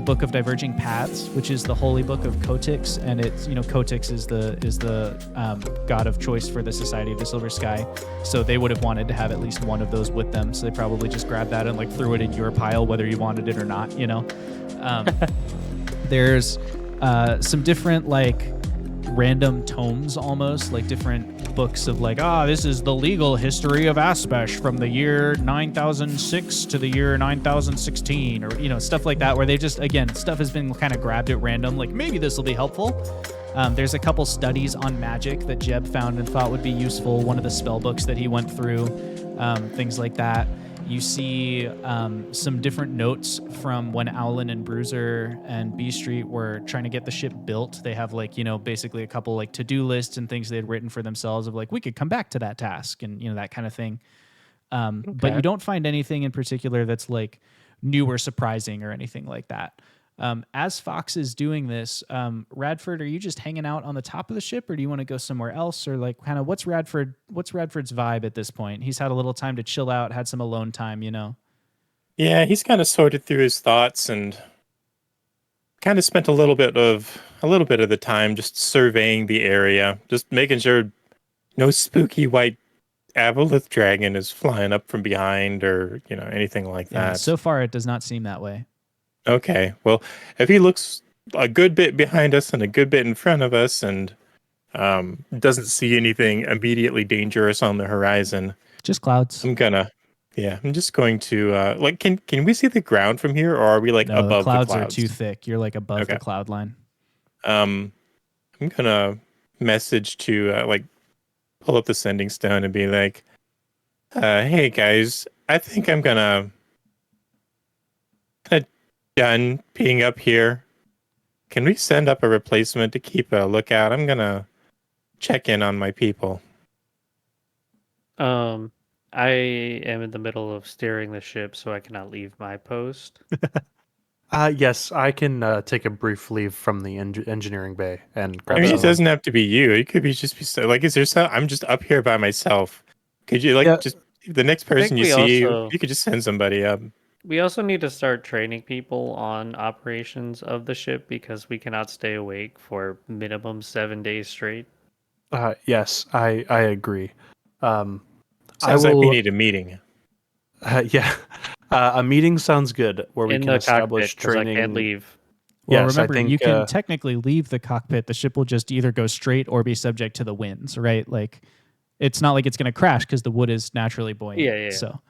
Book of Diverging Paths, which is the holy book of Kotix, and it's, you know, Kotix is the god of choice for the Society of the Silver Sky, so they would have wanted to have at least one of those with them, so they probably just grabbed that and like threw it in your pile whether you wanted it or not, you know. There's some different like random tomes, almost like different books of like, this is the legal history of Aspesh from the year 9006 to the year 9016, or, you know, stuff like that, where they just, again, stuff has been kind of grabbed at random, like maybe this will be helpful. There's a couple studies on magic that Jeb found and thought would be useful, one of the spell books that he went through, things like that. You see some different notes from when Owlin and Bruiser and B Street were trying to get the ship built. They have like, you know, basically a couple like to-do lists and things they had written for themselves of like, we could come back to that task and, you know, that kind of thing. But you don't find anything in particular that's like new or surprising or anything like that. As Fox is doing this, Radford, are you just hanging out on the top of the ship, or do you want to go somewhere else, or like kind of what's Radford's vibe at this point? He's had a little time to chill out, had some alone time, you know. Yeah, he's kind of sorted through his thoughts and kind of spent a little bit of the time just surveying the area, just making sure no spooky white aboleth dragon is flying up from behind or, you know, anything like Yeah, that. so far it does not seem that way. Okay, well, if he looks a good bit behind us and a good bit in front of us and doesn't see anything immediately dangerous on the horizon, just clouds. I'm just going to like, can we see the ground from here, or are we like above the clouds? The clouds Are too thick. You're like above the cloud line. I'm gonna message to like pull up the sending stone and be like, hey guys, I think I'm gonna done being up here. Can we send up a replacement to keep a lookout? I'm gonna check in on my people. I am in the middle of steering the ship, so I cannot leave my post. Yes, I can take a brief leave from the engineering bay and grab I mean, it some. doesn't have to be you. It could be like, is there some? I'm just up here by myself. Could you like just the next person you see? You could just send somebody up. We also need to start training people on operations of the ship because we cannot stay awake for minimum 7 days straight. Yes, I agree. Sounds like we need a meeting. A meeting sounds good where we can establish training. I can't leave. Well, yes, remember, you can technically leave the cockpit. The ship will just either go straight or be subject to the winds, right? Like, it's not like it's going to crash because the wood is naturally buoyant. Yeah. So.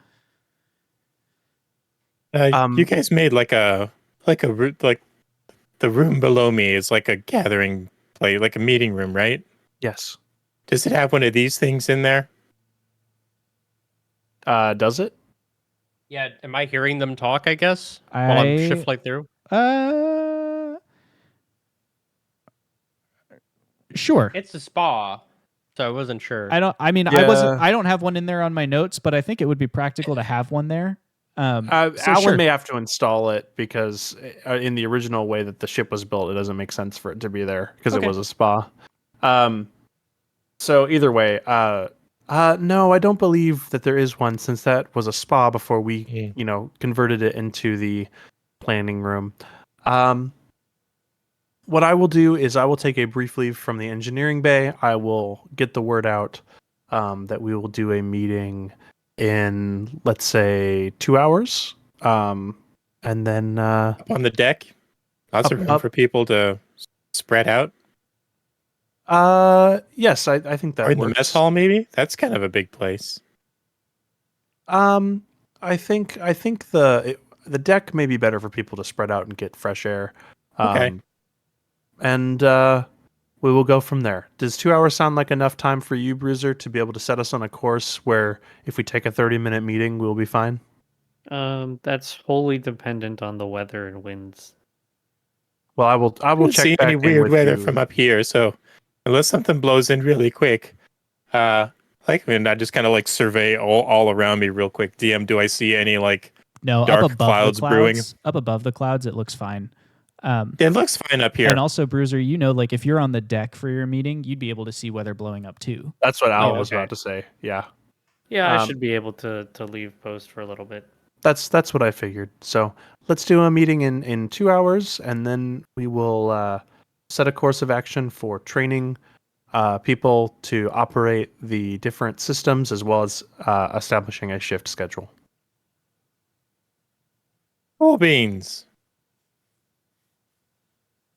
You guys made like the room below me is like a gathering place, like a meeting room, right? Yes. Does it have one of these things in there? Does it? Yeah. Am I hearing them talk? I guess while I'm shuffling through. Sure. It's a spa, so I wasn't sure. I don't have one in there on my notes, but I think it would be practical to have one there. Alan may have to install it because in the original way that the ship was built, it doesn't make sense for it to be there because it was a spa. So either way, no, I don't believe that there is one since that was a spa before we, converted it into the planning room. What I will do is I will take a brief leave from the engineering bay. I will get the word out that we will do a meeting in, let's say, 2 hours. And then up on the deck, lots of room for people to spread out. Yes, I think that or in works. The mess hall, maybe. That's kind of a big place. I think the deck may be better for people to spread out and get fresh air. Okay. And we will go from there. Does 2 hours sound like enough time for you, Bruiser, to be able to set us on a course where if we take a 30-minute meeting, we'll be fine? That's wholly dependent on the weather and winds. Well, I will don't check see back any in weird with weather you. from up here, so unless something blows in really quick, I just kind of like survey all around me real quick. DM, do I see any like No, dark up above clouds the brewing? clouds, up above the clouds, it looks fine. It looks fine up here. And also, Bruiser, like if you're on the deck for your meeting, you'd be able to see weather blowing up too. That's what Al was okay. about to say. Yeah. Yeah, I Um, should be able to leave post for a little bit. That's what I figured. So let's do a meeting in 2 hours, and then we will set a course of action for training people to operate the different systems, as well as establishing a shift schedule. Cool beans.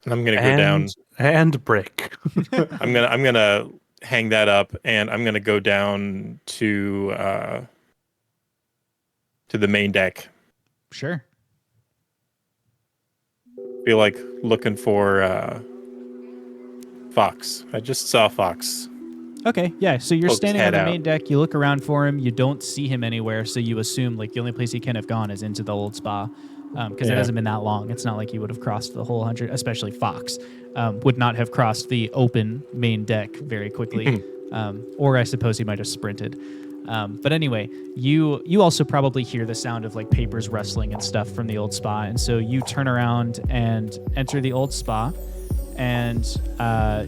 And I'm gonna go down. And break. I'm gonna hang that up, and I'm gonna go down to the main deck. Sure. Feel like looking for Fox. I just saw Fox. Okay, yeah. So you're Poke his standing on head the out. main deck. You look around for him. You don't see him anywhere. So you assume like the only place he can have gone is into the old spa, because it Yeah. hasn't been that long. It's not like he would have crossed the whole 100. Especially Fox would not have crossed the open main deck very quickly, or I suppose he might have sprinted. But anyway, you also probably hear the sound of like papers rustling and stuff from the old spa, and so you turn around and enter the old spa, and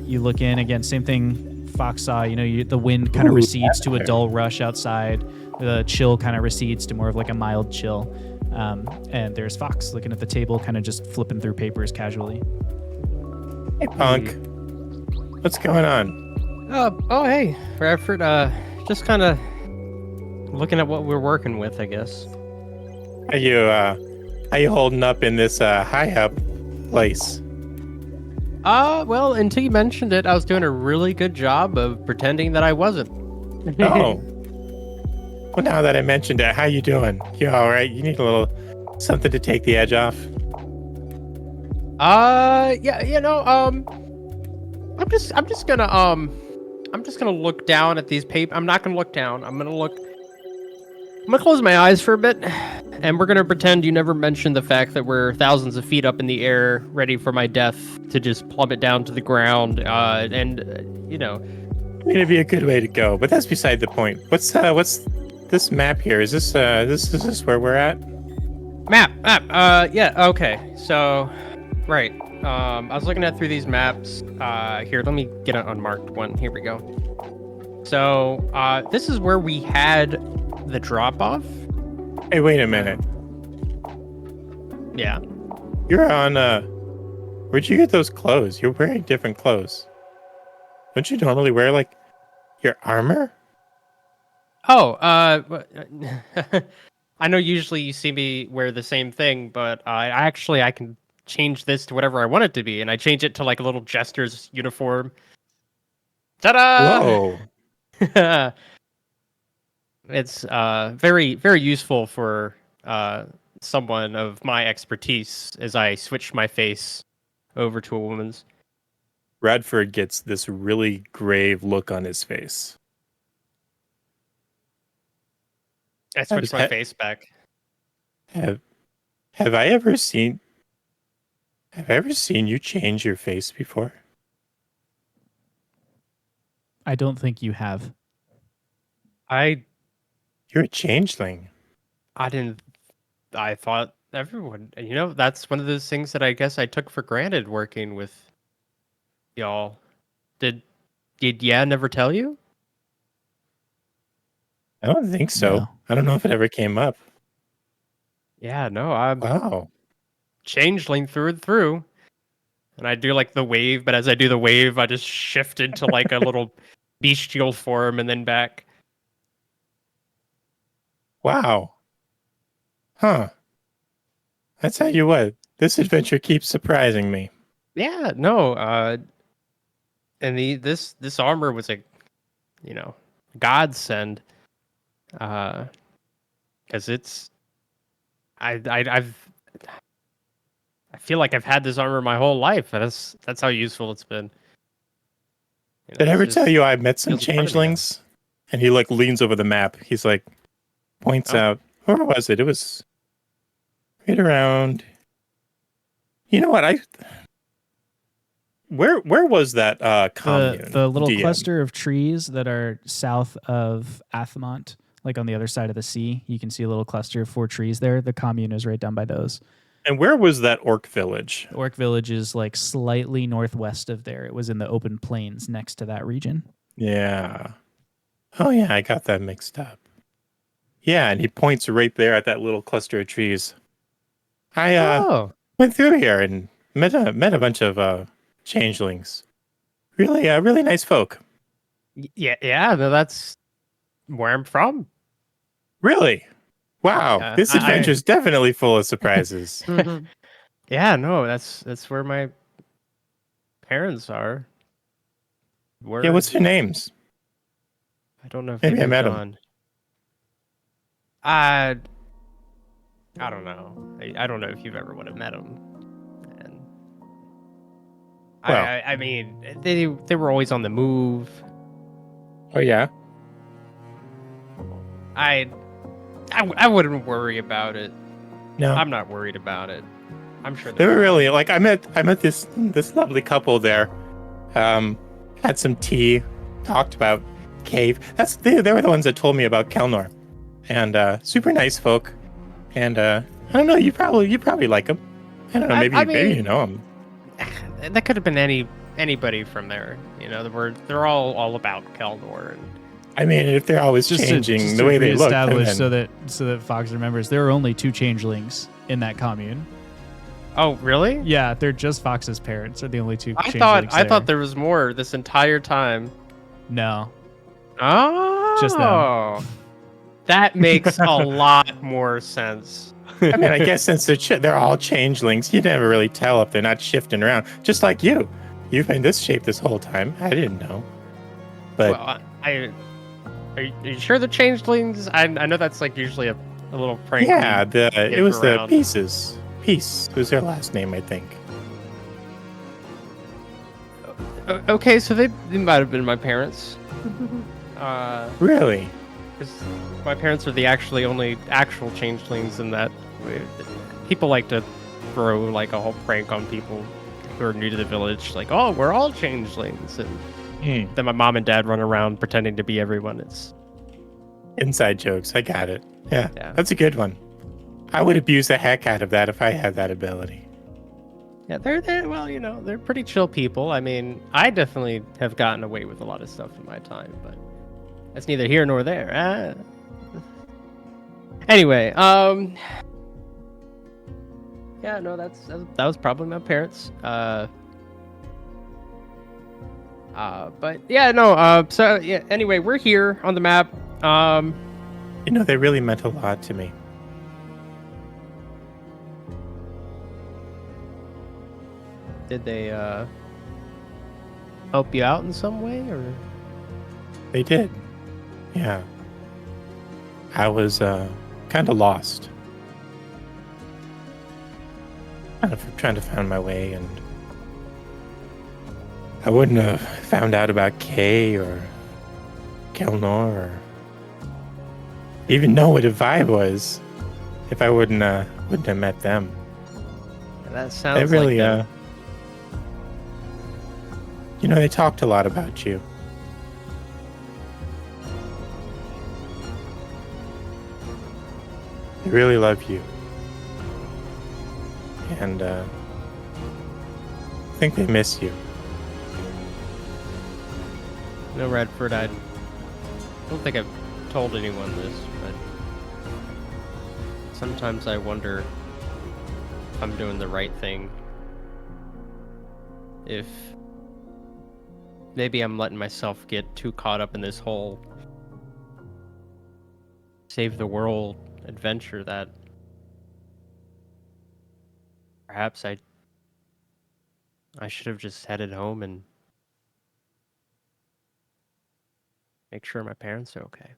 you look in again. Same thing Fox saw. The wind kind of recedes to a dull rush outside. The chill kind of recedes to more of like a mild chill. And there's Fox looking at the table, kind of just flipping through papers casually. Hey, Punk. What's going on? Oh, hey, Bradford. Just kind of looking at what we're working with, I guess. How you holding up in this high up place? Well, until you mentioned it, I was doing a really good job of pretending that I wasn't. Oh. Well, now that I mentioned it, how you doing? You all right? You need a little something to take the edge off? Yeah, I'm just gonna look down at these papers. I'm not gonna look down. I'm gonna close my eyes for a bit, and we're gonna pretend you never mentioned the fact that we're thousands of feet up in the air, ready for my death to just plummet down to the ground. It'd be a good way to go, but that's beside the point. What's this map here? Is this where we're at? Map. Yeah. Okay. So, right. I was looking through these maps. Here, let me get an unmarked one. Here we go. So, this is where we had the drop off. Hey, wait a minute. Yeah. You're on where'd you get those clothes? You're wearing different clothes. Don't you normally wear like your armor? Oh, I know usually you see me wear the same thing, but I can change this to whatever I want it to be, and I change it to like a little jester's uniform. Ta-da! Whoa. It's very, very useful for someone of my expertise as I switch my face over to a woman's. Radford gets this really grave look on his face. I switch my face back. Have I ever seen you change your face before? I don't think you have. You're a changeling. I thought everyone, that's one of those things that I guess I took for granted working with y'all. Did never tell you? I don't think so. No. I don't know if it ever came up. Yeah, no, I'm Wow. changeling through and through. And I do like the wave, but as I do the wave, I just shift into like a little bestial form and then back. Wow. Huh. I tell you what, this adventure keeps surprising me. Yeah, no, and this armor was a godsend. Because I feel like I've had this armor my whole life. That's how useful it's been. You know, Did I ever it's tell just- you I met some feels a part of me now. changelings? And he like leans over the map. He's like points Oh. out. Where was it? It was right around. You know what? Where was that commune? The little DM? cluster of trees that are south of Athmont, like on the other side of the sea. You can see a little cluster of 4 trees there. The commune is right down by those. And where was that orc village? The Orc Village is like slightly northwest of there. It was in the open plains next to that region. Yeah. Oh yeah, I got that mixed up. Yeah, and he points right there at that little cluster of trees. I Oh, went through here and met a bunch of changelings. Really really nice folk. yeah. No, that's where I'm from. Really. Wow, Yeah, this adventure is definitely full of surprises. Yeah, no, that's where my parents are. Yeah, what's their names? I don't know if Maybe they I met moved 'em. on. I don't know. I don't know if you've ever would have met them. And Well. I mean, they were always on the move. Oh yeah. I wouldn't worry about it. No. I'm not worried about it. I'm sure They were fine. really like I met this lovely couple there. Had some tea, talked about cave. They were the ones that told me about Kelnor, and super nice folk. And I don't know, you probably like them. I don't know, maybe I maybe you mean- know them. That could have been anybody from there. You know, they're all about Keldor. And I mean, if they're always changing the way they look, then, reestablish so that Fox remembers there are only 2 changelings in that commune. oh, really? Yeah, they're just Fox's parents are the only 2 I changelings thought there was more this entire time. No. Oh, Just them. That makes a lot more sense. I mean, I guess since they're all changelings, you never really tell if they're not shifting around. Just like you, you've been this shape this whole time. I didn't know, but Well, are you sure the changelings? I know that's like usually a little prank. yeah, we it was the around. Pieces. Peace was their last name, I think. Okay, so they might have been my parents. Really? 'Cause my parents are the only actual changelings in that people like to throw like a whole prank on people who are new to the village, like, oh, we're all changelings, and then my mom and dad run around pretending to be everyone. It's Inside jokes. I got it. Yeah, Yeah. that's a good one. I would abuse the heck out of that if I had that ability. yeah, they're well, you know, they're pretty chill people. I mean, I definitely have gotten away with a lot of stuff in my time, but that's neither here nor there. Anyway, yeah, no, that was probably my parents. But yeah, no. So yeah. Anyway, we're here on the map. You know, they really meant a lot to me. Did they help you out in some way, or? They did. Yeah. I was kind of lost. Kind of trying to find my way, and I wouldn't have found out about Kay or Kelnor or even know what a vibe was if I wouldn't have met them. That sounds They really like them. you know, they talked a lot about you. They really love you. And I think they miss you. No, Redford, I don't think I've told anyone this, but sometimes I wonder if I'm doing the right thing. If maybe I'm letting myself get too caught up in this whole save the world adventure that perhaps I should have just headed home and make sure my parents are okay.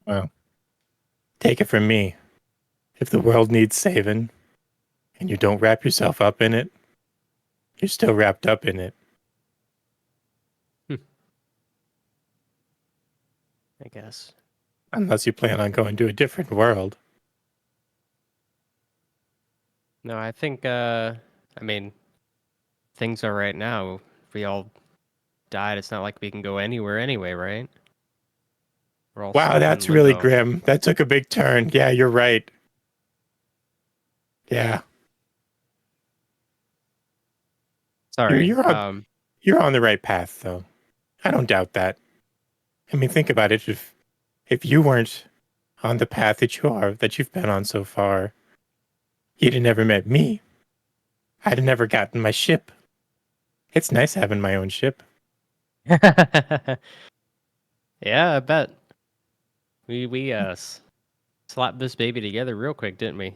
Well, take it from me. If the world needs saving and you don't wrap yourself up in it, you're still wrapped up in it. I guess. Unless you plan on going to a different world. No, I think. I mean, things are right now. If we all died, it's not like we can go anywhere anyway, right? We're all Wow, stuck in that's really limbo. grim. That took a big turn. Yeah, you're right. Yeah, Sorry. you're on the right path, though. I don't doubt that. I mean, think about it. If you weren't on the path that you've been on so far, you'd have never met me. I'd have never gotten my ship. It's nice having my own ship. Yeah, I bet. We slapped this baby together real quick, didn't we?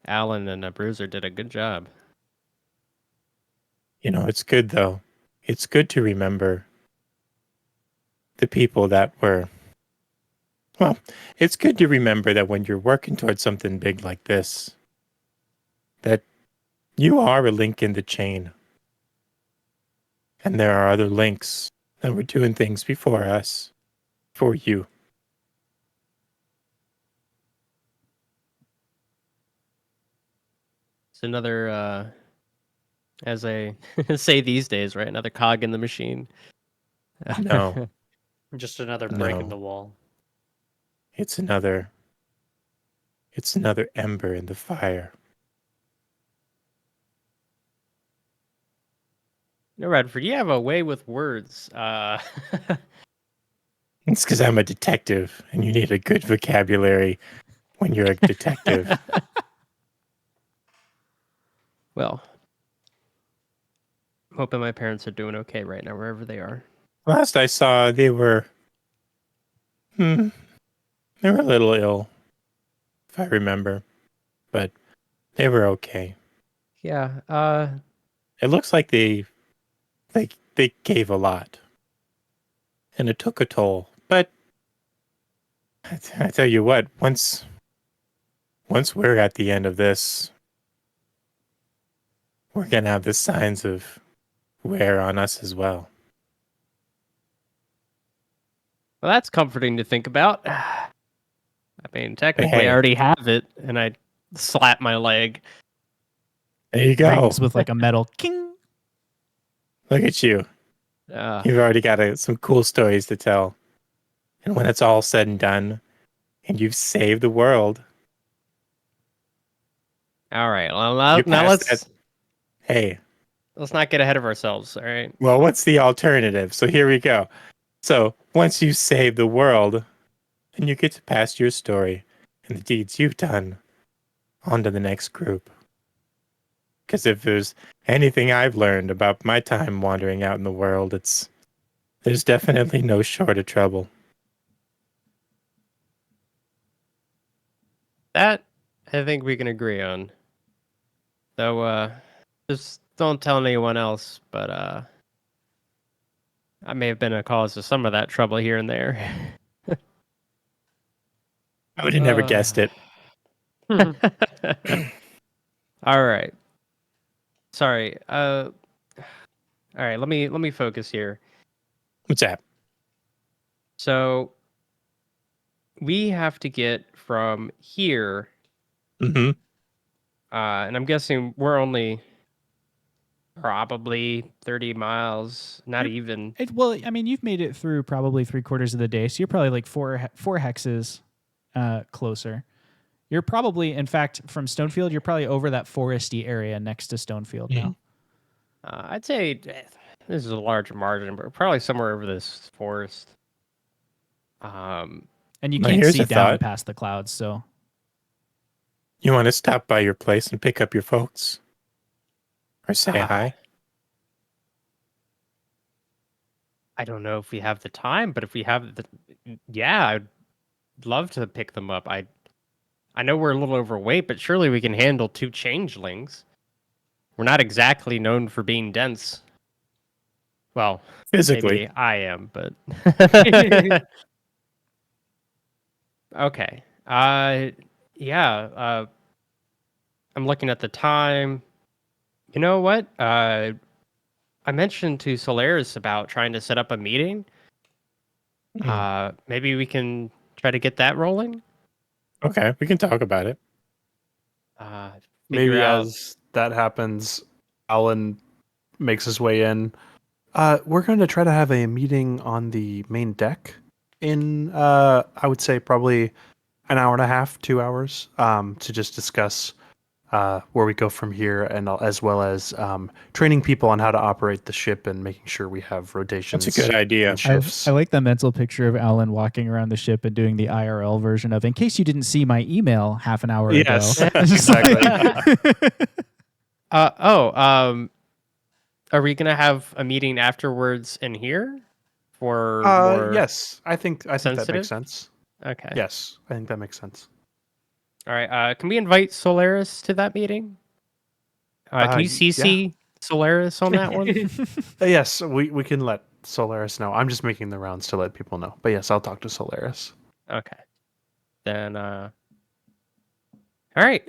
Alan and Bruiser did a good job. You know, it's good though. It's good to remember the people that were. Well, it's good to remember that when you're working towards something big like this, that you are a link in the chain. And there are other links that were doing things before us, for you. It's another, as I say these days, right? Another cog in the machine. No, Just another break in No. the wall. it's another ember in the fire. No, Redford, you have a way with words. It's because I'm a detective, and you need a good vocabulary when you're a detective. Well, I'm hoping my parents are doing okay right now, wherever they are. Last I saw, they were a little ill, if I remember, but they were okay. Yeah, It looks like they gave a lot, and it took a toll. But I tell you what, once we're at the end of this, we're gonna have the signs of wear on us as well. well, that's comforting to think about. I mean, technically, I hey. already have it, and I slap my leg. There you go. Rings with like a metal king. Look at you. You've already got some cool stories to tell. And when it's all said and done, and you've saved the world, All right, well, you now passed that. Hey, let's not get ahead of ourselves. All right. well, what's the alternative? So here we go. So once you save the world, then you get to pass your story and the deeds you've done on to the next group. Because if there's anything I've learned about my time wandering out in the world, there's definitely no short of trouble. That I think we can agree on. Though, just don't tell anyone else. But I may have been a cause of some of that trouble here and there. I would have never guessed it. All right. Sorry. All right. Let me focus here. What's that? So we have to get from here, Mm-hmm. and I'm guessing we're only probably 30 miles, not even. Well, I mean, you've made it through probably 3/4 of the day, so you're probably like four hexes closer. You're probably, in fact, from Stonefield, you're probably over that foresty area next to Stonefield now. I'd say this is a large margin, but probably somewhere over this forest. And you Now, can't here's see a down thought. past the clouds, so You want to stop by your place and pick up your folks? Or say hi? I don't know if we have the time, but if we have yeah, I'd love to pick them up. I know we're a little overweight, but surely we can handle 2 changelings. We're not exactly known for being dense. Well, Physically. maybe I am, but okay. Yeah. I'm looking at the time. You know what? I mentioned to Solaris about trying to set up a meeting. Maybe we can try to get that rolling. Okay, we can talk about it. Figure Maybe out. as that happens, Alan makes his way in. We're going to try to have a meeting on the main deck in, I would say, probably an hour and a half, 2 hours, to just discuss where we go from here, and as well as training people on how to operate the ship and making sure we have rotations. That's a good idea. and shifts. I like the mental picture of Alan walking around the ship and doing the IRL version of, in case you didn't see my email half an hour Yes, ago. exactly. Are we gonna have a meeting afterwards in here for more Yes, I think that sensitive? makes sense. Okay. Yes, I think that makes sense. All right. Can we invite Solaris to that meeting? Can you CC Solaris on that one? Yes, we can let Solaris know. I'm just making the rounds to let people know. But yes, I'll talk to Solaris. Okay. Then all right.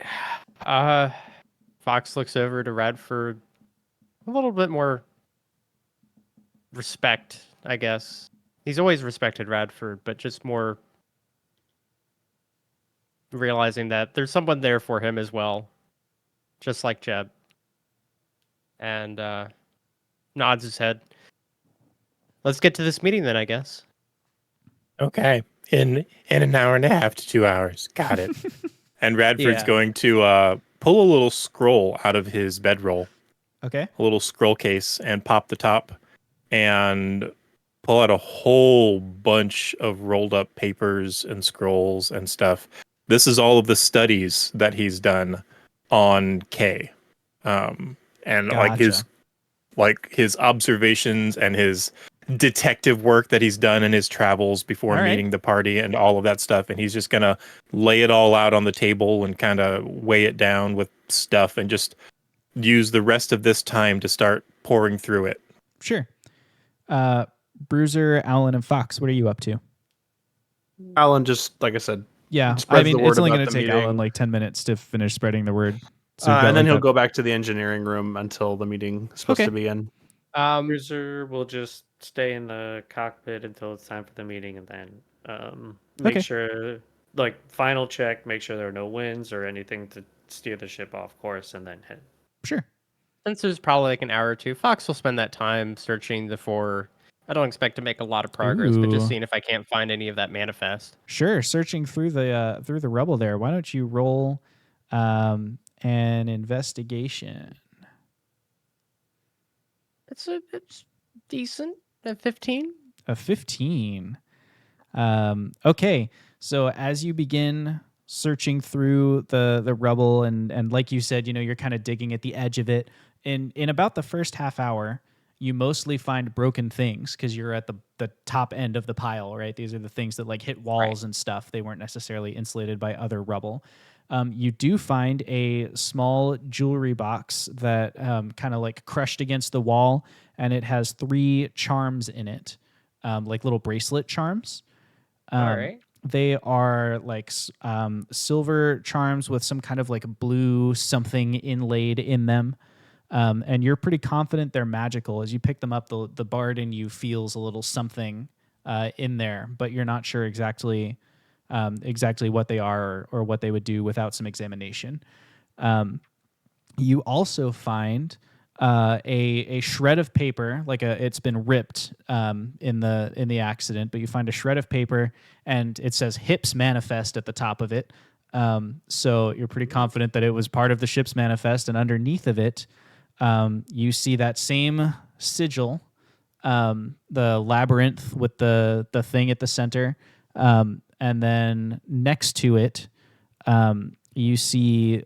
Fox looks over to Radford, a little bit more respect, I guess. He's always respected Radford, but just more realizing that there's someone there for him as well, just like Jeb. And nods his head. Let's get to this meeting then, I guess. Okay, in an hour and a half to 2 hours. Got it. And Radford's Yeah. going to pull a little scroll out of his bedroll, Okay. a little scroll case, and pop the top and pull out a whole bunch of rolled up papers and scrolls and stuff. This is all of the studies that he's done on K. And Gotcha. like his observations and his detective work that he's done in his travels before All right. meeting the party and all of that stuff. And he's just going to lay it all out on the table and kind of weigh it down with stuff and just use the rest of this time to start pouring through it. Sure. Bruiser, Alan, and Fox, what are you up to? Alan just, like I said, Yeah, spreads I mean, the word it's only about going to the take meeting. Alan like 10 minutes to finish spreading the word. So we've got, and then like, he'll that- go back to the engineering room until the meeting is supposed Okay. to be in. Cruiser will just stay in the cockpit until it's time for the meeting, and then make Okay. sure, like, final check, make sure there are no winds or anything to steer the ship off course, and then head. Sure. Since there's probably like an hour or two, Fox will spend that time searching the four. I don't expect to make a lot of progress, but just Ooh. seeing if I can't find any of that manifest. Sure. Searching through the rubble there. Why don't you roll an investigation? It's decent at 15. A 15. Okay. So as you begin searching through the rubble and like you said, you're kind of digging at the edge of it. In about the first half hour, you mostly find broken things because you're at the top end of the pile, right? These are the things that like hit walls and stuff. They weren't necessarily insulated by other rubble. You do find a small jewelry box that kind of like crushed against the wall, and it has 3 charms in it, like little bracelet charms. All right. They are like silver charms with some kind of like blue something inlaid in them. And you're pretty confident they're magical. As you pick them up, the bard in you feels a little something in there, but you're not sure exactly what they are or what they would do without some examination. You also find a shred of paper, like it's been ripped in the accident, but you find a shred of paper and it says "Hips Manifest" at the top of it. So you're pretty confident that it was part of the ship's manifest, and underneath of it, you see that same sigil, the labyrinth with the thing at the center, and then next to it, you see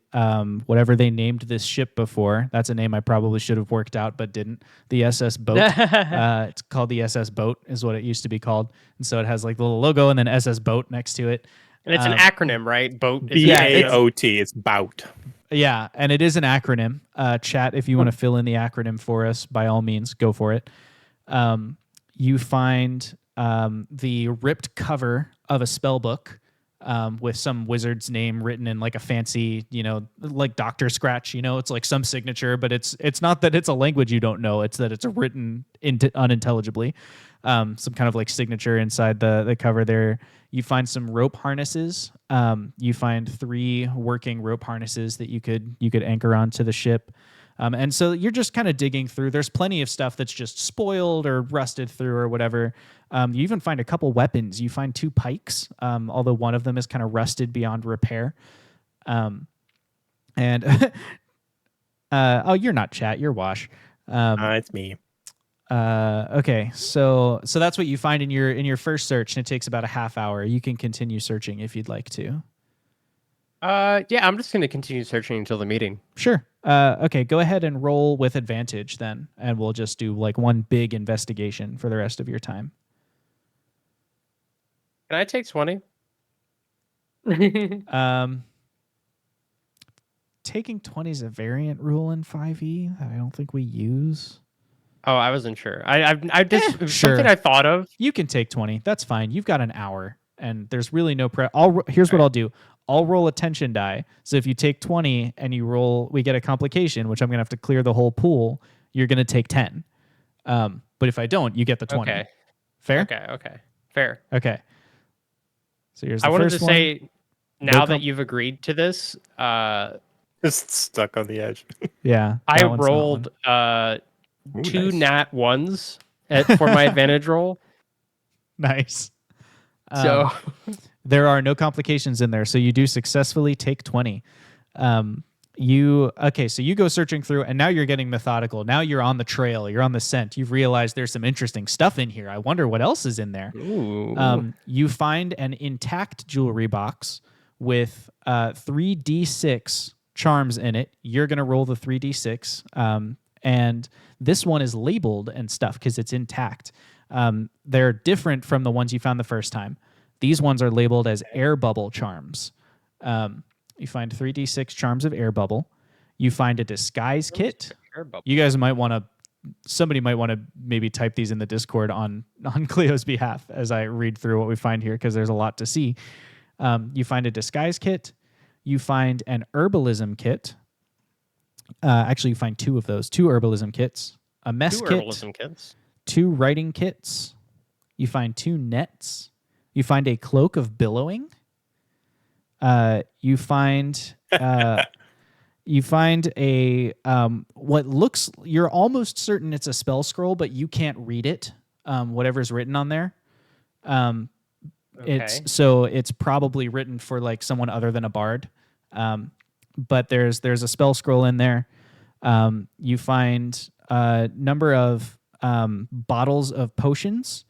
whatever they named this ship before. That's a name I probably should have worked out, but didn't. The SS Boat. It's called the SS Boat, is what it used to be called. And so it has like the little logo and then SS Boat next to it. And it's an acronym, right? Boat is an acronym. BAOT. It's bout. Yeah, and it is an acronym. Chat, if you want to fill in the acronym for us, by all means, go for it. You find the ripped cover of a spell book with some wizard's name written in like a fancy, like Dr. Scratch. It's like some signature, but it's not that it's a language you don't know. It's that it's written unintelligibly. Some kind of like signature inside the cover there. You find some rope harnesses. You find 3 working rope harnesses that you could anchor onto the ship. And so you're just kind of digging through. There's plenty of stuff that's just spoiled or rusted through or whatever. You even find a couple weapons. You find 2 pikes, although one of them is kind of rusted beyond repair. And oh, you're not chat. You're Wash. It's me. Okay, so that's what you find in your first search, and it takes about a half hour. You can continue searching if you'd like to. Yeah, I'm just going to continue searching until the meeting. Sure. Okay, go ahead and roll with advantage then, and we'll just do like one big investigation for the rest of your time. Can I take 20? Taking 20 is a variant rule in 5e that I don't think we use. Oh, I wasn't sure. I just sure. something I thought of. You can take 20. That's fine. You've got an hour, and there's really no here's what I'll do. I'll roll a tension die. So if you take 20 and we get a complication, which I'm gonna have to clear the whole pool. You're gonna take 10. But if I don't, you get the 20. Okay. Fair. Okay. Fair. Okay. So here's the I wanted first to one. say, now that you've agreed to this, Just stuck on the edge. Yeah. I that one's not rolled one. 2 nice. nat 1s for my advantage roll. Nice. So there are no complications in there, so you do successfully take 20. So you go searching through, and now you're getting methodical. Now you're on the trail. You're on the scent. You've realized there's some interesting stuff in here. I wonder what else is in there. You find an intact jewelry box with 3d6 charms in it. You're going to roll the 3d6. And this one is labeled and stuff because it's intact. They're different from the ones you found the first time. These ones are labeled as air bubble charms. You find 3d6 charms of air bubble. You find a disguise kit. You guys somebody might want to maybe type these in the Discord on Cleo's behalf as I read through what we find here, because there's a lot to see. You find a disguise kit. You find an herbalism kit. Actually, you find 2 of those, 2 herbalism kits, a mess kit, herbalism kits. 2 writing kits. You find 2 nets. You find a cloak of billowing. You find a what looks, you're almost certain it's a spell scroll, but you can't read it. Whatever's written on there. It's probably written for like someone other than a bard. But there's a spell scroll in there. You find a number of bottles of potions.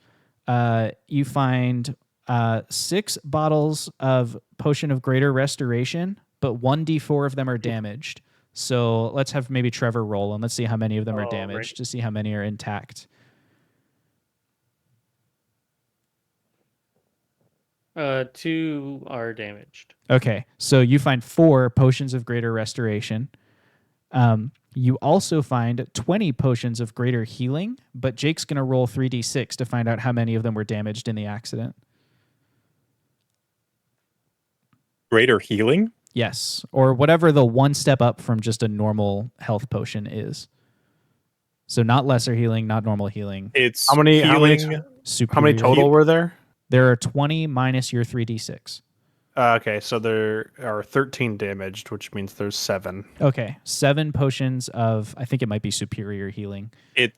You find 6 bottles of potion of greater restoration, but 1d4 of them are damaged. So let's have maybe Trevor roll, and let's see how many of them are damaged to see how many are intact. 2 are damaged. Okay, so you find 4 potions of greater restoration. You also find 20 potions of greater healing, but Jake's going to roll 3d6 to find out how many of them were damaged in the accident. Greater healing? Yes, or whatever the one step up from just a normal health potion is. So not lesser healing, not normal healing. It's how many superior. total were there? There are 20 minus your 3d6. Okay, so there are 13 damaged, which means there's 7. Okay, 7 potions of, I think it might be superior healing.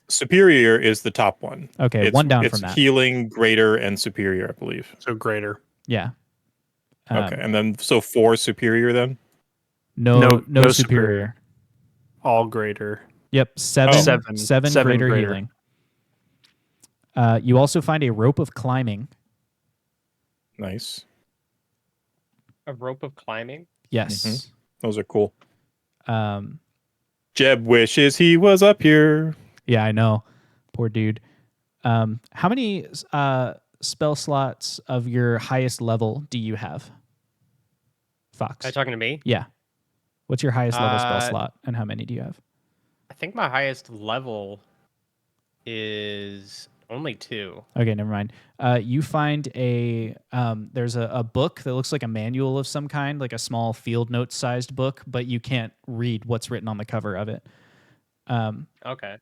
Superior is the top one. Okay, one down from that. It's healing, greater, and superior, I believe. So greater. Yeah. Okay, and then so 4 superior then? No superior. All greater. Yep, 7 greater healing. You also find a rope of climbing. Nice. A rope of climbing? Yes. Mm-hmm. Those are cool. Jeb wishes he was up here. Yeah, I know. Poor dude. How many spell slots of your highest level do you have, Fox? Are you talking to me? Yeah. What's your highest level spell slot, and how many do you have? I think my highest level is Only 2. Okay, never mind. You find there's a book that looks like a manual of some kind, like a small field note sized book, but you can't read what's written on the cover of it. Okay.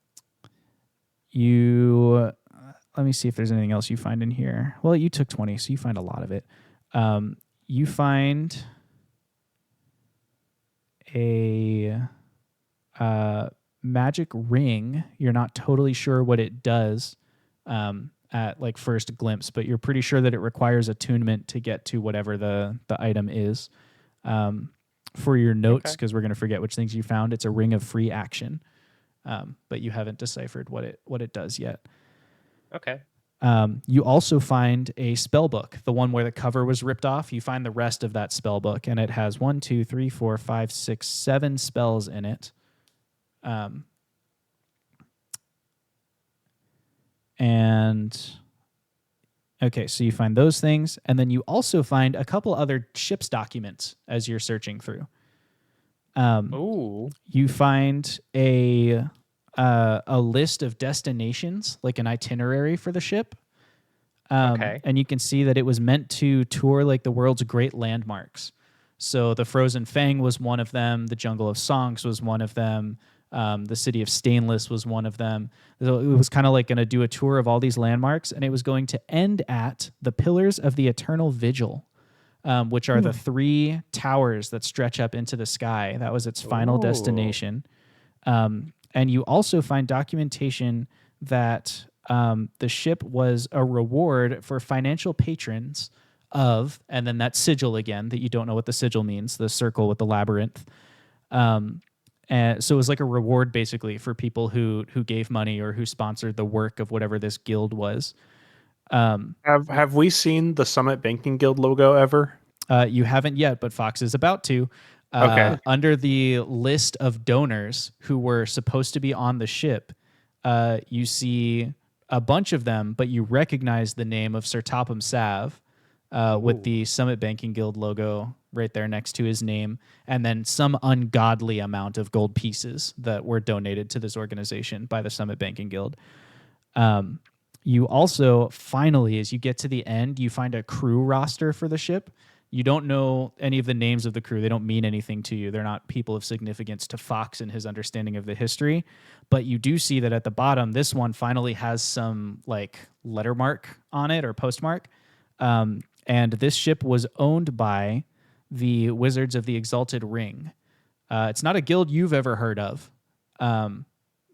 Let me see if there's anything else you find in here. Well, you took 20, so you find a lot of it. You find a magic ring. You're not totally sure what it does at like first glimpse, but you're pretty sure that it requires attunement to get to whatever the item is. For your notes, because we're going to forget which things you found, it's a ring of free action, but you haven't deciphered what it does yet. Okay. You also find a spell book, the one where the cover was ripped off. You find the rest of that spell book, and it has 1, 2, 3, 4, 5, 6, 7 spells in it. Okay, so you find those things, and then you also find a couple other ship's documents as you're searching through. Ooh. You find a list of destinations, like an itinerary for the ship. Okay. And you can see that it was meant to tour like the world's great landmarks. So the Frozen Fang was one of them. The Jungle of Songs was one of them. The City of Stainless was one of them. So it was kind of like going to do a tour of all these landmarks, and it was going to end at the Pillars of the Eternal Vigil, which are the 3 towers that stretch up into the sky. That was its final destination. And you also find documentation that the ship was a reward for financial patrons of, and then that sigil again, that you don't know what the sigil means, the circle with the labyrinth. And so it was like a reward basically for people who gave money or who sponsored the work of whatever this guild was. Have we seen the Summit Banking Guild logo ever? You haven't yet, but Fox is about to. Okay. Under the list of donors who were supposed to be on the ship, you see a bunch of them, but you recognize the name of Sir Topham Sav with the Summit Banking Guild logo right there next to his name, and then some ungodly amount of gold pieces that were donated to this organization by the Summit Banking Guild. You also, finally, as you get to the end, you find a crew roster for the ship. You don't know any of the names of the crew. They don't mean anything to you. They're not people of significance to Fox and his understanding of the history. But you do see that at the bottom, this one finally has some like letter mark on it or postmark. And this ship was owned by the Wizards of the Exalted Ring. It's not a guild you've ever heard of.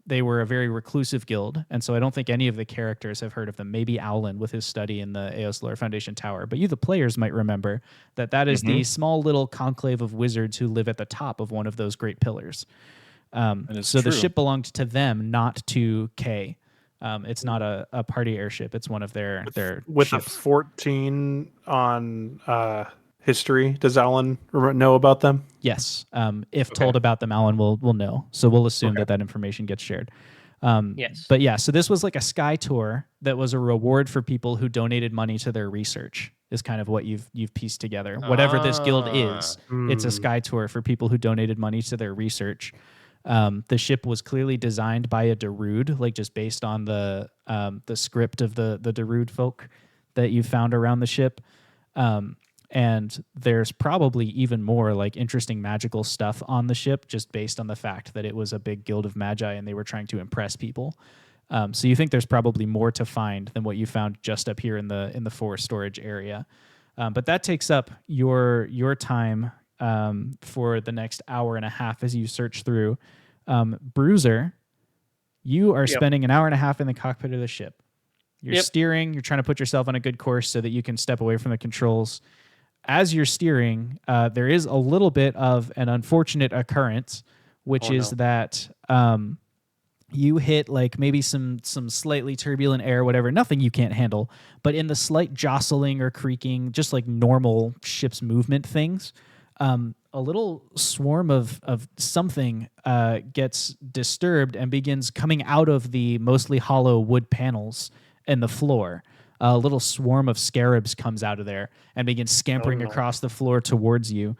They were a very reclusive guild, and so I don't think any of the characters have heard of them. Maybe Owlin with his study in the Eos Lore Foundation Tower. But you, the players, might remember that is the small little conclave of wizards who live at the top of one of those great pillars. So the ship belonged to them, not to K. It's not a party airship. It's one of their With ships. a 14 on history, does Alan know about them? Yes. If told about them, Alan will know. So we'll assume that information gets shared. Yes. But yeah, so this was like a sky tour that was a reward for people who donated money to their research, is kind of what you've pieced together. Whatever this guild is, it's a sky tour for people who donated money to their research. The ship was clearly designed by a Darude, like just based on the script of the Darude folk that you found around the ship. And there's probably even more like interesting magical stuff on the ship, just based on the fact that it was a big guild of magi and they were trying to impress people. So you think there's probably more to find than what you found just up here in the forest storage area. But that takes up your time for the next hour and a half as you search through. Bruiser, you are spending an hour and a half in the cockpit of the ship. You're steering. You're trying to put yourself on a good course so that you can step away from the controls. As you're steering, there is a little bit of an unfortunate occurrence, which is that you hit like maybe some slightly turbulent air, whatever, nothing you can't handle, but in the slight jostling or creaking, just like normal ship's movement things, a little swarm of something gets disturbed and begins coming out of the mostly hollow wood panels in the floor. A little swarm of scarabs comes out of there and begins scampering across the floor towards you.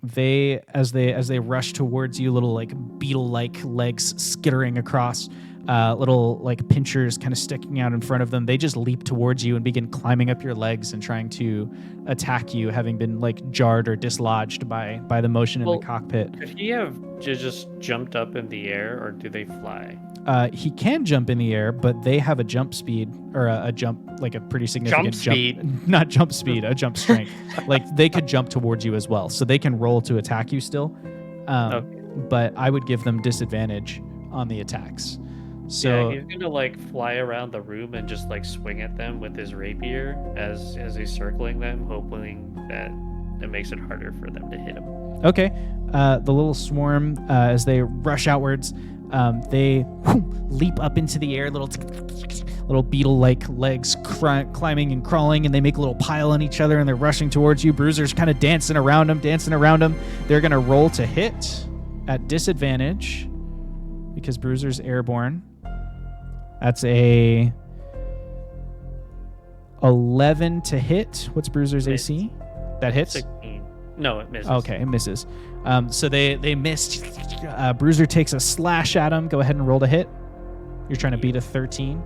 They rush towards you, little like beetle-like legs skittering across. little like pinchers kind of sticking out in front of them. They just leap towards you and begin climbing up your legs and trying to attack you, having been like jarred or dislodged by the motion in the cockpit. Could he have just jumped up in the air, or do they fly? He can jump in the air, but they have a jump speed or a jump, like a pretty significant speed. Not jump speed, a jump strength. Like they could jump towards you as well, so they can roll to attack you still. Okay. But I would give them disadvantage on the attacks. So yeah, he's gonna like fly around the room and just like swing at them with his rapier as he's circling them, hoping that it makes it harder for them to hit him. okay, the little swarm as they rush outwards, they leap up into the air, little beetle-like legs climbing and crawling, and they make a little pile on each other, and they're rushing towards you. Bruiser's kind of dancing around them. They're gonna roll to hit at disadvantage because Bruiser's airborne. That's a 11 to hit. What's Bruiser's Miss. AC? That hits? 16. No, it misses. Okay, it misses. So they missed. Bruiser takes a slash at him. Go ahead and roll to hit. You're trying to beat a 13.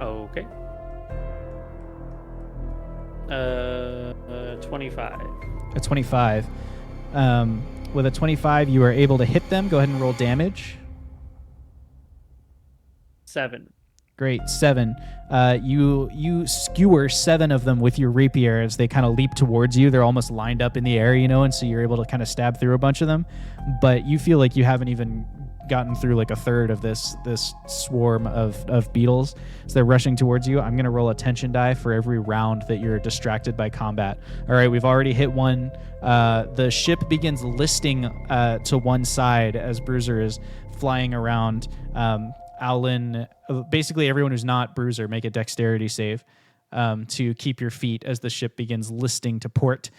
Okay. 25. A 25. With a 25, you are able to hit them. Go ahead and roll damage. 7. Great, 7. You skewer 7 of them with your rapier as they kind of leap towards you. They're almost lined up in the air, and so you're able to kind of stab through a bunch of them. But you feel like you haven't even gotten through like a third of this swarm of beetles. So they're rushing towards you. I'm going to roll a tension die for every round that you're distracted by combat. All right, we've already hit one. The ship begins listing to one side as Bruiser is flying around. Alan, basically everyone who's not Bruiser, make a dexterity save to keep your feet as the ship begins listing to port.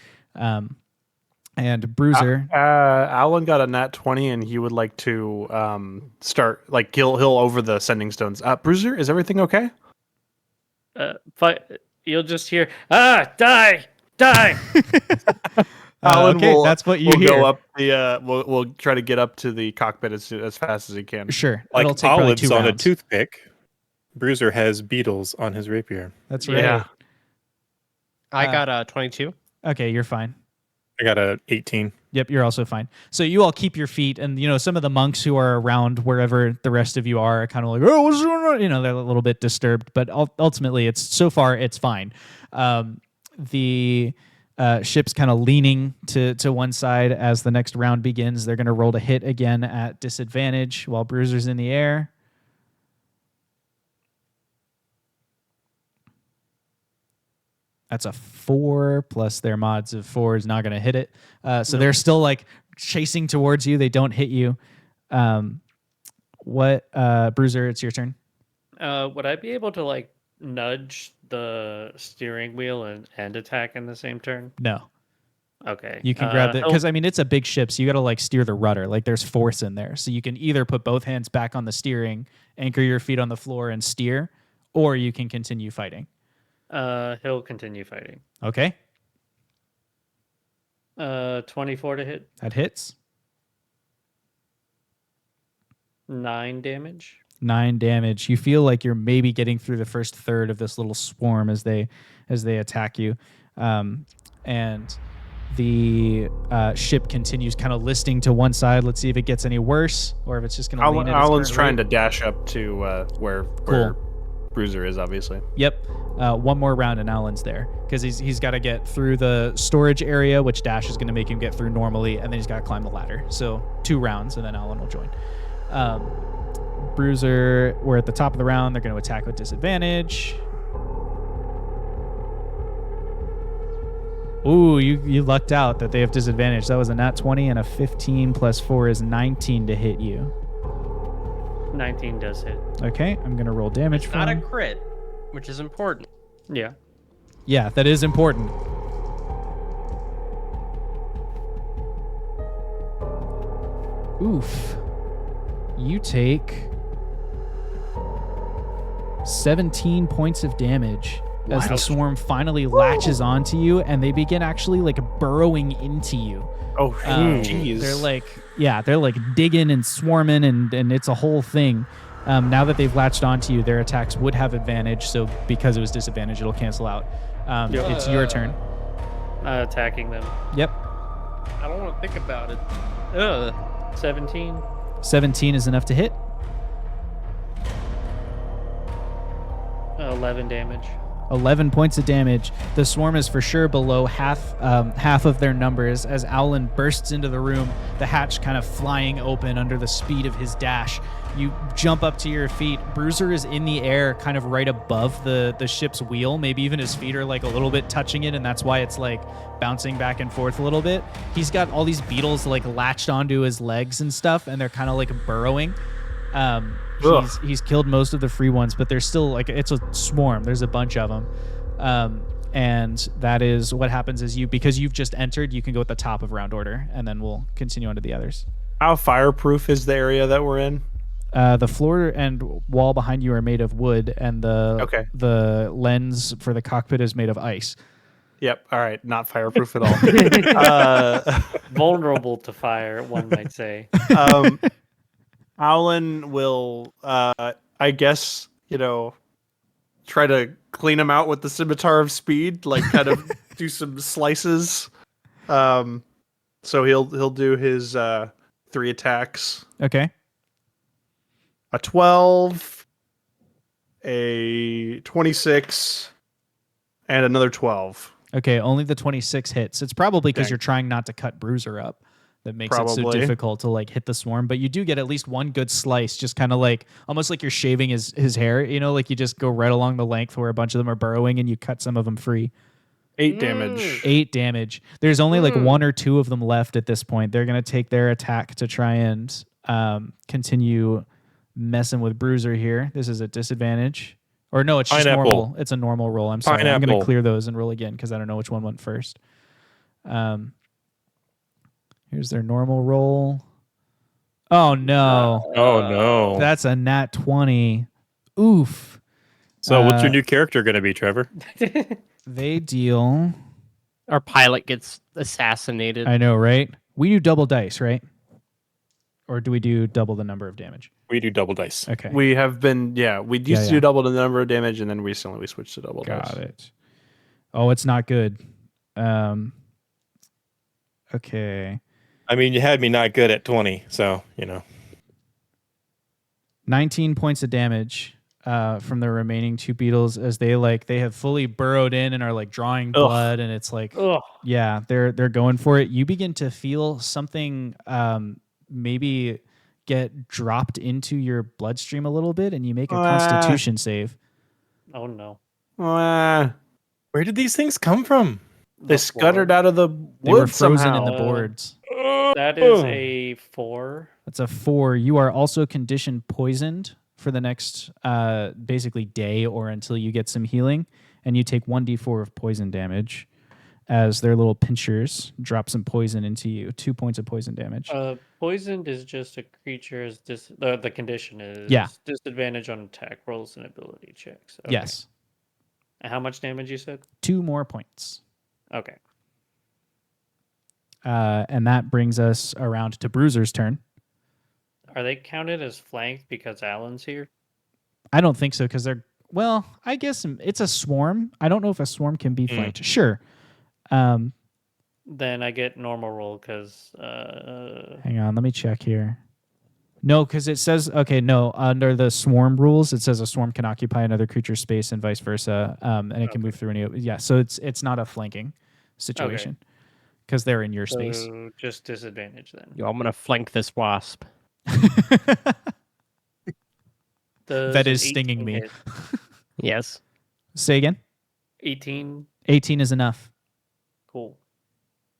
And Bruiser, Alan got a nat 20, and he would like to start like he'll over the sending stones. Bruiser, is everything okay? But you'll just hear, die. Alan okay, will, that's what you we'll hear. go up the we'll try to get up to the cockpit as fast as he can. Sure, Like it'll take probably olives 2 on a rounds. toothpick, Bruiser has beetles on his rapier. That's right. Yeah. I got a 22. Okay, you're fine. I got a 18. Yep, you're also fine. So you all keep your feet, and some of the monks who are around wherever the rest of you are kind of like, oh, what's going on? They're a little bit disturbed, but ultimately, so far it's fine. The ship's kind of leaning to one side as the next round begins. They're going to roll to hit again at disadvantage while Bruiser's in the air. That's a 4 plus their mods of 4 is not going to hit it. So they're still like chasing towards you. They don't hit you. Bruiser, it's your turn. Would I be able to like nudge the steering wheel and attack in the same turn? No. Okay. You can grab it because it's a big ship, so you got to like steer the rudder. Like there's force in there, so you can either put both hands back on the steering, anchor your feet on the floor, and steer, or you can continue fighting. He'll continue fighting. Okay. 24 to hit. That hits. 9 damage. 9 damage. You feel like you're maybe getting through the first third of this little swarm as they attack you, and the ship continues kind of listing to one side. Let's see if it gets any worse or if it's just going to lean. Alan's trying to dash up to where Cool. Bruiser is, obviously. Yep. One more round and Alan's there because he's got to get through the storage area, which Dash is going to make him get through normally, and then he's got to climb the ladder. So 2 rounds, and then Alan will join. Bruiser, we're at the top of the round. They're going to attack with disadvantage. Ooh, you lucked out that they have disadvantage. That was a nat 20, and a 15 plus 4 is 19 to hit you. 19 does hit. Okay, I'm going to roll damage It's for not a him. crit, which is important. Yeah. Yeah, that is important. Oof. You take 17 points of damage as the swarm finally latches onto you, and they begin actually like burrowing into you. Oh, jeez. They're like digging and swarming, and it's a whole thing. Now that they've latched onto you, their attacks would have advantage. So because it was disadvantage, it'll cancel out. It's your turn. Attacking them. Yep. I don't want to think about it. Ugh. 17. 17 is enough to hit. 11 damage. 11 points of damage. The swarm is for sure below half of their numbers as Owlin bursts into the room, the hatch kind of flying open under the speed of his dash. You jump up to your feet. Bruiser is in the air, kind of right above the ship's wheel. Maybe even his feet are like a little bit touching it, and that's why it's like bouncing back and forth a little bit. He's got all these beetles like latched onto his legs and stuff, and they're kind of like burrowing. He's killed most of the free ones, but there's still like it's a swarm. There's a bunch of them, and that is what happens. Is because you've just entered, you can go at the top of round order, and then we'll continue on to the others. How fireproof is the area that we're in? The floor and wall behind you are made of wood, and the lens for the cockpit is made of ice. Yep. All right. Not fireproof at all. Vulnerable to fire, one might say. Owlin will, I guess, try to clean him out with the scimitar of speed, like kind of do some slices. So he'll do his 3 attacks. Okay. A 12, a 26, and another 12. Okay, only the 26 hits. It's probably because Dang. you're trying not to cut Bruiser up that makes it so Probably. difficult to like hit the swarm. But you do get at least one good slice, just kind of like almost like you're shaving his hair. Like you just go right along the length where a bunch of them are burrowing, and you cut some of them free. 8 damage. 8 damage. There's only like 1 or 2 of them left at this point. They're gonna take their attack to try and continue messing with Bruiser here. This is a disadvantage. Or no, it's just normal. It's a normal roll. I'm sorry. I'm going to clear those and roll again because I don't know which one went first. Here's their normal roll. Oh, no. Oh, no. That's a nat 20. Oof. So what's your new character going to be, Trevor? They deal... Our pilot gets assassinated. I know, right? We do double dice, right? Or do we do double the number of damage? We do double dice. Okay. We have been, we used to do double the number of damage, and then recently we switched to double dice. Got it. Oh, it's not good. Okay. I mean, you had me not good at 20, so, 19 points of damage from the remaining 2 beetles as they have fully burrowed in and are like drawing blood, and it's like, yeah, they're going for it. You begin to feel something maybe get dropped into your bloodstream a little bit, and you make a Constitution save. Oh no! Where did these things come from? They scuttered out of the wood. They were frozen somehow. in the boards. That is a 4. That's a 4. You are also conditioned poisoned for the next basically day or until you get some healing, and you take 1d4 of poison damage as their little pinchers drop some poison into you. 2 points of poison damage. Poisoned is just a creature's the condition is disadvantage on attack rolls and ability checks. Okay. Yes. And how much damage you said? 2 more points. Okay. And that brings us around to Bruiser's turn. Are they counted as flanked because Alan's here? I don't think so because they're... Well, I guess it's a swarm. I don't know if a swarm can be flanked. Sure. Then I get normal roll because... Hang on, let me check here. No, because it says... Okay, no. Under the swarm rules, it says a swarm can occupy another creature's space and vice versa. And it can move through any... Yeah, so it's not a flanking situation. Because they're in your space. So just disadvantage then. Yo, I'm going to flank this wasp. That is stinging me. Yes. Say again? 18. 18 is enough. Cool.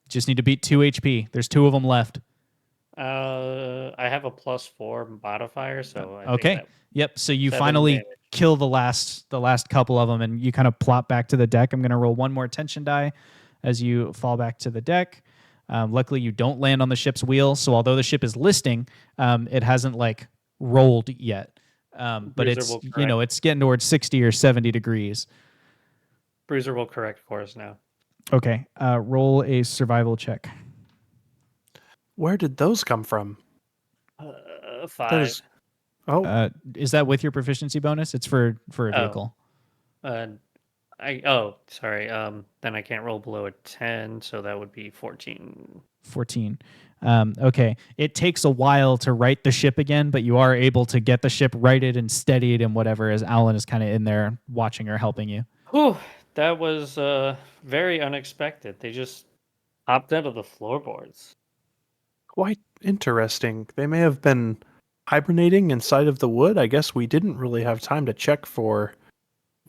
Just need to beat 2 HP. There's 2 of them left. I have a +4 modifier, so I okay. think Yep. So you 7 finally damage. kill the last couple of them, and you kind of plop back to the deck. I'm going to roll 1 more tension die as you fall back to the deck. Luckily, you don't land on the ship's wheel, so although the ship is listing, it hasn't like rolled yet. But Bruiser it's getting towards 60 or 70 degrees. Bruiser will correct course now. Okay. Roll a survival check. Where did those come from? 5. That is Oh, Is that with your proficiency bonus? It's for a vehicle. Sorry. Then I can't roll below a 10, so that would be 14. 14. Okay. It takes a while to right the ship again, but you are able to get the ship righted and steadied and whatever as Alan is kind of in there watching or helping you. Whew, that was very unexpected. They just hopped out of the floorboards. quite interesting. They may have been hibernating inside of the wood. I guess we didn't really have time to check for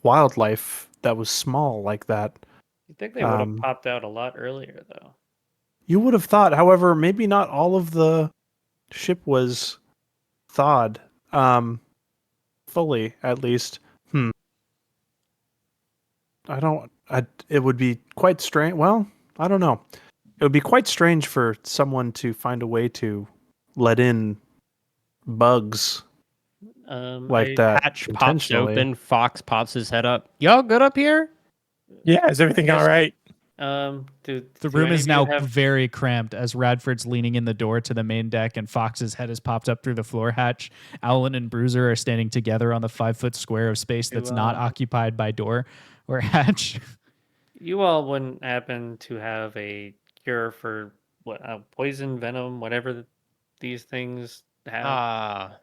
wildlife that was small like that. You'd think they would have popped out a lot earlier, though. You would have thought, however, maybe not all of the ship was thawed. Fully, at least. It would be quite strange. Well, I don't know. It would be quite strange for someone to find a way to let in bugs like that. Hatch pops open. Fox pops his head up. Y'all good up here? Yeah, is everything all right? The room is now very cramped as Radford's leaning in the door to the main deck and Fox's head has popped up through the floor hatch. Owlin and Bruiser are standing together on the 5-foot square of space that's not occupied by door or hatch. You all wouldn't happen to have a cure for poison, venom, whatever these things have?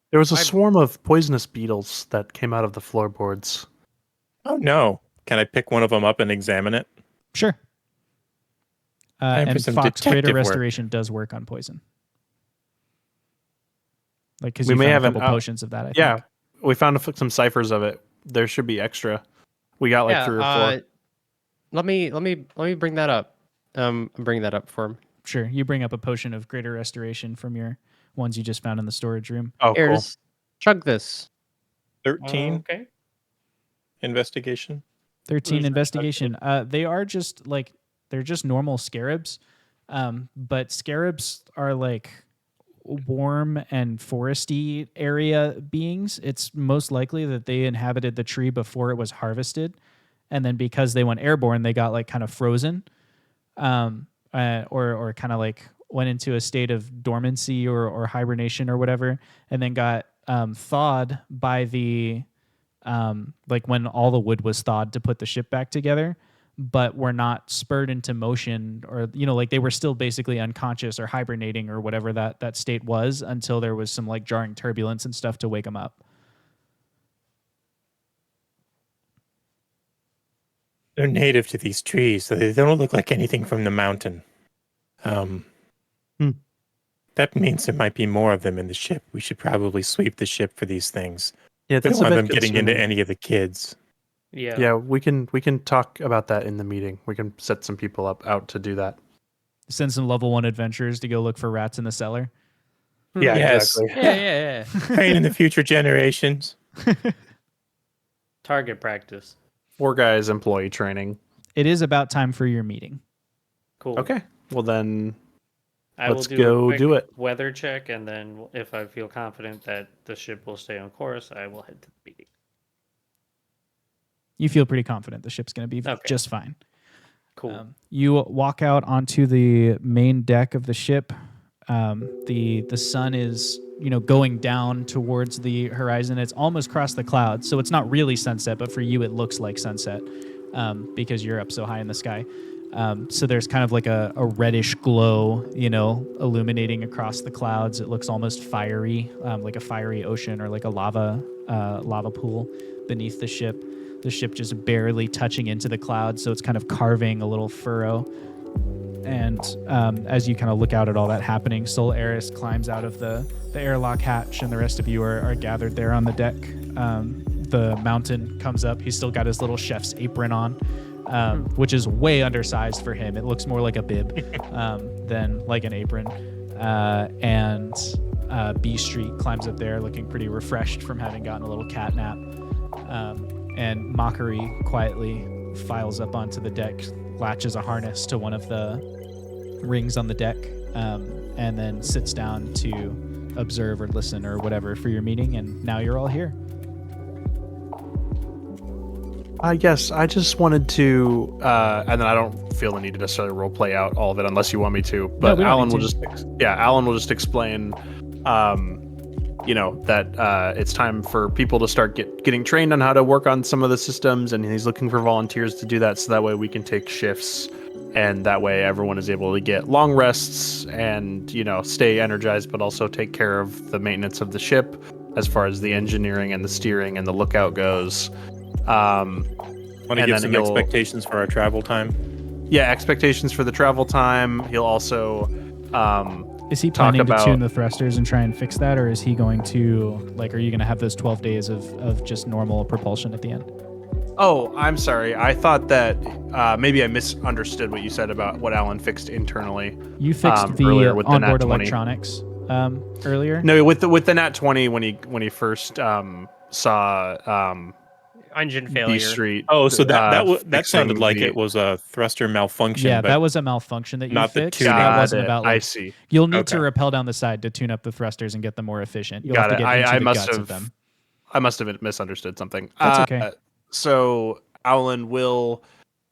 There was a swarm of poisonous beetles that came out of the floorboards. Oh no. Can I pick one of them up and examine it? Sure. Time for And some Fox Greater detective work. Restoration does work on poison. Like, because We you may found have a an couple potions of that, I Yeah, think. we found some ciphers of it. There should be extra. We got like 3 or 4. Let me bring that up. Bring that up for him. Sure. You bring up a potion of Greater Restoration from your ones you just found in the storage room. Oh, Here, cool. just chug this. 13 Okay. investigation. 13 Who's investigation. They're just normal scarabs. But scarabs are like warm and foresty area beings. It's most likely that they inhabited the tree before it was harvested. And then because they went airborne, they got like kind of frozen. Or kind of like went into a state of dormancy or hibernation or whatever, and then got thawed by the like when all the wood was thawed to put the ship back together, but were not spurred into motion, or like they were still basically unconscious or hibernating or whatever that state was until there was some like jarring turbulence and stuff to wake them up. They're native to these trees, so they don't look like anything from the mountain. That means there might be more of them in the ship. We should probably sweep the ship for these things. Yeah, We don't that's a want bit them getting into concerning. any of the kids. Yeah. Yeah, we can talk about that in the meeting. We can set some people out to do that. Send some level 1 adventurers to go look for rats in the cellar. Yeah, Yes. exactly. Yeah. Train in the future generations. Target practice. 4 guys employee training. It is about time for your meeting. Cool. Okay. Well then, I let's will go a do quick it. weather check, and then if I feel confident that the ship will stay on course, I will head to the meeting. You feel pretty confident the ship's going to be Okay. just fine. Cool. You walk out onto the main deck of the ship. The sun is going down towards the horizon. It's almost crossed the clouds, so it's not really sunset, but for you it looks like sunset because you're up so high in the sky. So there's kind of like a reddish glow, illuminating across the clouds. It looks almost fiery, like a fiery ocean or like a lava pool beneath the ship. The ship just barely touching into the clouds, so it's kind of carving a little furrow. And as you kind of look out at all that happening, Sol Eris climbs out of the airlock hatch, and the rest of you are gathered there on the deck. The mountain comes up. He's still got his little chef's apron on, which is way undersized for him. It looks more like a bib than like an apron. And B Street climbs up there looking pretty refreshed from having gotten a little cat nap. And Mockery quietly files up onto the deck, latches a harness to one of the rings on the deck, and then sits down to observe or listen or whatever for your meeting. And now you're all here. Yes, I just wanted to, and then I don't feel the need to necessarily role play out all of it unless you want me to. But we don't Alan need will to. Alan will just explain that it's time for people to start getting trained on how to work on some of the systems, and he's looking for volunteers to do that, so that way we can take shifts, and that way everyone is able to get long rests and stay energized, but also take care of the maintenance of the ship as far as the engineering and the steering and the lookout goes. Want to give some expectations for our travel time? Yeah, expectations for the travel time. He'll also is he planning to tune the thrusters and try and fix that, or is he going to are you going to have those 12 days of just normal propulsion at the end? Oh, I'm sorry. I thought that maybe I misunderstood what you said about what Alan fixed internally. You fixed the onboard electronics earlier. No, with the Nat 20 when he first saw engine failure. B Street. Oh, so that sounded like it was a thruster malfunction. Yeah, but that was a malfunction that you not fixed. The tuning. That wasn't about. I see. You'll need to rappel down the side to tune up the thrusters and get them more efficient. You'll Got have to it. get into I the must guts have. of them. I must have misunderstood something. That's okay. So Alan will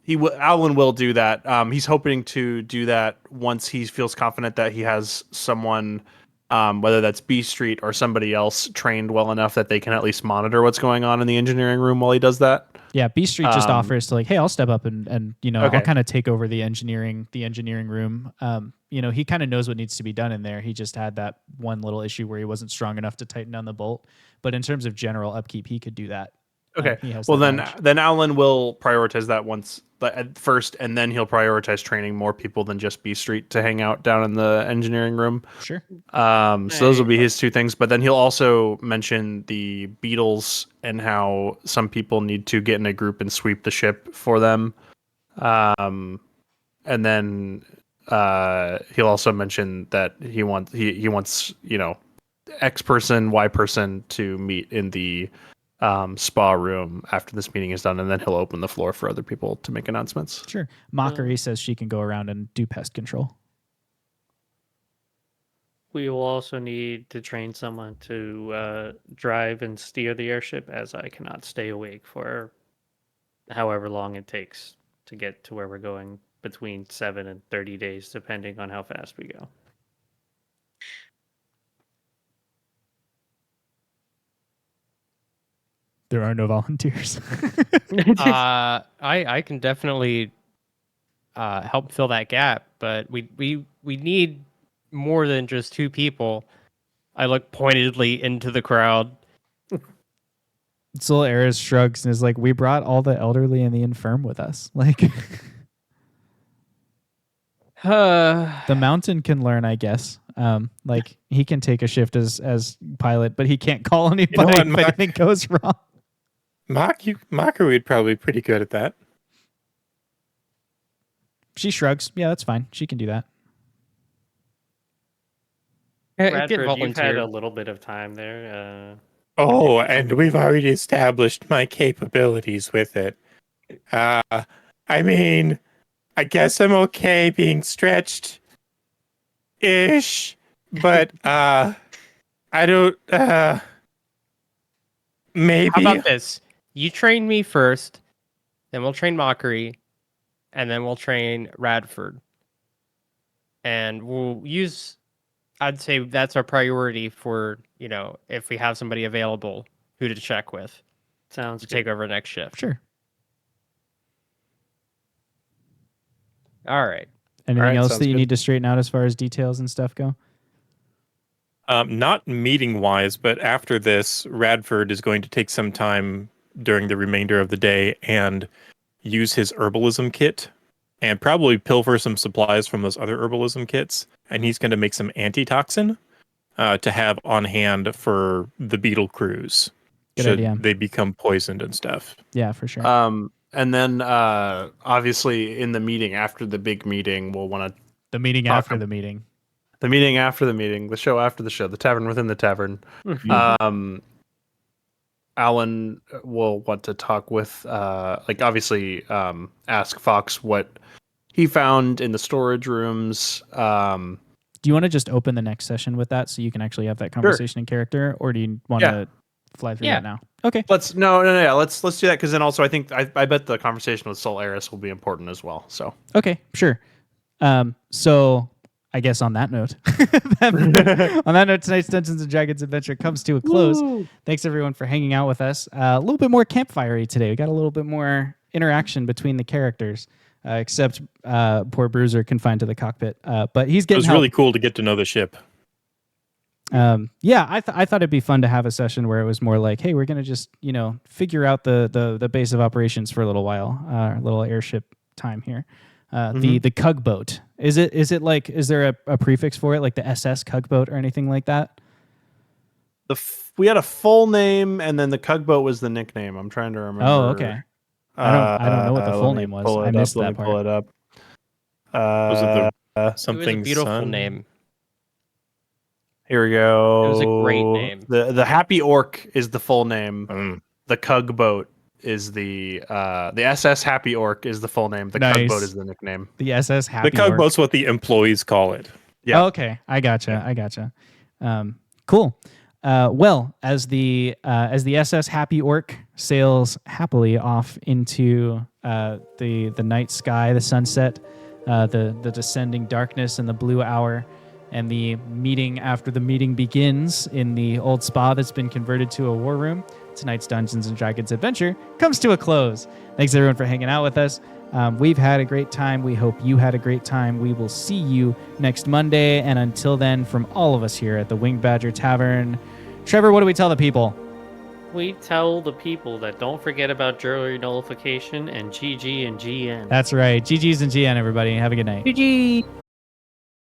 do that. He's hoping to do that once he feels confident that he has someone, whether that's B Street or somebody else, trained well enough that they can at least monitor what's going on in the engineering room while he does that. Yeah, B Street just offers to hey, I'll step up and Okay. I'll kind of take over the engineering room. He kind of knows what needs to be done in there. He just had that one little issue where he wasn't strong enough to tighten down the bolt. But in terms of general upkeep, he could do that. Okay. Well, then Alan will prioritize that at first, and then he'll prioritize training more people than just B Street to hang out down in the engineering room. Sure. So those will be his two things. But then he'll also mention the beetles and how some people need to get in a group and sweep the ship for them. And then he'll also mention that he wants X person, Y person to meet in the spa room after this meeting is done, and then he'll open the floor for other people to make announcements. Sure. Mockery says she can go around and do pest control. We will also need to train someone to drive and steer the airship, as I cannot stay awake for however long it takes to get to where we're going, between 7 and 30 days, depending on how fast we go. There are no volunteers. I can definitely help fill that gap, but we need more than just 2 people. I look pointedly into the crowd. Soul Eris shrugs and is like, we brought all the elderly and the infirm with us. The mountain can learn, I guess. He can take a shift as pilot, but he can't call anybody if anything goes wrong. Mockery would probably be pretty good at that. She shrugs. Yeah, that's fine. She can do that. Bradford, you've had a little bit of time there. And we've already established my capabilities with it. I mean, I guess I'm okay being stretched-ish, but I don't. Maybe. How about this? You train me first, then we'll train Mockery, and then we'll train Radford. And we'll use, I'd say that's our priority for, if we have somebody available who to check with. Sounds to good. take over next shift. Sure. All right. Anything else that you need to straighten out as far as details and stuff go? Not meeting wise, but after this, Radford is going to take some time during the remainder of the day and use his herbalism kit and probably pilfer some supplies from those other herbalism kits. And he's going to make some antitoxin to have on hand for the beetle crews. Good idea. They become poisoned and stuff. Yeah, for sure. And then obviously in the meeting after the big meeting, we'll want to the meeting after the meeting. The meeting after the meeting, the show after the show, the tavern within the tavern. Alan will want to talk with, obviously, ask Fox what he found in the storage rooms. Do you want to just open the next session with that so you can actually have that conversation in character, or do you want to fly through that now? Okay. Let's do that, because then also I bet the conversation with Soul Eris will be important as well. So okay, sure. So I guess on that note, tonight's Dungeons and Dragons adventure comes to a close. Woo! Thanks everyone for hanging out with us. A little bit more campfire-y today. We got a little bit more interaction between the characters, except poor Bruiser confined to the cockpit. But he's It getting was help. really cool to get to know the ship. Yeah, I thought it'd be fun to have a session where it was more like, hey, we're gonna just figure out the base of operations for a little while, a little airship time here. The Cug boat, is there a prefix for it, like the SS Cug boat or anything like that? We had a full name, and then the Cug boat was the nickname. I'm trying to remember. Oh, okay. I don't know what the full let me name was. pull I it missed up, that Let me part. pull it up. Was it the It was something a beautiful sun? name. Here we go. It was a great name. The Happy Orc is the full name. Mm. The Cug boat is the SS Happy Orc is the full name. The Nice. Cug boat is the nickname. The SS Happy The Cug Orc. boat's what the employees call it. Yeah. Oh, okay, I gotcha. Cool. Well, as the SS Happy Orc sails happily off into the night sky, the sunset, the descending darkness and the blue hour, and the meeting after the meeting begins in the old spa that's been converted to a war room, tonight's Dungeons and Dragons adventure comes to a close. Thanks everyone for hanging out with us. We've had a great time. We hope you had a great time. We will see you next Monday. And until then, from all of us here at the Winged Badger Tavern, Trevor, what do we tell the people? We tell the people that don't forget about jury nullification and GG and GN. That's right. GG's and GN, everybody. Have a good night. GG.